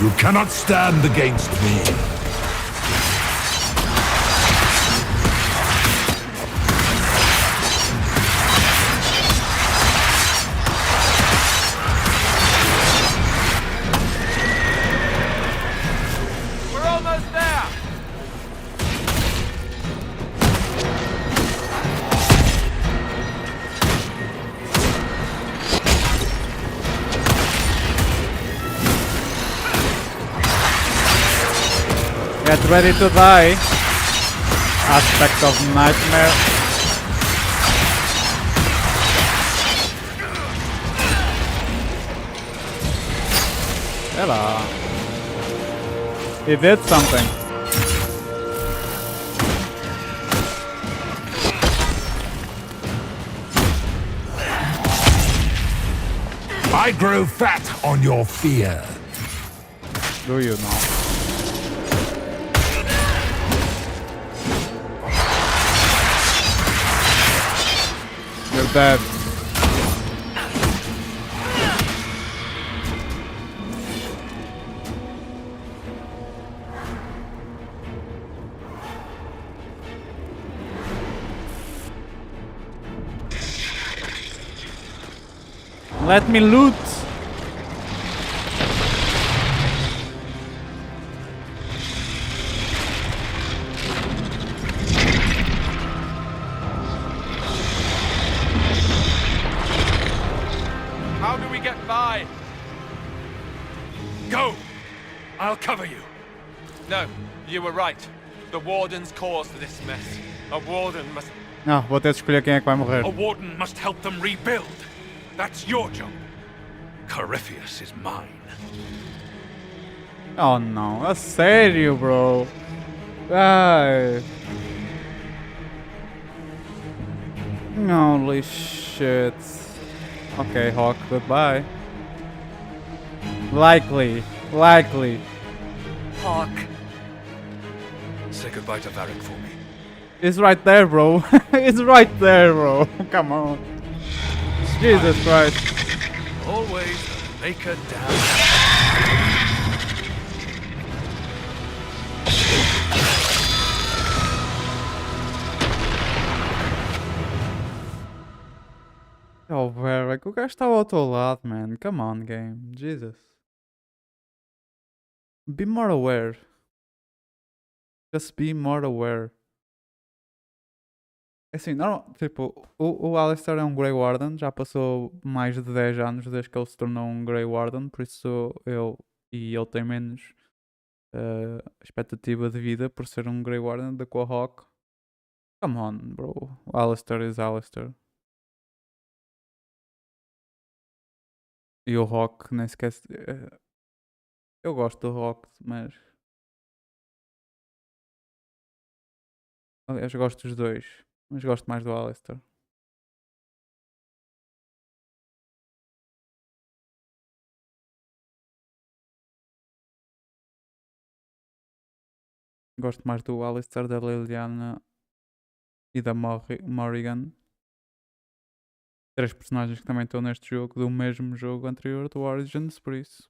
You cannot stand against me! We're almost there! Get ready to die. Aspect of nightmare. Hello. He did something. I grow fat on your fear. Do you know? You're dead. Let me loot! How do we get by? Go! I'll cover you. No, you were right. The Wardens caused this mess. A Warden must... Ah, vou ter de escolher quem é que vai morrer. A Warden must help them rebuild. That's your job. Corypheus is mine. Oh não, a sério, bro. Ai. Holy shit. Okay, Hawke, goodbye. Likely. Hawke. Say goodbye to Varric for me. It's right there, bro. It's right there, bro. Come on. Jesus Christ. Always make a damn. Oh, Varric, o gajo estava ao teu lado, man. Come on, game. Jesus. Be more aware. Just be more aware. Assim, não, tipo, o Alistair é um Grey Warden, já passou mais de 10 anos desde que ele se tornou um Grey Warden, por isso ele tem menos expectativa de vida por ser um Grey Warden do que o Hawke. Come on, bro. O Alistair is Alistair. E o Hawke, nem sequer. Eu gosto do Hawke, mas. Aliás, gosto dos dois, mas gosto mais do Alistair. Gosto mais do Alistair, da Liliana e da Morrigan. 3 personagens que também estão neste jogo, do mesmo jogo anterior, do Origins, por isso.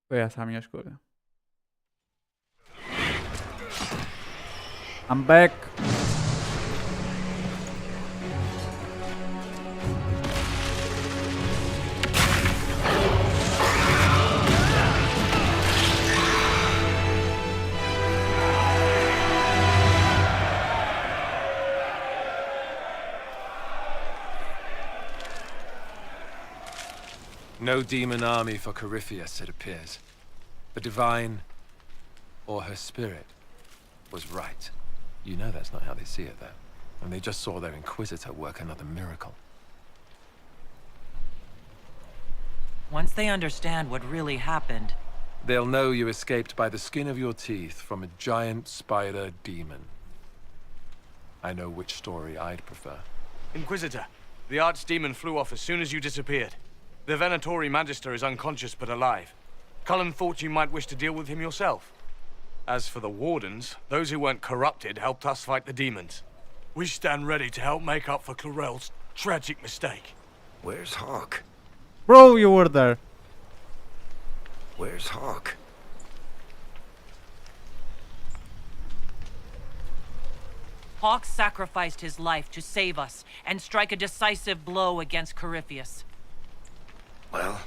Foi essa a minha escolha. I'm back! No demon army for Corypheus, it appears. The divine, or her spirit, was right. You know that's not how they see it, though. And they just saw their Inquisitor work another miracle. Once they understand what really happened... They'll know you escaped by the skin of your teeth from a giant spider demon. I know which story I'd prefer. Inquisitor, the archdemon flew off as soon as you disappeared. The Venatori Magister is unconscious but alive. Cullen thought you might wish to deal with him yourself. As for the Wardens, those who weren't corrupted helped us fight the demons. We stand ready to help make up for Clarel's tragic mistake. Where's Hawke? Bro, you were there. Where's Hawke? Hawke sacrificed his life to save us and strike a decisive blow against Corypheus. Well?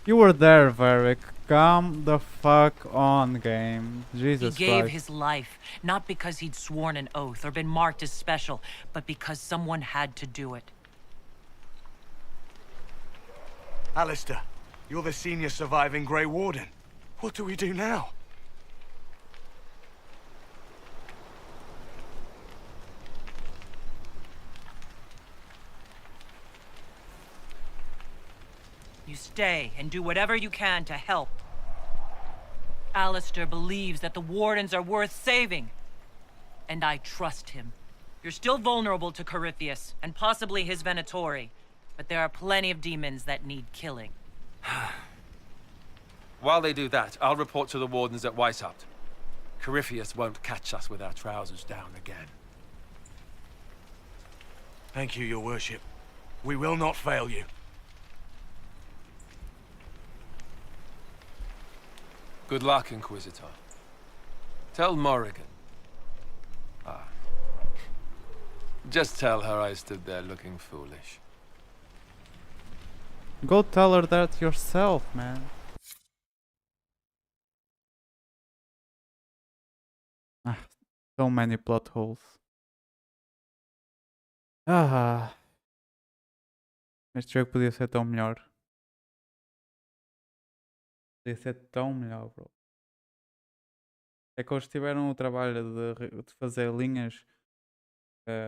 You were there, Varric. Come the fuck on, game. Jesus Christ. He gave his life, not because he'd sworn an oath or been marked as special, but because someone had to do it. Alistair, you're the senior surviving Grey Warden. What do we do now? You stay and do whatever you can to help. Alistair believes that the Wardens are worth saving. And I trust him. You're still vulnerable to Corypheus, and possibly his Venatori. But there are plenty of demons that need killing. While they do that, I'll report to the Wardens at Weishaupt. Corypheus won't catch us with our trousers down again. Thank you, your worship. We will not fail you. Good luck, Inquisitor. Tell Morrigan. Just tell her I stood there looking foolish. Go tell her that yourself, man. Ah, so many plot holes. Ah, este jogo podia ser tão melhor. Podia ser tão melhor, bro. É que eles tiveram o trabalho de fazer linhas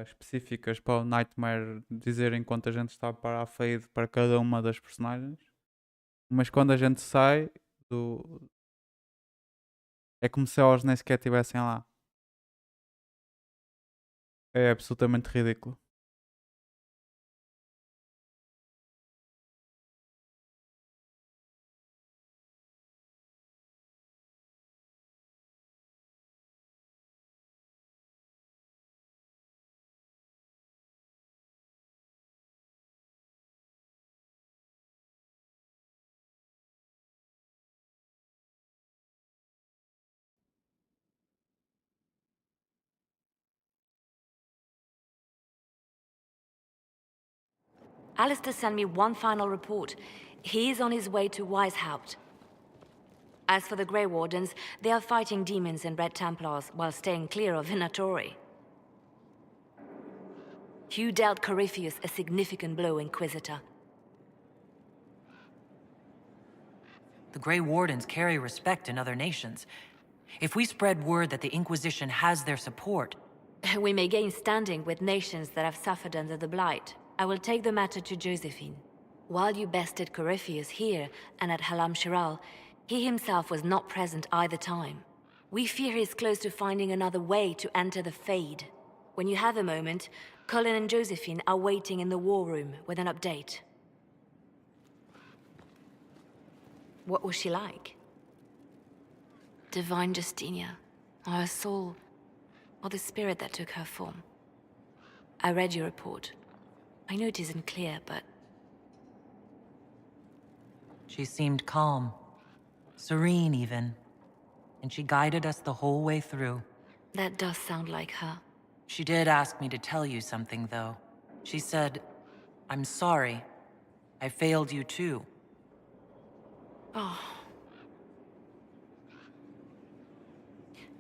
específicas para o Nightmare dizerem quanta gente está para a fade para cada uma das personagens. Mas quando a gente sai do... É como se elas nem sequer estivessem lá. É absolutamente ridículo. Alistair sent me one final report. He is on his way to Weishaupt. As for the Grey Wardens, they are fighting demons and Red Templars while staying clear of Venatori. Hugh dealt Corypheus a significant blow, Inquisitor. The Grey Wardens carry respect in other nations. If we spread word that the Inquisition has their support... We may gain standing with nations that have suffered under the Blight. I will take the matter to Josephine. While you bested Corypheus here and at Halam Shiral, he himself was not present either time. We fear he is close to finding another way to enter the Fade. When you have a moment, Colin and Josephine are waiting in the war room with an update. What was she like? Divine Justinia, or her soul, or the spirit that took her form. I read your report. I know it isn't clear, but... She seemed calm. Serene, even. And she guided us the whole way through. That does sound like her. She did ask me to tell you something, though. She said, "I'm sorry. I failed you too." Oh.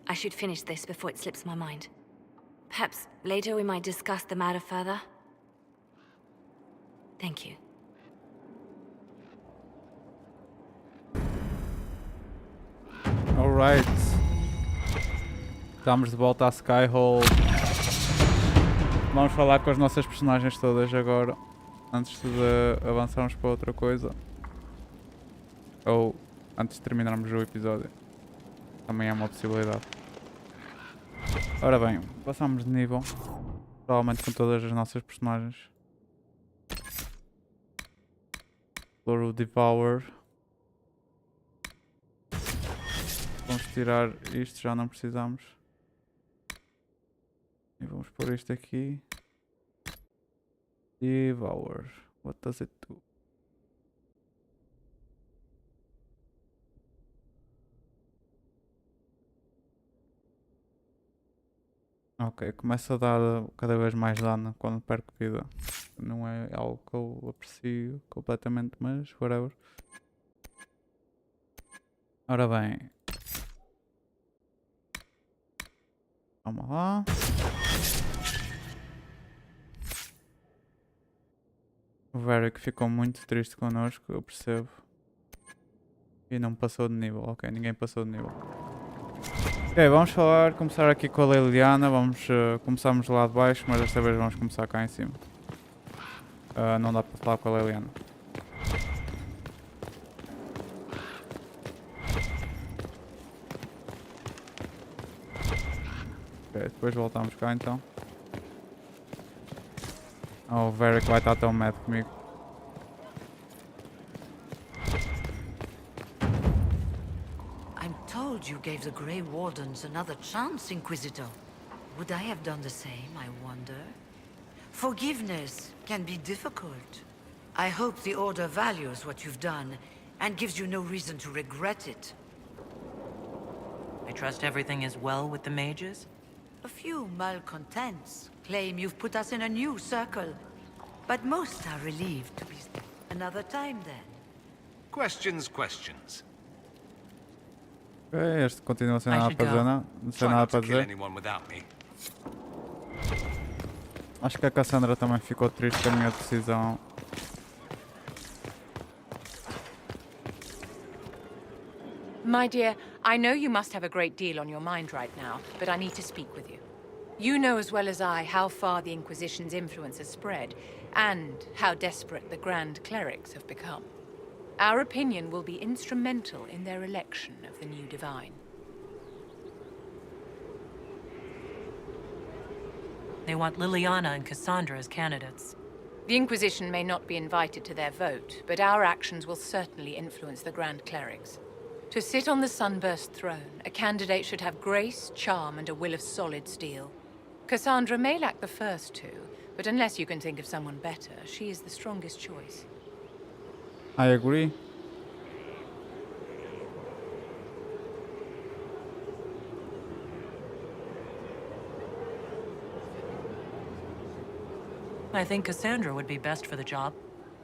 I should finish this before it slips my mind. Perhaps later we might discuss the matter further. Thank you. Alright. Estamos de volta à Skyhold. Vamos falar com as nossas personagens todas agora. Antes de avançarmos para outra coisa. Ou antes de terminarmos o episódio. Também é uma possibilidade. Ora bem, passamos de nível. Provavelmente com todas as nossas personagens. Por o Devour. Vamos tirar isto, já não precisamos. E vamos pôr isto aqui. Devour. What does it do? Ok, começa a dar cada vez mais dano quando perco vida. Não é algo que eu aprecio completamente, mas whatever. Ora bem. Vamos lá. O Varric ficou muito triste connosco, eu percebo. E não passou de nível. Ok, ninguém passou de nível. Ok, vamos começar aqui com a Liliana. Começamos lá de baixo, mas desta vez vamos começar cá em cima. Não dá para falar com a Liliana. Ok, depois voltamos cá então. Oh, o Varric vai estar tão mad comigo. You gave the Grey Wardens another chance, Inquisitor. Would I have done the same, I wonder? Forgiveness can be difficult. I hope the Order values what you've done and gives you no reason to regret it. I trust everything is well with the mages? A few malcontents claim you've put us in a new circle, but most are relieved to be... Another time, then. Questions. Ok, este continua sem nada para dizer, sem nada para dizer. Acho que a Cassandra também ficou triste com a minha decisão. My dear, I know you must have a great deal on your mind right now, but I need to speak with you. You know as well as I how far the Inquisition's influence has spread, and how desperate the Grand Clerics have become. Our opinion will be instrumental in their election of the new Divine. They want Liliana and Cassandra as candidates. The Inquisition may not be invited to their vote, but our actions will certainly influence the Grand Clerics. To sit on the Sunburst throne, a candidate should have grace, charm, and a will of solid steel. Cassandra may lack the first two, but unless you can think of someone better, she is the strongest choice. I agree. I think Cassandra would be best for the job.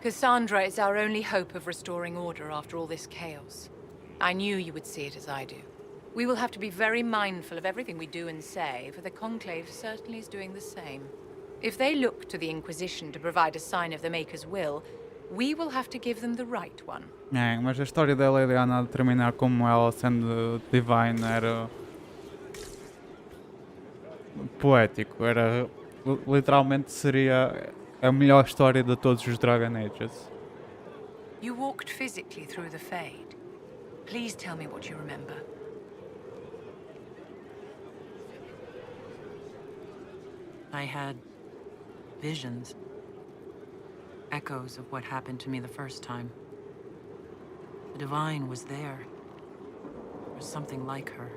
Cassandra is our only hope of restoring order after all this chaos. I knew you would see it as I do. We will have to be very mindful of everything we do and say, for the Conclave certainly is doing the same. If they look to the Inquisition to provide a sign of the Maker's will, we will have to give them the right one. É, mas a história da Liliana a determinar como ela sendo Divine era poético, era literalmente seria a melhor história de todos os Dragon Ages. You walked physically through the Fade. Please tell me what you remember. I had visions. Echoes of what happened to me the first time. The Divine was there. There was something like her.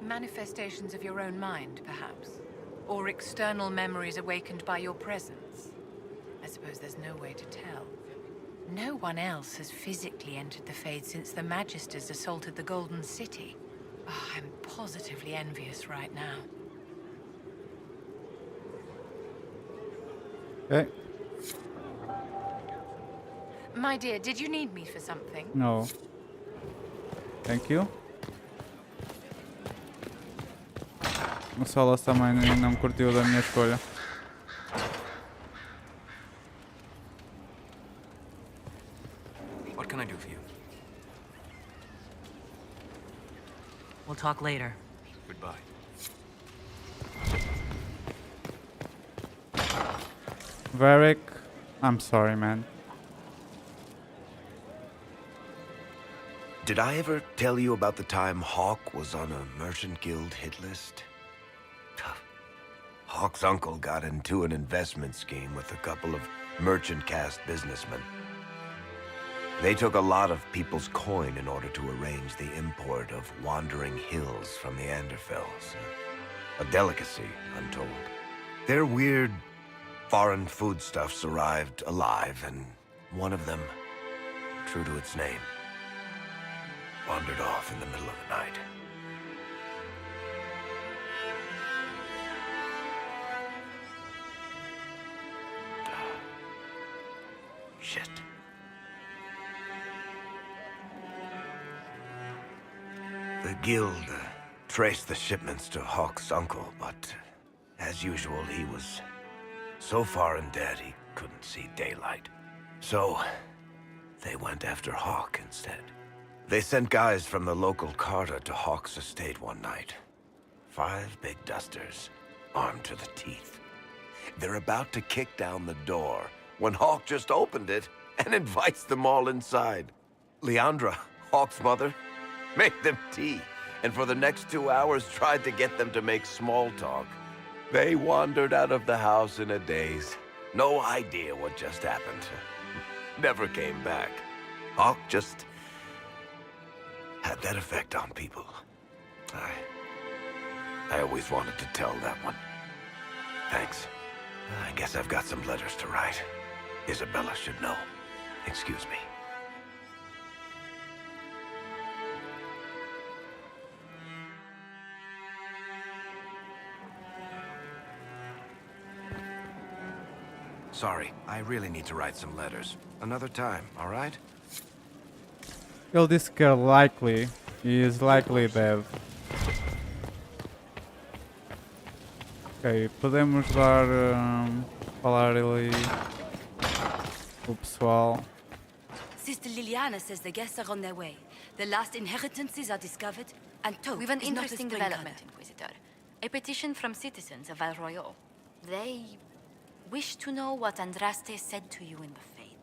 Manifestations of your own mind, perhaps? Or external memories awakened by your presence? I suppose there's no way to tell. No one else has physically entered the Fade since the Magisters assaulted the Golden City. Oh, I'm positively envious right now. Okay. My dear, did you need me for something? No. Thank you. O Solas também não curtiu da minha escolha. What can I do for you? We'll talk later. Goodbye. Varric, I'm sorry, man. Did I ever tell you about the time Hawke was on a Merchant Guild hit list? Hawke's uncle got into an investment scheme with a couple of merchant caste businessmen. They took a lot of people's coin in order to arrange the import of wandering hills from the Anderfells. A delicacy, I'm told. Their weird foreign foodstuffs arrived alive, and one of them, true to its name, wandered off in the middle of the night. Shit. The guild traced the shipments to Hawke's uncle, but as usual, he was so far in debt he couldn't see daylight. So they went after Hawke instead. They sent guys from the local carter to Hawke's estate one night. 5 big dusters, armed to the teeth. They're about to kick down the door when Hawke just opened it and invites them all inside. Leandra, Hawke's mother, made them tea, and for the next 2 hours tried to get them to make small talk. They wandered out of the house in a daze. No idea what just happened. Never came back. Hawke just had that effect on people. I always wanted to tell that one. Thanks. I guess I've got some letters to write. Isabella should know. Excuse me. Sorry, I really need to write some letters. Another time, alright? Ele disse que é likely. He is likely dead. Ok, podemos dar... falar ali... o pessoal. Sister Liliana says the guests are on their way. The last inheritances are discovered, and Tento We've an is not a interesting spring development, card. Inquisitor. A petition from citizens of Val Royal. They wish to know what Andraste said to you in the Fade.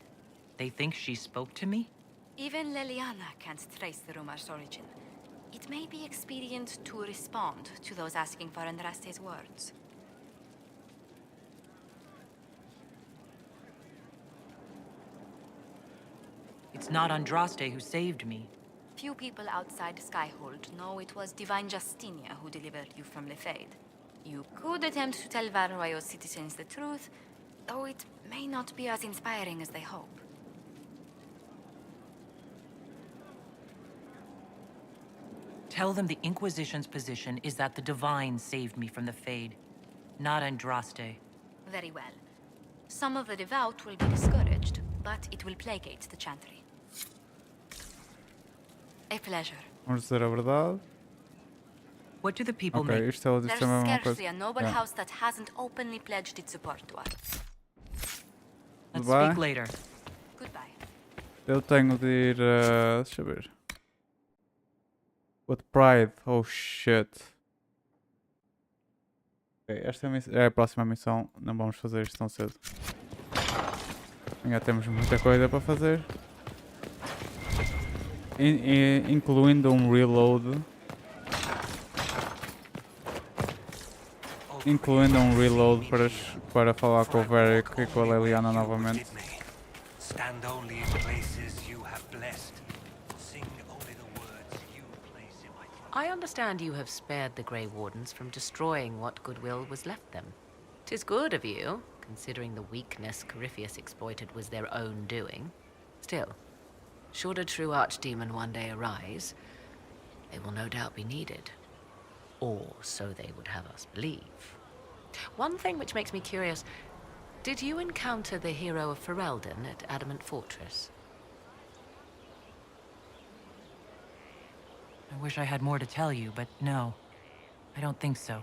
They think she spoke to me? Even Liliana can't trace the rumor's origin. It may be expedient to respond to those asking for Andraste's words. It's not Andraste who saved me. Few people outside Skyhold know it was Divine Justinia who delivered you from the Fade. You could attempt to tell Val Royal citizens the truth, though it may not be as inspiring as they hope. Tell them the Inquisition's position is that the Divine saved me from the Fade, not Andraste. Very well. Some of the devout will be discouraged, but it will placate the chantry. A pleasure. Vamos dizer a verdade. What do the people Ok, make? isto ela disse a mesma There's coisa. scarcely a noble Yeah. house that hasn't openly pledged its support to us. Let's Goodbye. speak later. Goodbye. Eu tenho de ir. Deixa eu ver. With Pride. Oh shit. Ok, esta é a próxima missão. Não vamos fazer isto tão cedo. Ainda temos muita coisa para fazer. Incluindo um reload. Incluindo um reload para falar com o Varric e com a Liliana novamente. Stand only in places you have blessed. Sing only the words you place in my throat. I understand you have spared the Grey Wardens from destroying what goodwill was left them. 'Tis good of you, considering the weakness Corypheus exploited was their own doing. Still, should a true archdemon one day arise, they will no doubt be needed. Or so they would have us believe. One thing which makes me curious, did you encounter the hero of Ferelden at Adamant Fortress? I wish I had more to tell you, but no. I don't think so.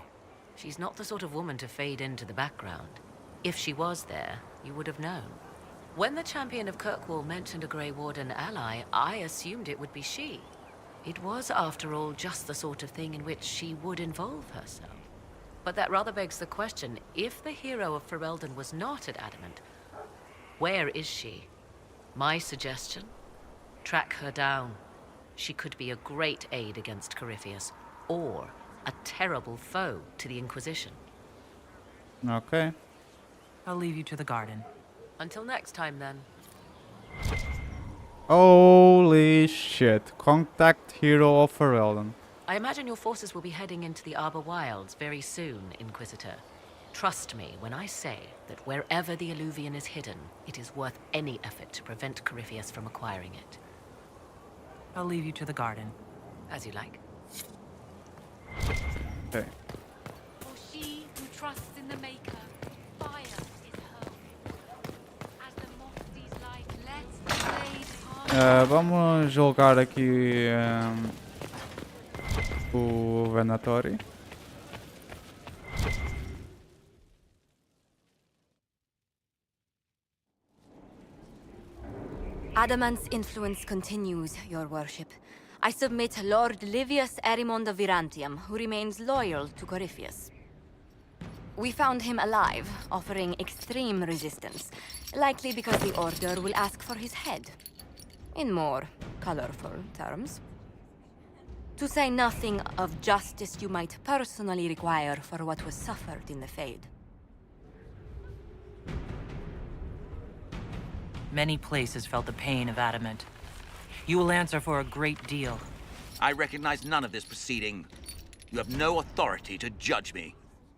She's not the sort of woman to fade into the background. If she was there, you would have known. When the Champion of Kirkwall mentioned a Grey Warden ally, I assumed it would be she. It was, after all, just the sort of thing in which she would involve herself. But that rather begs the question, if the hero of Ferelden was not at Adamant, where is she? My suggestion? Track her down. She could be a great aid against Corypheus, or a terrible foe to the Inquisition. Ok. I'll leave you to the garden. Until next time, then. Holy shit. Contact hero of Ferelden. I imagine your forces will be heading into the Arbor Wilds very soon, Inquisitor. Trust me when I say that wherever the Alluvian is hidden, it is worth any effort to prevent Corypheus from acquiring it. I'll leave you to the garden. As you like. Okay. For she who trusts in the Maker, fire is her. As the moth sees light, let's the blade pass. Vamos jogar aqui o Venatori. Adamant's influence continues, your worship. I submit Lord Livius Erimond of Virantium, who remains loyal to Corypheus. We found him alive, offering extreme resistance, likely because the Order will ask for his head. In more colorful terms. To say nothing of justice you might personally require for what was suffered in the Fade. Many places felt the pain of Adamant. You will answer for a great deal. I recognize none of this proceeding. You have no authority to judge me.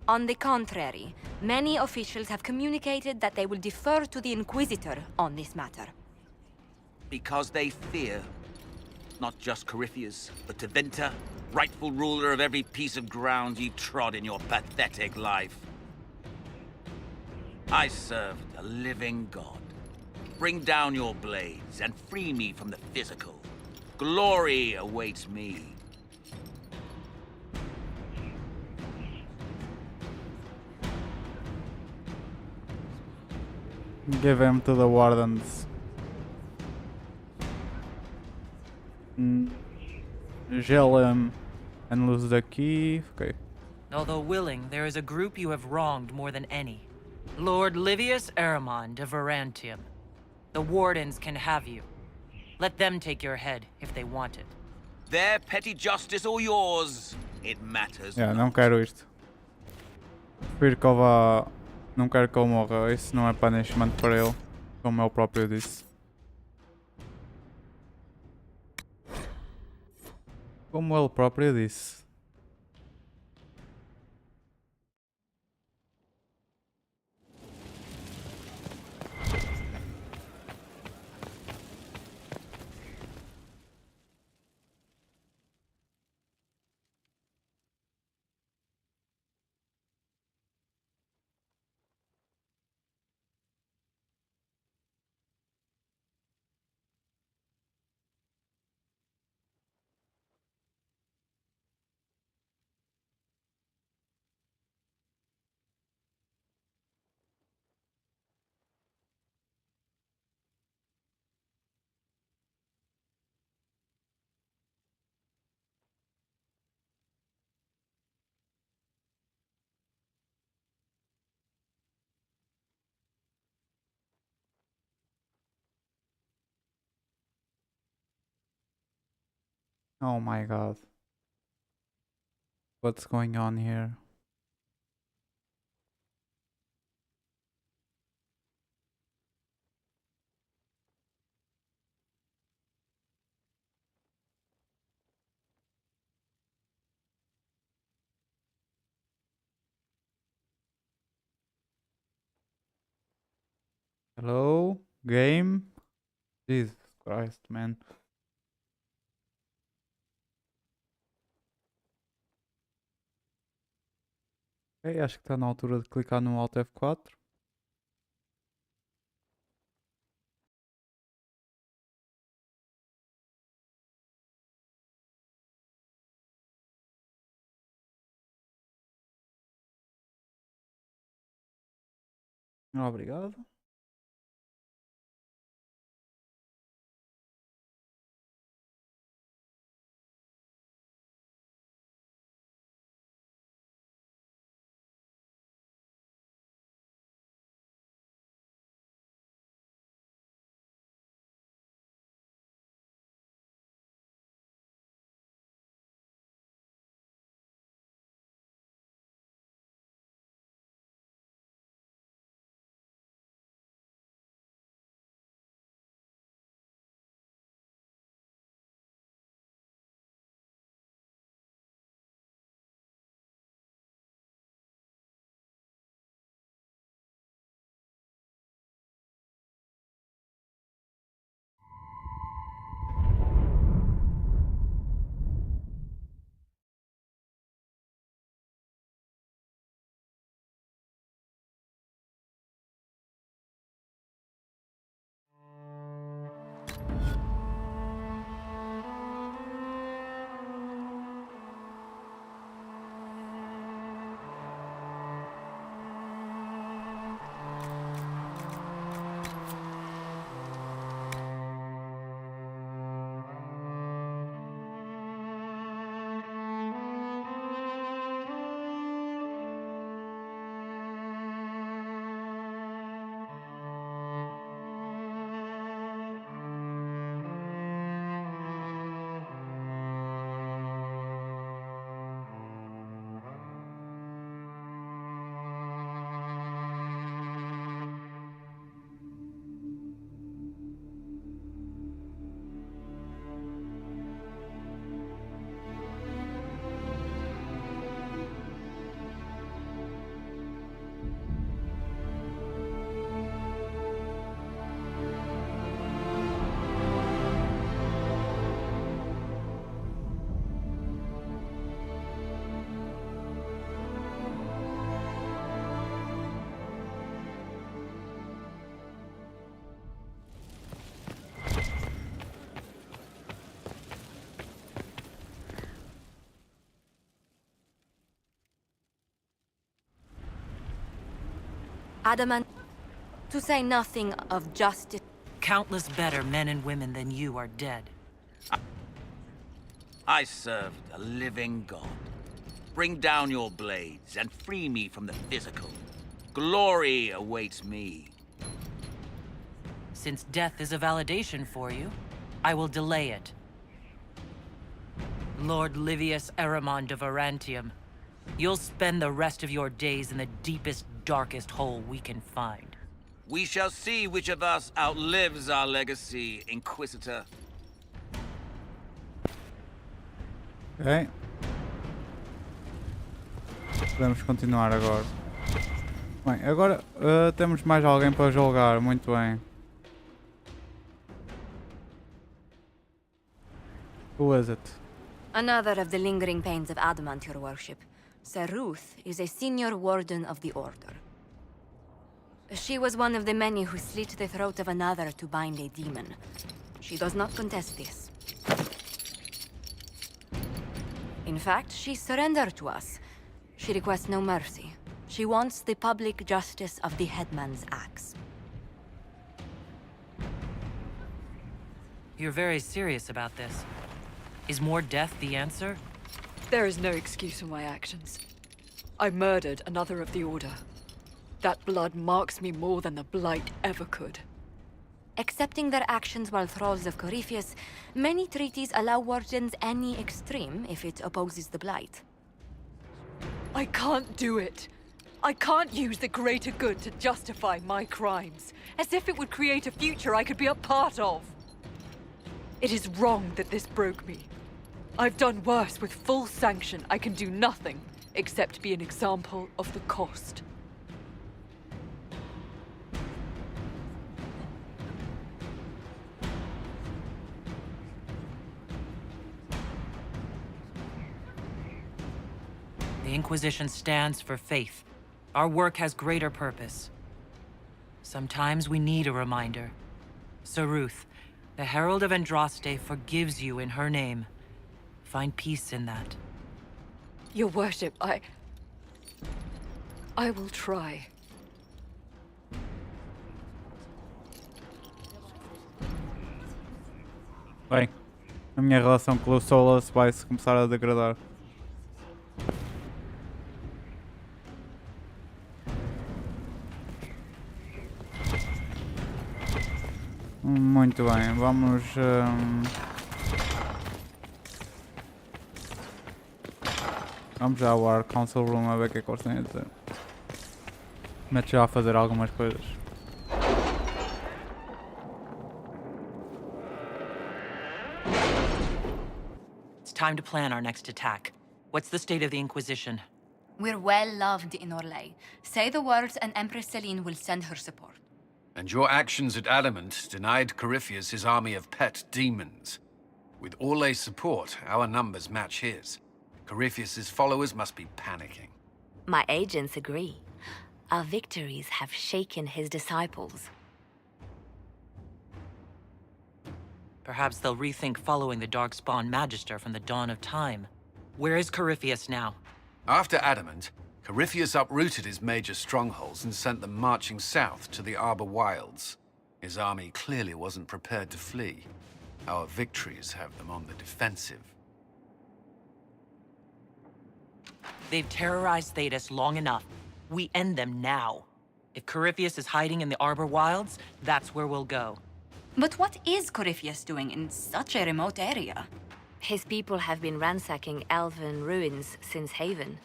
On the contrary, many officials have communicated that they will defer to the Inquisitor on this matter. Because they fear. Not just Corypheus, but Teventa, rightful ruler of every piece of ground you trod in your pathetic life. I served the living god. Bring down your blades and free me from the physical. Glory awaits me. Give him to the Wardens. Jail him and lose the key. Okay. Although willing, there is a group you have wronged more than any. Lord Livius Aramond of Varantium. The Wardens can have you. Let them take your head if they want it. Their petty justice or yours, it matters Yeah, not. não quero isto. Prefiro que ele vá. Não quero que ele morra. Isso não é punishment para ele. Como ele próprio disse. Como ele próprio disse. Oh my god. What's going on here? Hello? Game? Jesus Christ, man. Ok, acho que está na altura de clicar no Alt F4. Obrigado. adamant, to say nothing of justice. Countless better men and women than you are dead. I served a living god. Bring down your blades and free me from the physical. Glory awaits me. Since death is a validation for you, I will delay it. Lord Livius Eramond of Arantium, you'll spend the rest of your days in the deepest, darkest hole we can find. We shall see which of us outlives our legacy, Inquisitor. Ok. Podemos continuar agora. Bem, agora temos mais alguém para julgar. Muito bem. Who is it? Another of the lingering pains of adamant, your worship. Sir Ruth is a senior warden of the Order. She was one of the many who slit the throat of another to bind a demon. She does not contest this. In fact, she surrendered to us. She requests no mercy. She wants the public justice of the headman's axe. You're very serious about this. Is more death the answer? There is no excuse for my actions. I murdered another of the Order. That blood marks me more than the Blight ever could. Accepting their actions while thralls of Corypheus, many treaties allow wardens any extreme if it opposes the Blight. I can't do it. I can't use the greater good to justify my crimes, as if it would create a future I could be a part of. It is wrong that this broke me. I've done worse with full sanction. I can do nothing except be an example of the cost. The Inquisition stands for faith. Our work has greater purpose. Sometimes we need a reminder. Sir Ruth, the Herald of Andraste forgives you in her name. Find peace in that. Your worship, I will try. Bem, a minha relação com o Solas vai se começar a degradar. Muito bem, vamos... Vamos já ao War Council Room a ver o que é que eles têm a dizer. Mete já a fazer algumas coisas. It's time to plan our next attack. What's the state of the Inquisition? We're well loved in Orlais. Say the words and Empress Celine will send her support. And your actions at Adamant denied Corypheus his army of pet demons. With Orlais' support, our numbers match his. Corypheus' followers must be panicking. My agents agree. Our victories have shaken his disciples. Perhaps they'll rethink following the Darkspawn Magister from the dawn of time. Where is Corypheus now? After Adamant, Corypheus uprooted his major strongholds and sent them marching south to the Arbor Wilds. His army clearly wasn't prepared to flee. Our victories have them on the defensive. They've terrorized Thedas long enough. We end them now. If Corypheus is hiding in the Arbor Wilds, that's where we'll go. But what is Corypheus doing in such a remote area? His people have been ransacking elven ruins since Haven.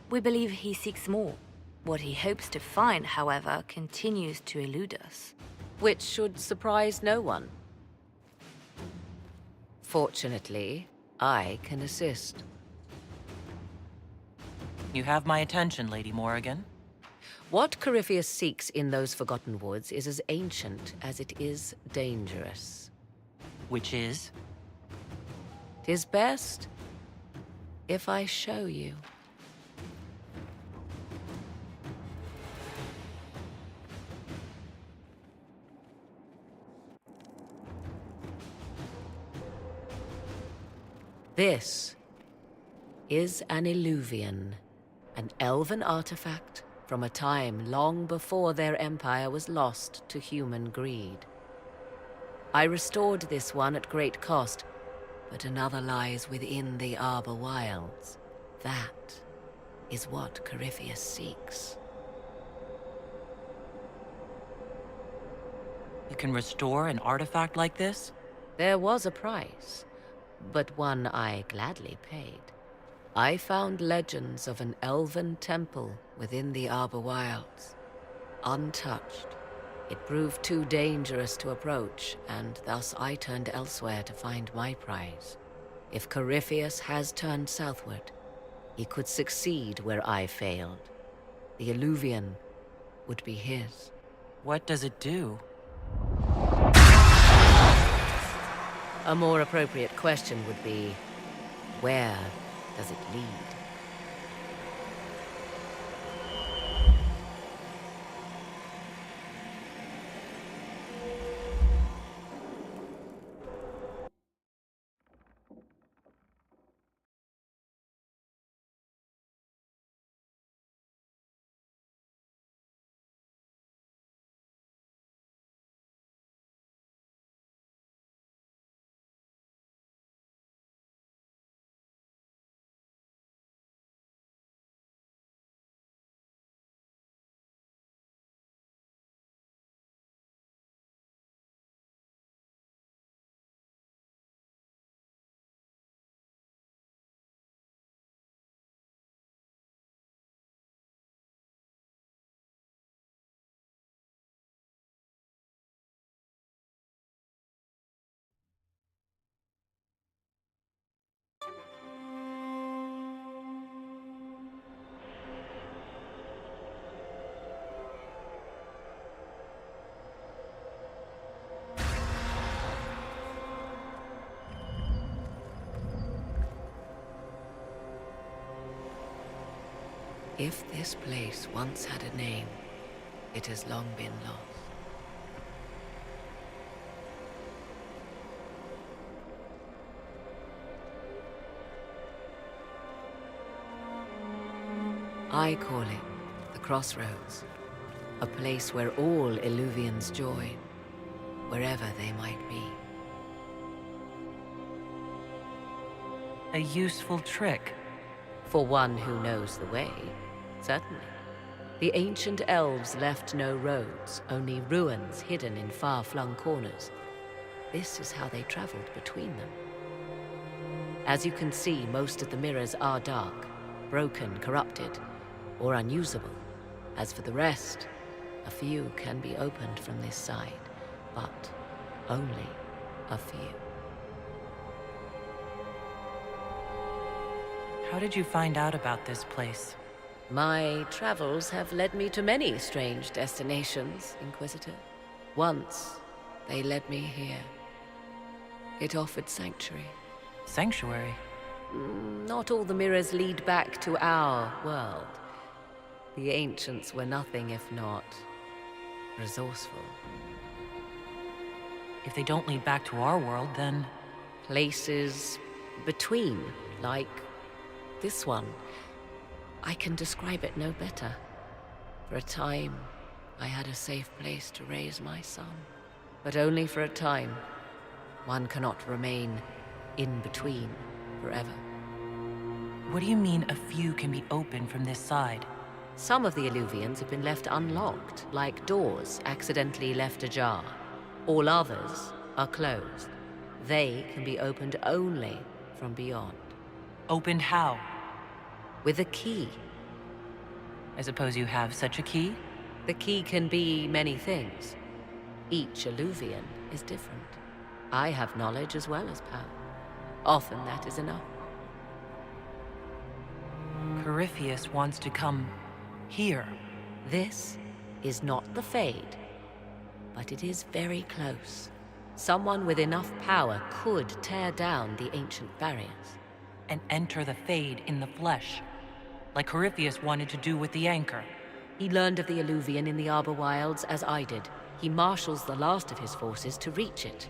We believe he seeks more. What he hopes to find, however, continues to elude us. Which should surprise no one. Fortunately, I can assist. You have my attention, Lady Morrigan. What Corypheus seeks in those Forgotten Woods is as ancient as it is dangerous. Which is? 'Tis best if I show you. This is an Illuvian, an elven artifact from a time long before their empire was lost to human greed. I restored this one at great cost, but another lies within the Arbor Wilds. That is what Corypheus seeks. You can restore an artifact like this? There was a price, but one I gladly paid. I found legends of an elven temple within the Arbor Wilds, untouched. It proved too dangerous to approach, and thus I turned elsewhere to find my prize. If Corypheus has turned southward, he could succeed where I failed. The Illuvian would be his. What does it do? A more appropriate question would be, where does it lead? If this place once had a name, it has long been lost. I call it the Crossroads, a place where all Illuvians join, wherever they might be. A useful trick. For one who knows the way, certainly. The ancient elves left no roads, only ruins hidden in far-flung corners. This is how they traveled between them. As you can see, most of the mirrors are dark, broken, corrupted, or unusable. As for the rest, a few can be opened from this side, but only a few. How did you find out about this place? My travels have led me to many strange destinations, Inquisitor. Once, they led me here. It offered sanctuary. Sanctuary? Not all the mirrors lead back to our world. The ancients were nothing if not resourceful. If they don't lead back to our world, then... Places between, like this one. I can describe it no better. For a time, I had a safe place to raise my son. But only for a time. One cannot remain in between forever. What do you mean a few can be opened from this side? Some of the Illuvians have been left unlocked, like doors accidentally left ajar. All others are closed. They can be opened only from beyond. Opened how? With a key. I suppose you have such a key? The key can be many things. Each Illuvian is different. I have knowledge as well as power. Often that is enough. Corypheus wants to come here. This is not the Fade, but it is very close. Someone with enough power could tear down the ancient barriers. And enter the Fade in the flesh, like Corypheus wanted to do with the Anchor. He learned of the Illuvian in the Arbor Wilds as I did. He marshals the last of his forces to reach it.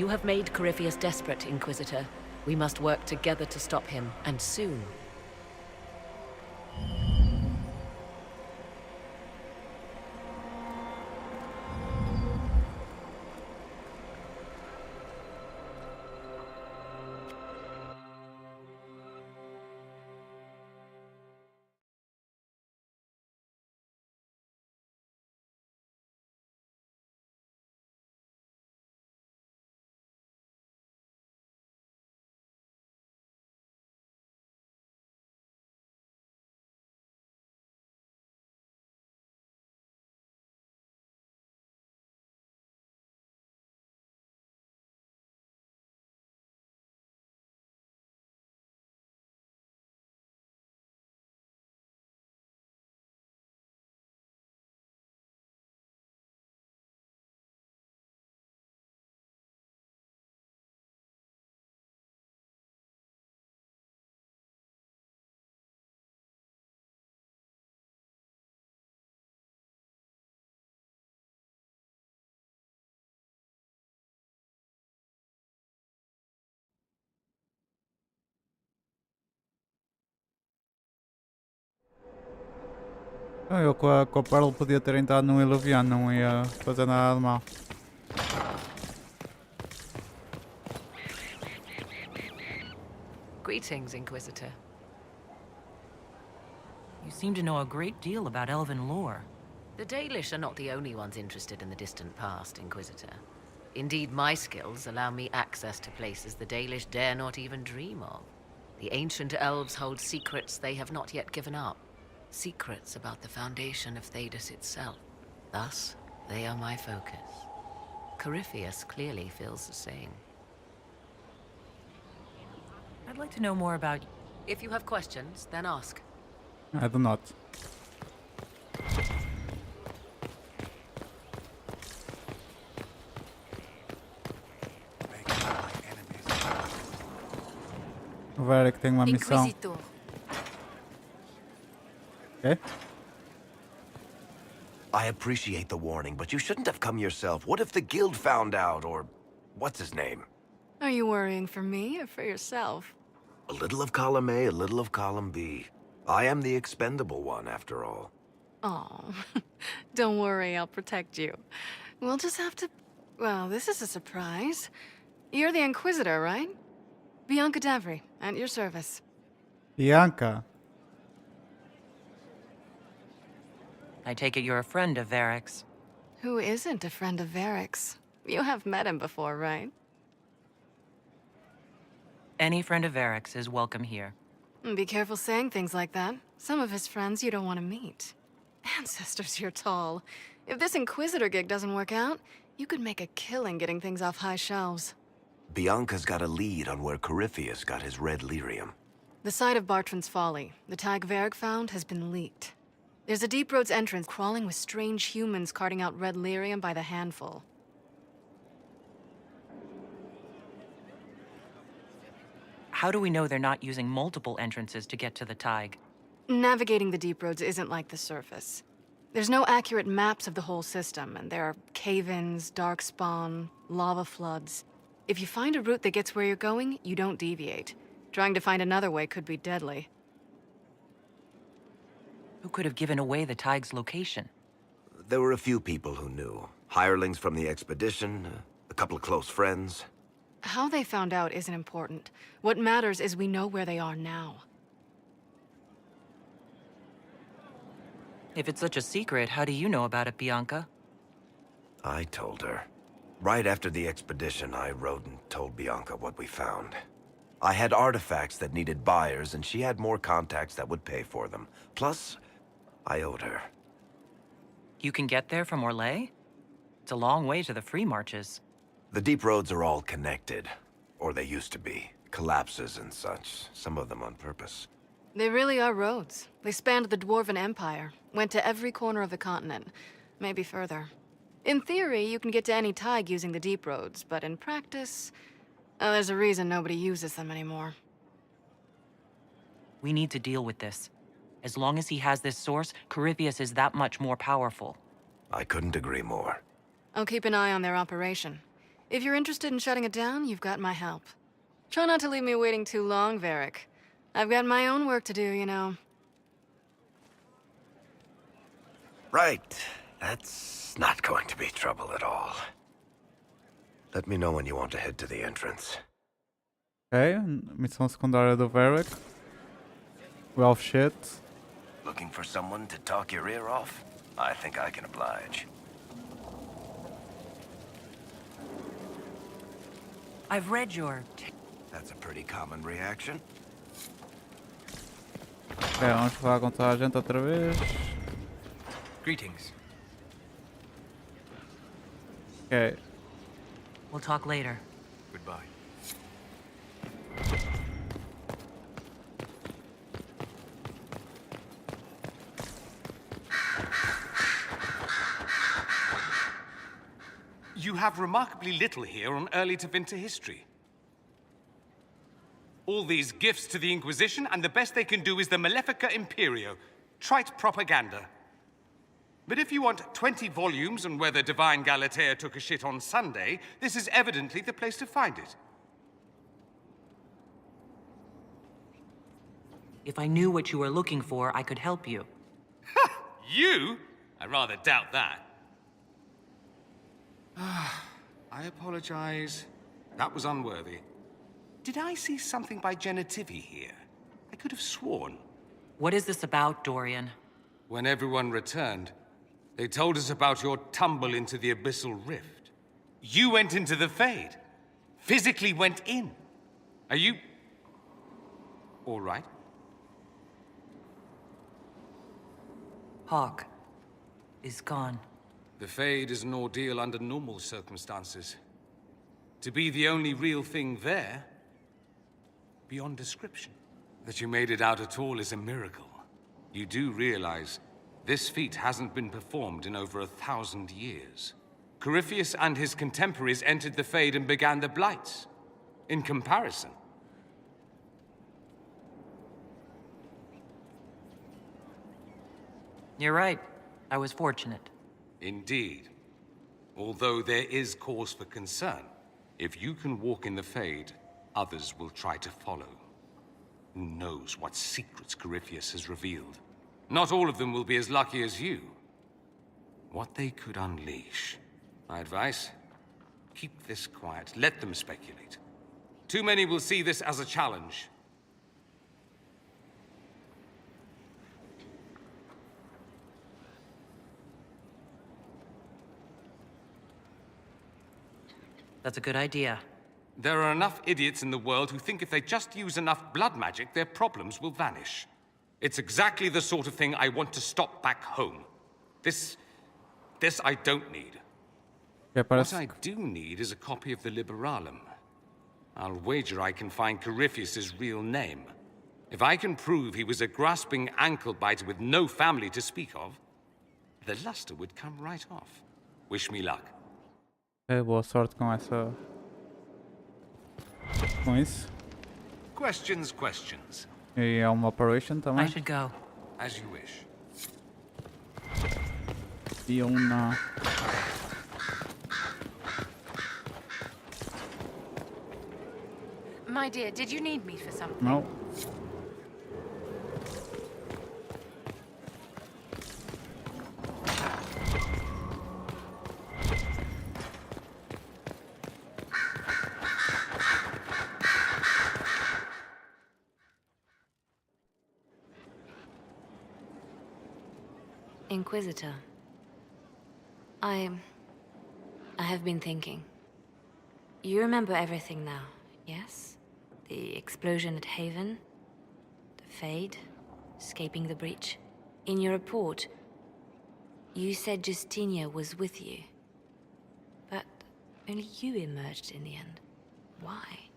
You have made Corypheus desperate, Inquisitor. We must work together to stop him, and soon. Então eu com a Pearl podia ter entrado no Iluviano, não ia fazer nada de mal. Greetings, Inquisitor. You seem to know a great deal about elven lore. The Dalish are not the only ones interested in the distant past, Inquisitor. Indeed, my skills allow me access to places the Dalish dare not even dream of. The ancient elves hold secrets they have not yet given up. Secrets about the foundation of Thedas itself. Thus, they are my focus. Corypheus clearly feels the same. I'd like to know more about... If you have questions, then ask. I do not. O Varric tem uma missão. Inquisitor. Okay. I appreciate the warning, but you shouldn't have come yourself. What if the guild found out, or... what's his name? Are you worrying for me or for yourself? A little of column A, a little of column B. I am the expendable one, after all. Oh, don't worry, I'll protect you. We'll just have to... Well, this is a surprise. You're the Inquisitor, right? Bianca Davry, at your service. Bianca. I take it you're a friend of Varric's. Who isn't a friend of Varric's? You have met him before, right? Any friend of Varric's is welcome here. Be careful saying things like that. Some of his friends you don't want to meet. Ancestors, you're tall. If this Inquisitor gig doesn't work out, you could make a killing getting things off high shelves. Bianca's got a lead on where Corypheus got his red lyrium. The site of Bartran's Folly, the tag Varric found, has been leaked. There's a Deep Roads entrance crawling with strange humans carting out red lyrium by the handful. How do we know they're not using multiple entrances to get to the Tig? Navigating the Deep Roads isn't like the surface. There's no accurate maps of the whole system, and there are cave-ins, darkspawn, lava floods. If you find a route that gets where you're going, you don't deviate. Trying to find another way could be deadly. Who could have given away the Tig's location? There were a few people who knew. Hirelings from the expedition, a couple of close friends. How they found out isn't important. What matters is we know where they are now. If it's such a secret, how do you know about it, Bianca? I told her. Right after the expedition, I wrote and told Bianca what we found. I had artifacts that needed buyers, and she had more contacts that would pay for them. Plus, I owed her. You can get there from Orlais? It's a long way to the free marches. The deep roads are all connected. Or they used to be. Collapses and such. Some of them on purpose. They really are roads. They spanned the Dwarven Empire, went to every corner of the continent, maybe further. In theory, you can get to any Tig using the deep roads, but in practice, there's a reason nobody uses them anymore. We need to deal with this. As long as he has this source, Corypheus is that much more powerful. I couldn't agree more. I'll keep an eye on their operation. If you're interested in shutting it down, you've got my help. Try not to leave me waiting too long, Varric. I've got my own work to do, you know. Right. That's not going to be trouble at all. Let me know when you want to head to the entrance. Ok, missão secundária do Varric. Well shit. Looking for someone to talk your ear off? I think I can oblige. I've read your... That's a pretty common reaction. Ok, vamos falar com toda a gente outra vez. Greetings. Ok. We'll talk later. Goodbye. You have remarkably little here on early Tevinter history. All these gifts to the Inquisition, and the best they can do is the Malefica Imperio. Trite propaganda. But if you want 20 volumes on whether Divine Galatea took a shit on Sunday, this is evidently the place to find it. If I knew what you were looking for, I could help you. You? I rather doubt that. I apologize. That was unworthy. Did I see something by Genitivi here? I could have sworn. What is this about, Dorian? When everyone returned, they told us about your tumble into the Abyssal Rift. You went into the Fade. Physically went in. Are you... all right? Hawke is gone. The Fade is an ordeal under normal circumstances. To be the only real thing there, beyond description. That you made it out at all is a miracle. You do realize this feat hasn't been performed in over 1,000 years. Corypheus and his contemporaries entered the Fade and began the Blights. In comparison, You're right. I was fortunate. indeed. Although there is cause for concern. If you can walk in the Fade, others will try to follow. Who knows what secrets Corypheus has revealed? Not all of them will be as lucky as you. What they could unleash. My advice? Keep this quiet. Let them speculate. Too many will see this as a challenge. That's a good idea. There are enough idiots in the world who think if they just use enough blood magic, their problems will vanish. It's exactly the sort of thing I want to stop back home. This I don't need. What I do need is a copy of the Liberalum. I'll wager I can find Corypheus's real name. If I can prove he was a grasping ankle-biter with no family to speak of, the luster would come right off. Wish me luck. É, boa sorte com essa... com isso. Questions. E é uma operation também. I should go. As you wish. E uma... My dear, did you need me for something? Não. Inquisitor, I have been thinking. You remember everything now, yes? The explosion at Haven, the Fade, escaping the breach. In your report, you said Justinia was with you. But only you emerged in the end. Why?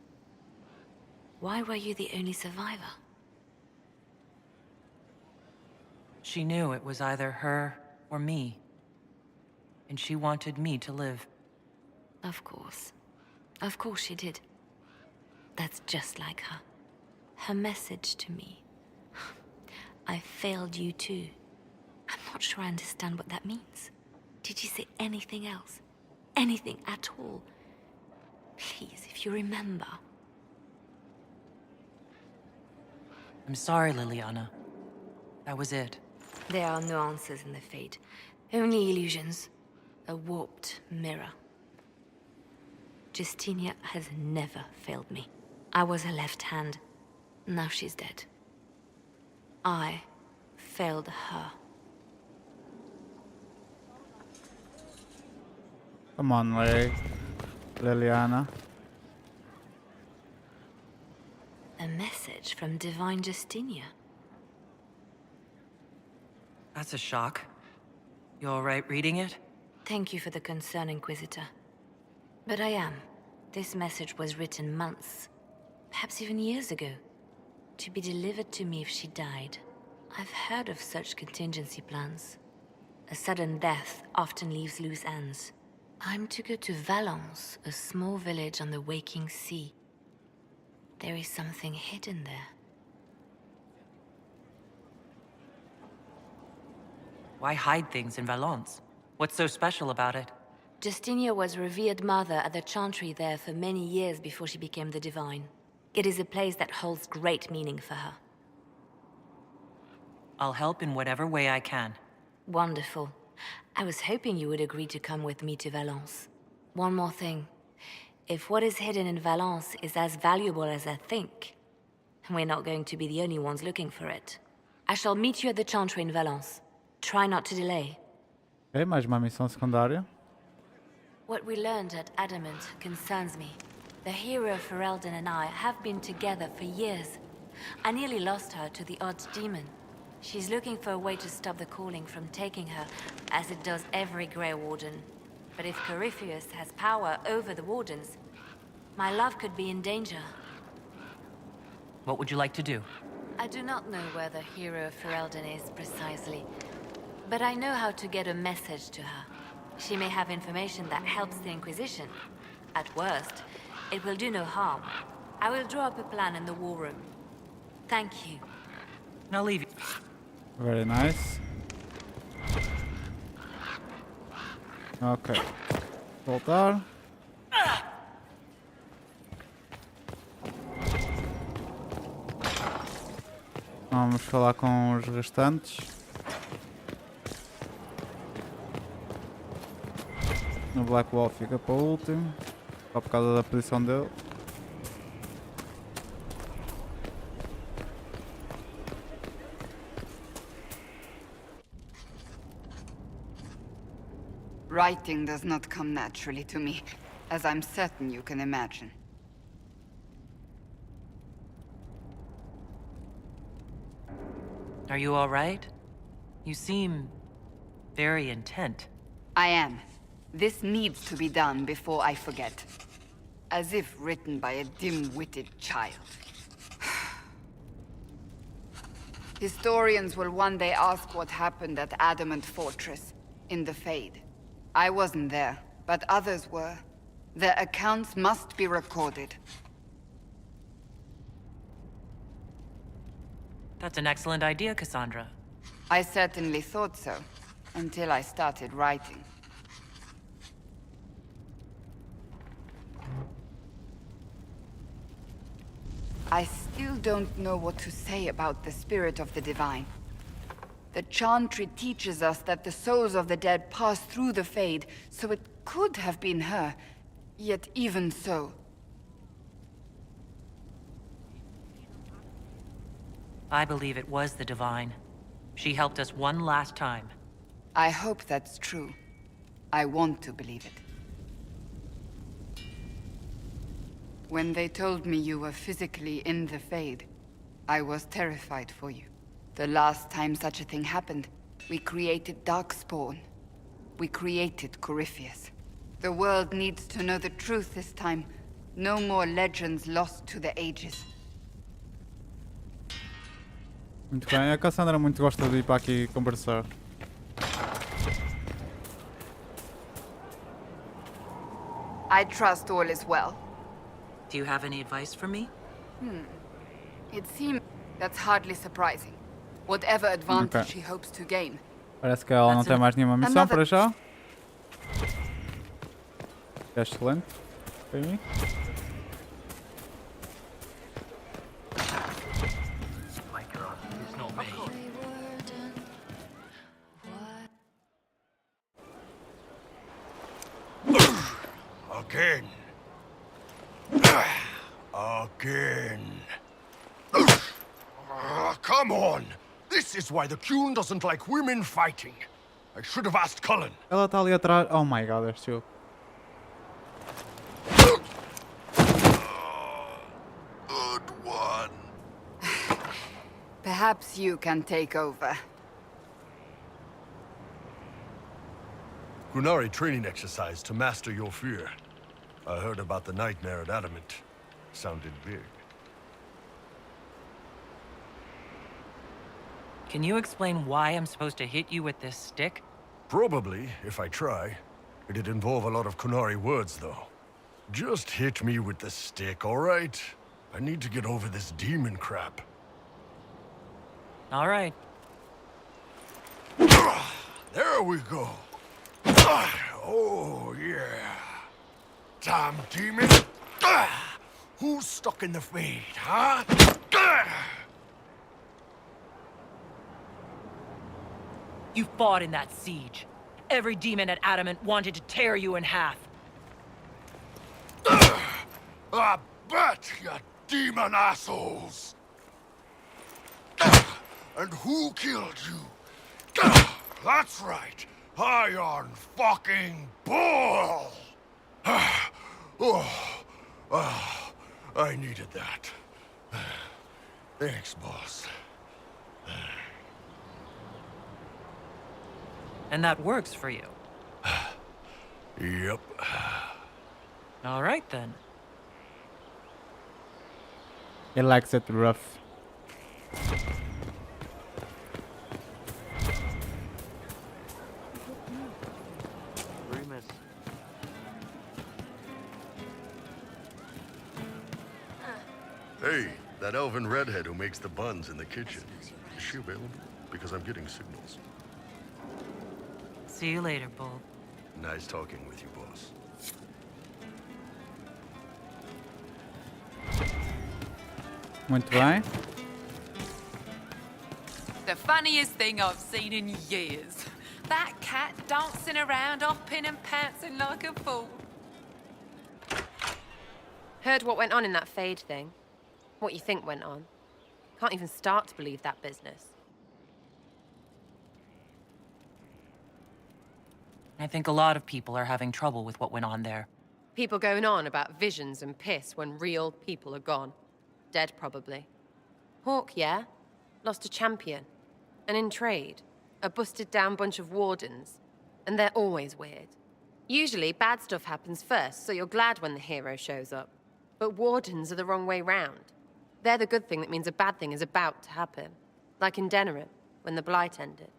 Why were you the only survivor? She knew it was either her or me. And she wanted me to live. Of course. Of course she did. That's just like her. Her message to me. I failed you too. I'm not sure I understand what that means. Did you say anything else? Anything at all? Please, if you remember. I'm sorry, Liliana. That was it. There are no answers in the Fade. Only illusions. A warped mirror. Justinia has never failed me. I was her left hand. Now she's dead. I failed her. Come on, Liliana. A message from Divine Justinia. That's a shock. You all right reading it? Thank you for the concern, Inquisitor. But I am. This message was written months, perhaps even years ago, to be delivered to me if she died. I've heard of such contingency plans. A sudden death often leaves loose ends. I'm to go to Valence, a small village on the waking sea. There is something hidden there. Why hide things in Valence? What's so special about it? Justinia was revered mother at the chantry there for many years before she became the Divine. It is a place that holds great meaning for her. I'll help in whatever way I can. Wonderful. I was hoping you would agree to come with me to Valence. One more thing. If what is hidden in Valence is as valuable as I think, we're not going to be the only ones looking for it. I shall meet you at the chantry in Valence. Try not to delay. Ok, mais uma missão secundária. What we learned at Adamant concerns me. The hero Ferelden and I have been together for years. I nearly lost her to the Archdemon. She's looking for a way to stop the calling from taking her, as it does every Grey Warden. But if Corypheus has power over the Wardens, my love could be in danger. What would you like to do? I do not know where the hero Ferelden is precisely, but I know how to get a message to her. She may have information that helps the Inquisition. At worst, it will do no harm. I will draw up a plan in the war room. Thank you. I'll leave you. Very nice. Ok. Voltar. Vamos falar com os restantes. O Blackwall fica para o último, só por causa da posição dele. Writing does not come naturally to me, as I'm certain you can imagine. Are you all right? You seem very intent. I am. This needs to be done before I forget. As if written by a dim-witted child. Historians will one day ask what happened at Adamant Fortress, in the Fade. I wasn't there, but others were. Their accounts must be recorded. That's an excellent idea, Cassandra. I certainly thought so, until I started writing. I still don't know what to say about the spirit of the Divine. The Chantry teaches us that the souls of the dead pass through the Fade, so it could have been her. Yet even so... I believe it was the Divine. She helped us one last time. I hope that's true. I want to believe it. When they told me you were physically in the Fade, I was terrified for you. The last time such a thing happened, we created Darkspawn. We created Corypheus. The world needs to know the truth this time. No more legends lost to the ages. Muito bem, a Cassandra muito gosta de ir para aqui conversar. I trust all is well. Do you have any advice for me? It seems that's hardly surprising. Whatever advantage she hopes to gain. Parece que ela não tem mais nenhuma missão para já. É excelente. Okay. It's not me. Again. Again. Come on! This is why the Qun doesn't like women fighting. I should have asked Cullen. Ela está ali atrás. Oh my god, there's two. Good one. Perhaps you can take over. Qunari training exercise to master your fear. I heard about the nightmare at Adamant. Sounded big. Can you explain why I'm supposed to hit you with this stick? Probably, if I try. It'd involve a lot of Qunari words, though. Just hit me with the stick, all right? I need to get over this demon crap. All right. There we go. Oh, yeah. Damn demon. Who's stuck in the fade, huh? You fought in that siege. Every demon at Adamant wanted to tear you in half. I bet, you demon assholes! And who killed you? That's right, Iron fucking Bull! I needed that. Thanks, boss. And that works for you? Yep. All right, then. He likes it rough. Hey, that elven redhead who makes the buns in the kitchen. Is she available? Because I'm getting signals. See you later, Bull. Nice talking with you, boss. Muito bem. The funniest thing I've seen in years. That cat dancing around, hopping and pouncing like a fool. Heard what went on in that Fade thing. What you think went on. Can't even start to believe that business. I think a lot of people are having trouble with what went on there. People going on about visions and piss when real people are gone. Dead, probably. Hawke, yeah? Lost a champion. And in trade, a busted-down bunch of wardens. And they're always weird. Usually, bad stuff happens first, so you're glad when the hero shows up. But wardens are the wrong way round. They're the good thing that means a bad thing is about to happen. Like in Denerim, when the Blight ended.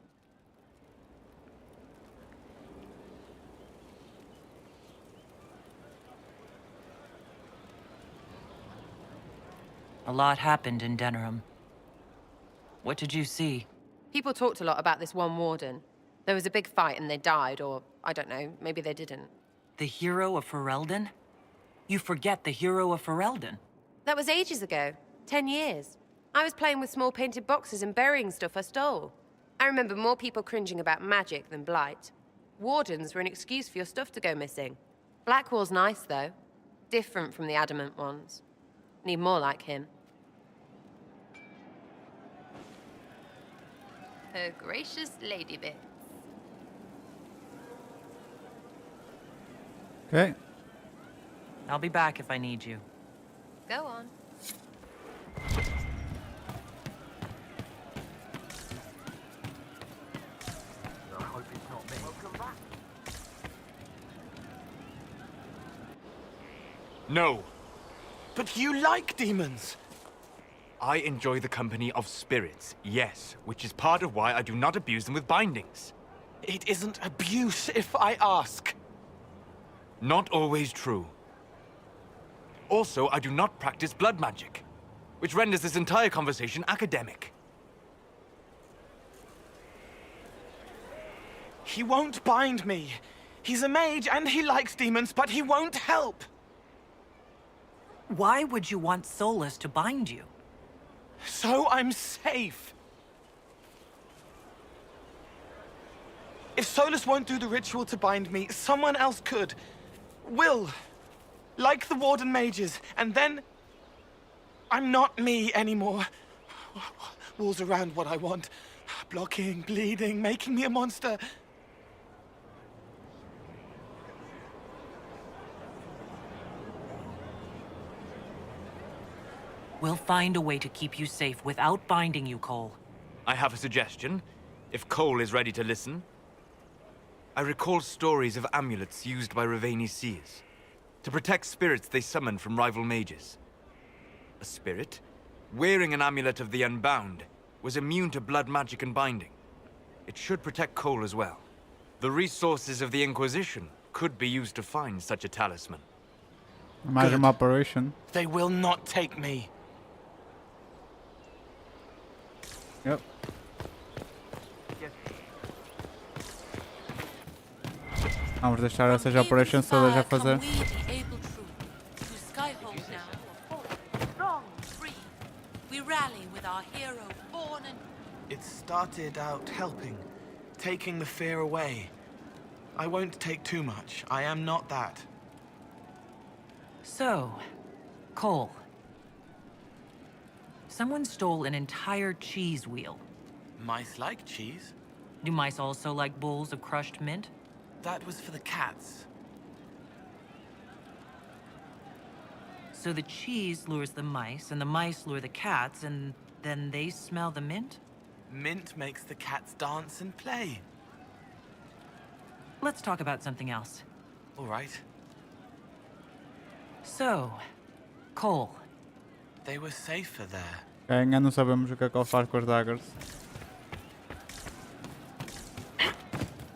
A lot happened in Denerim. What did you see? People talked a lot about this one warden. There was a big fight and they died, or, I don't know, maybe they didn't. The hero of Ferelden? You forget the hero of Ferelden. That was ages ago. 10 years. I was playing with small painted boxes and burying stuff I stole. I remember more people cringing about magic than Blight. Wardens were an excuse for your stuff to go missing. Blackwall's nice, though. Different from the Adamant ones. Need more like him. Her gracious lady bits. Okay. I'll be back if I need you. Go on. I hope it's not me. Welcome back. No. But you like demons! I enjoy the company of spirits, yes, which is part of why I do not abuse them with bindings. It isn't abuse if I ask. Not always true. Also, I do not practice blood magic, which renders this entire conversation academic. He won't bind me. He's a mage and he likes demons, but he won't help. Why would you want Solus to bind you? So I'm safe. If Solus won't do the ritual to bind me, someone else could. Will. Like the Warden mages. And then... I'm not me anymore. Walls around what I want. Blocking, bleeding, making me a monster. We'll find a way to keep you safe without binding you, Cole. I have a suggestion, if Cole is ready to listen. I recall stories of amulets used by Raveni seers to protect spirits they summon from rival mages. A spirit, wearing an amulet of the Unbound, was immune to blood magic and binding. It should protect Cole as well. The resources of the Inquisition could be used to find such a talisman. Imagine operation. They will not take me. Yep. Vamos deixar essas operations todas a fazer. Skyhold now. Strong, free. We rally with our hero born and... It started out helping, taking the fear away. I won't take too much. I am not that. So, Cole. Someone stole an entire cheese wheel. Mice like cheese. Do mice also like bowls of crushed mint? That was for the cats. So the cheese lures the mice, and the mice lure the cats, and then they smell the mint? Mint makes the cats dance and play. Let's talk about something else. All right. So, Cole. They were safer there. Ainda não sabemos o que é que ele faz com as daggers.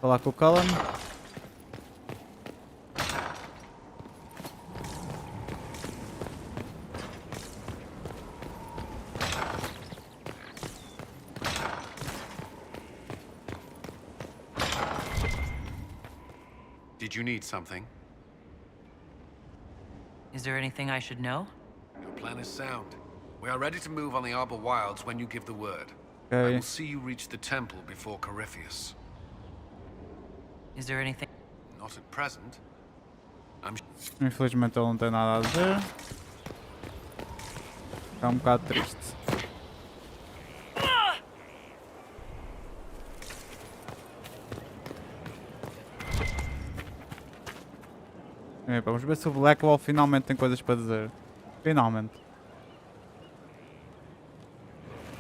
Falar com o Cullen. Did you need something? Is there anything I should know? Your plan is sound. We are ready to move on the Arbor Wilds when you give the word. Okay. I will see you reach the temple before Corypheus. Is there anything? Not at present. Infelizmente ele não tem nada a dizer. É bocado triste. Vamos ver se o Blackwall finalmente tem coisas para dizer. Finalmente.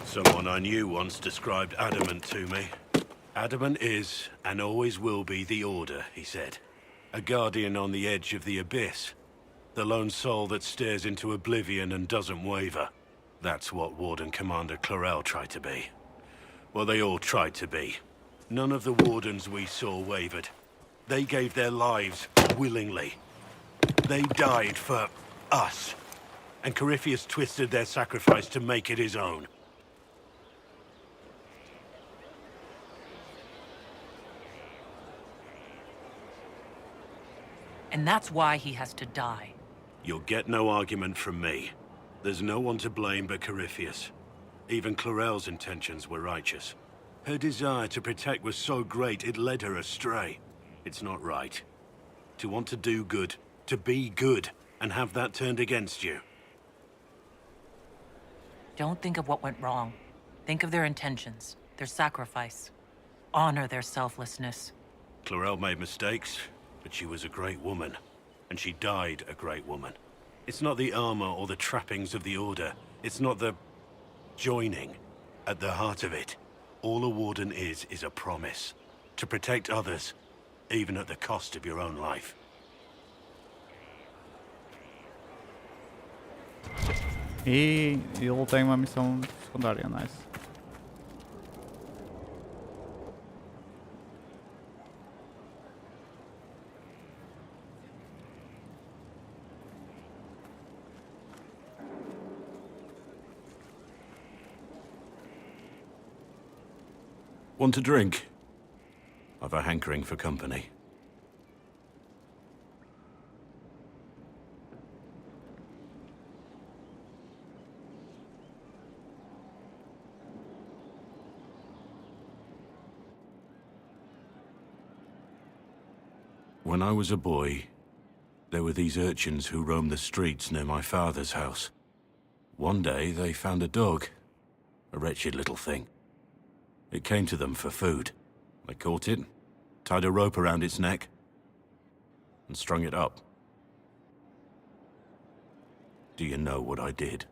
Someone I knew once described adamant to me. Adamant is, and always will be, the Order, he said. A guardian on the edge of the abyss. The lone soul that stares into oblivion and doesn't waver. That's what Warden Commander Clarel tried to be. Well, they all tried to be. None of the Wardens we saw wavered. They gave their lives willingly. They died for us. And Corypheus twisted their sacrifice to make it his own. And that's why he has to die. You'll get no argument from me. There's no one to blame but Corypheus. Even Clarel's intentions were righteous. Her desire to protect was so great it led her astray. It's not right. To want to do good, to be good, and have that turned against you. Don't think of what went wrong. Think of their intentions, their sacrifice. Honor their selflessness. Clarel made mistakes, but she was a great woman. And she died a great woman. It's not the armor or the trappings of the Order. It's not the... joining. At the heart of it, all a Warden is a promise. To protect others, even at the cost of your own life. E ele tem uma missão secundária, nice. Want a drink? I've a hankering for company. When I was a boy, there were these urchins who roamed the streets near my father's house. One day, they found a dog. A wretched little thing. It came to them for food. They caught it, tied a rope around its neck, and strung it up. Do you know what I did?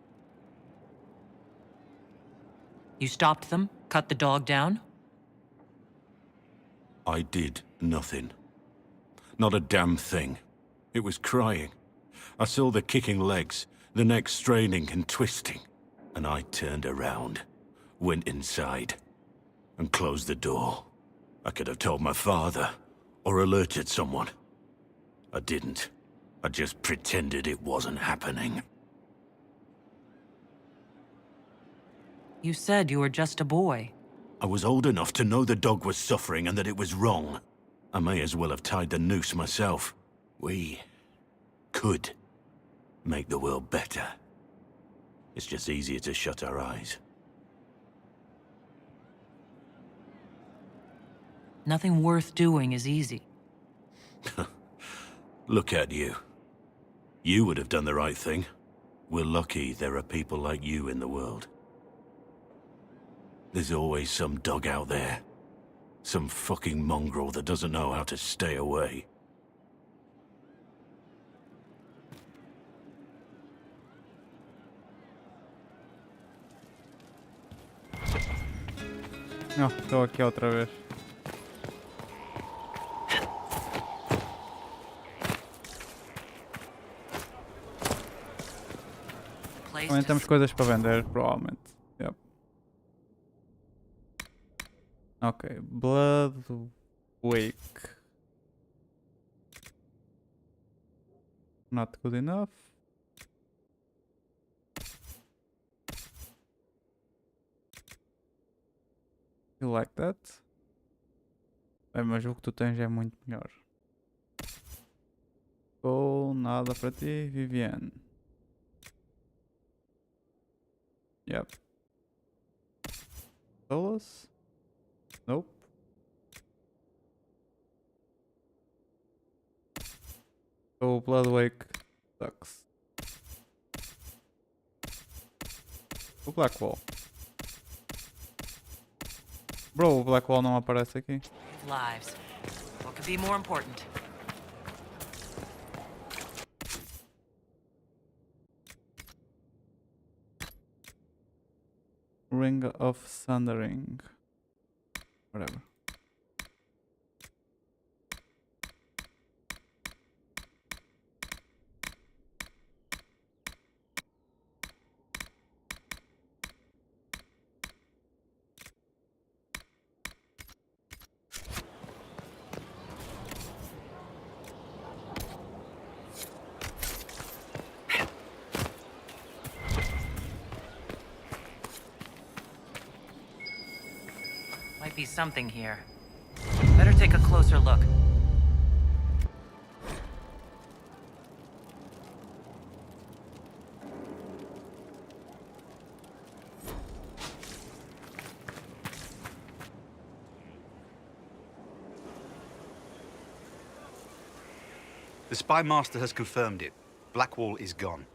You stopped them? Cut the dog down? I did nothing. Not a damn thing. It was crying. I saw the kicking legs, the neck straining and twisting. And I turned around, went inside, and closed the door. I could have told my father, or alerted someone. I didn't. I just pretended it wasn't happening. You said you were just a boy. I was old enough to know the dog was suffering and that it was wrong. I may as well have tied the noose myself. We could make the world better. It's just easier to shut our eyes. Nothing worth doing is easy. Look at you. You would have done the right thing. We're lucky there are people like you in the world. There's always some dog out there. Some fucking mongrel that doesn't know how to stay away. No, estou aqui outra vez. Também temos coisas para vender, provavelmente. Yep. Ok, Blood Wake. Not good enough. You like that? Bem, mas o que tu tens é muito melhor. Ou nada para ti, Vivienne. Yep. Solas? Nope. So Bloodwake sucks. O Blackwall. Bro, o Blackwall não aparece aqui. Lives. What could be more important? Ring of Sundering. Whatever. Might be something here. Better take a closer look. The Spy Master has confirmed it. Blackwall is gone.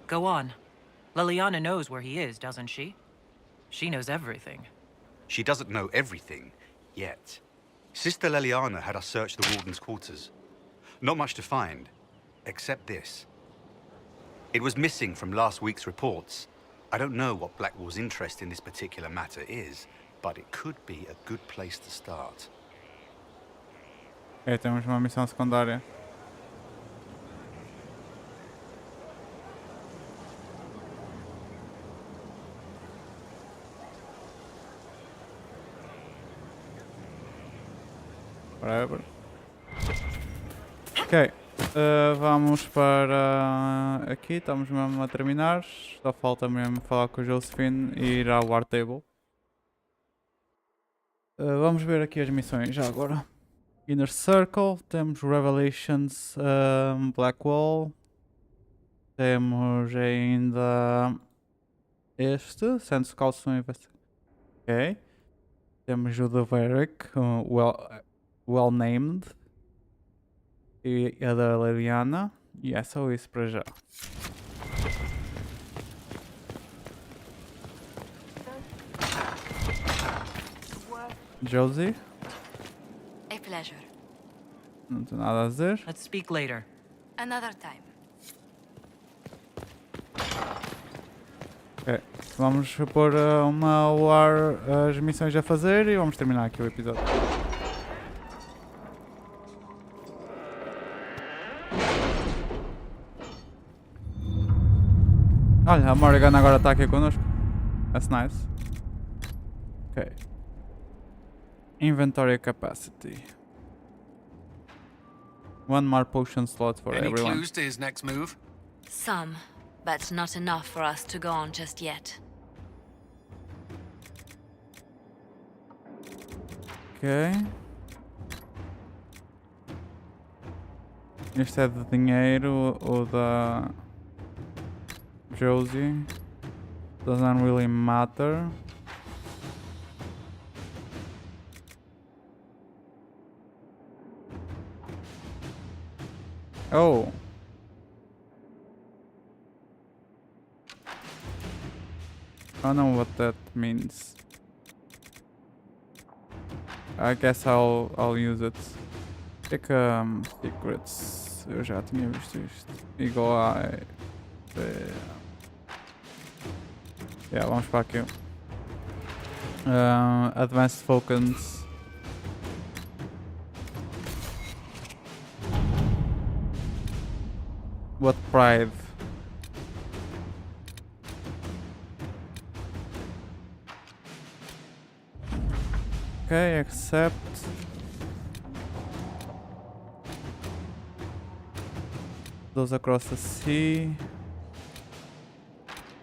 Go on. Liliana knows where he is, doesn't she? She knows everything. She doesn't know everything, yet. Sister Liliana had us search the Warden's quarters. Not much to find, except this. It was missing from last week's reports. I don't know what Blackwall's interest in this particular matter is, but it could be a good place to start. Ok, temos uma missão secundária. Whatever. Ok, vamos para aqui, estamos mesmo a terminar. Só falta mesmo falar com o Josephine e ir ao War Table. Vamos ver aqui as missões já agora. Inner Circle, temos Revelations, Blackwall, temos ainda este, Send Calções. Ok, temos o The Varric, well named. E a da Liliana. E é só isso para já. Josie? A pleasure. Não tenho nada a dizer. Let's speak later. Another time. Ok, vamos pôr ao ar as missões a fazer e vamos terminar aqui o episódio. Olha, a Morrigan agora está aqui connosco. That's nice. Ok. Inventory capacity. One more potion slot for Any everyone. clues to his next move? Some, but not enough for us to go on just yet. Ok. Este é de dinheiro, o da Josie. Doesn't really matter. Oh. I don't know what that means. I guess I'll use it. Check secrets. Eu já tinha visto isto. Igual a... Yeah, vamos para aqui. Advanced Focus. What pride? Okay, accept. Those across the sea.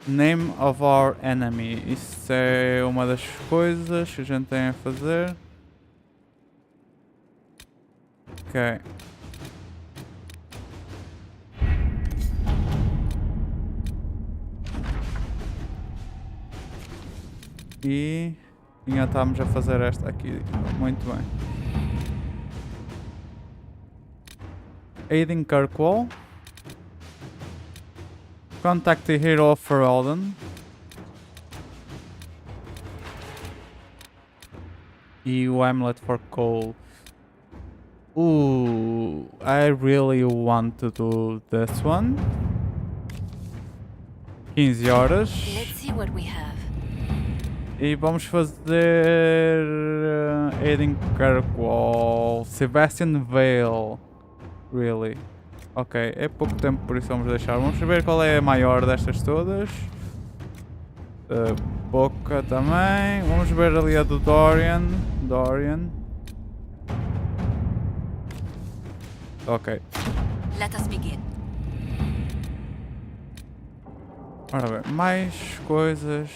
Name of our enemy. Isso é uma das coisas que a gente tem a fazer. Ok. E ainda estamos a fazer esta aqui. Muito bem. Aiding Kirkwall. Contact the hero of Ferelden. E o Amulet for Cole. Ooh, I really want to do this one. 15 horas. Let's see what we have. E vamos fazer Aiding Kirkwall, Sebastian Vale. Really? Ok, é pouco tempo, por isso vamos deixar. Vamos ver qual é a maior destas todas. Boca também. Vamos ver ali a do Dorian. Ok. Let us begin. Ora bem, mais coisas.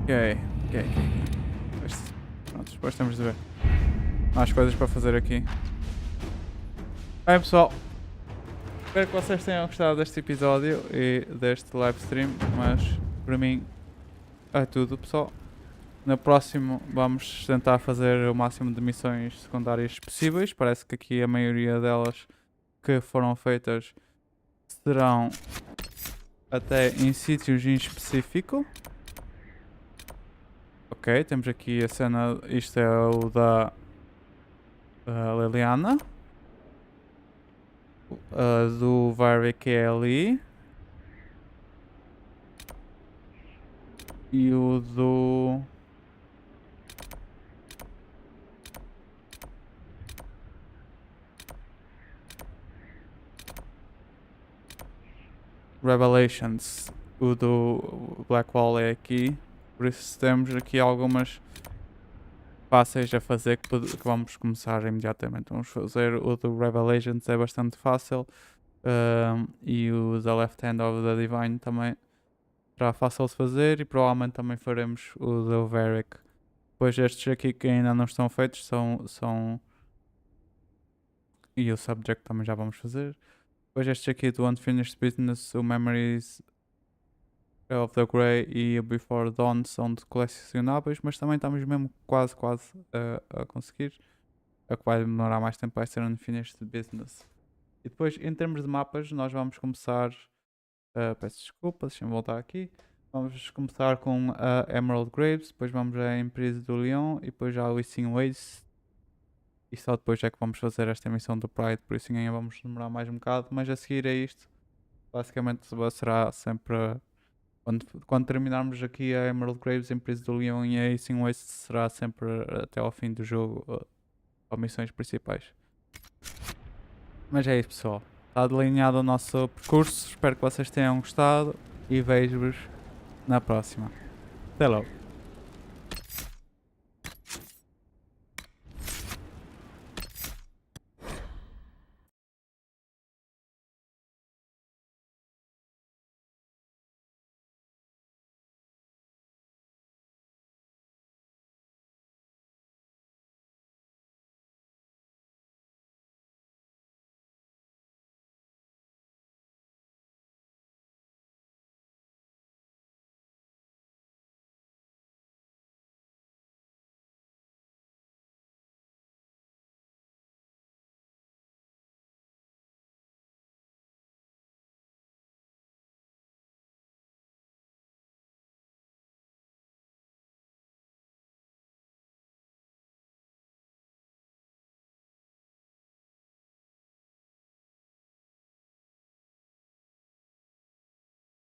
Ok. Pronto, depois temos de ver. Mais coisas para fazer aqui. Bem pessoal, espero que vocês tenham gostado deste episódio e deste livestream, mas para mim é tudo pessoal. No próximo vamos tentar fazer o máximo de missões secundárias possíveis. Parece que aqui a maioria delas que foram feitas serão até em sítios em específico. Ok, temos aqui a cena, isto é o da Liliana. Do Varric é ali. E o do... Revelations. O do Blackwall é aqui. Por isso temos aqui algumas fáceis a fazer que vamos começar imediatamente. Vamos fazer o do Revelations, é bastante fácil. E o da Left Hand of the Divine também será fácil de fazer. E provavelmente também faremos o do Varric. Depois estes aqui que ainda não estão feitos são... E o Subject também já vamos fazer. Depois estes aqui do Unfinished Business, o Memories of the Grey e o Before Dawn são de colecionáveis, mas também estamos mesmo quase a conseguir. A que vai demorar mais tempo vai ser Unfinished Business. E depois, em termos de mapas, nós vamos começar... peço desculpa, deixem-me voltar aqui. Vamos começar com a Emerald Graves, depois vamos à Emprise do Leão e depois já ao Inquisition. E só depois é que vamos fazer esta missão do Pride, por isso ainda vamos demorar mais um bocado. Mas a seguir a isto, basicamente será sempre... Quando terminarmos aqui a Emerald Graves, a Emprise do Leão e a Inquisition, será sempre até ao fim do jogo, ou missões principais. Mas é isso, pessoal. Está delineado o nosso percurso. Espero que vocês tenham gostado e vejo-vos na próxima. Até logo.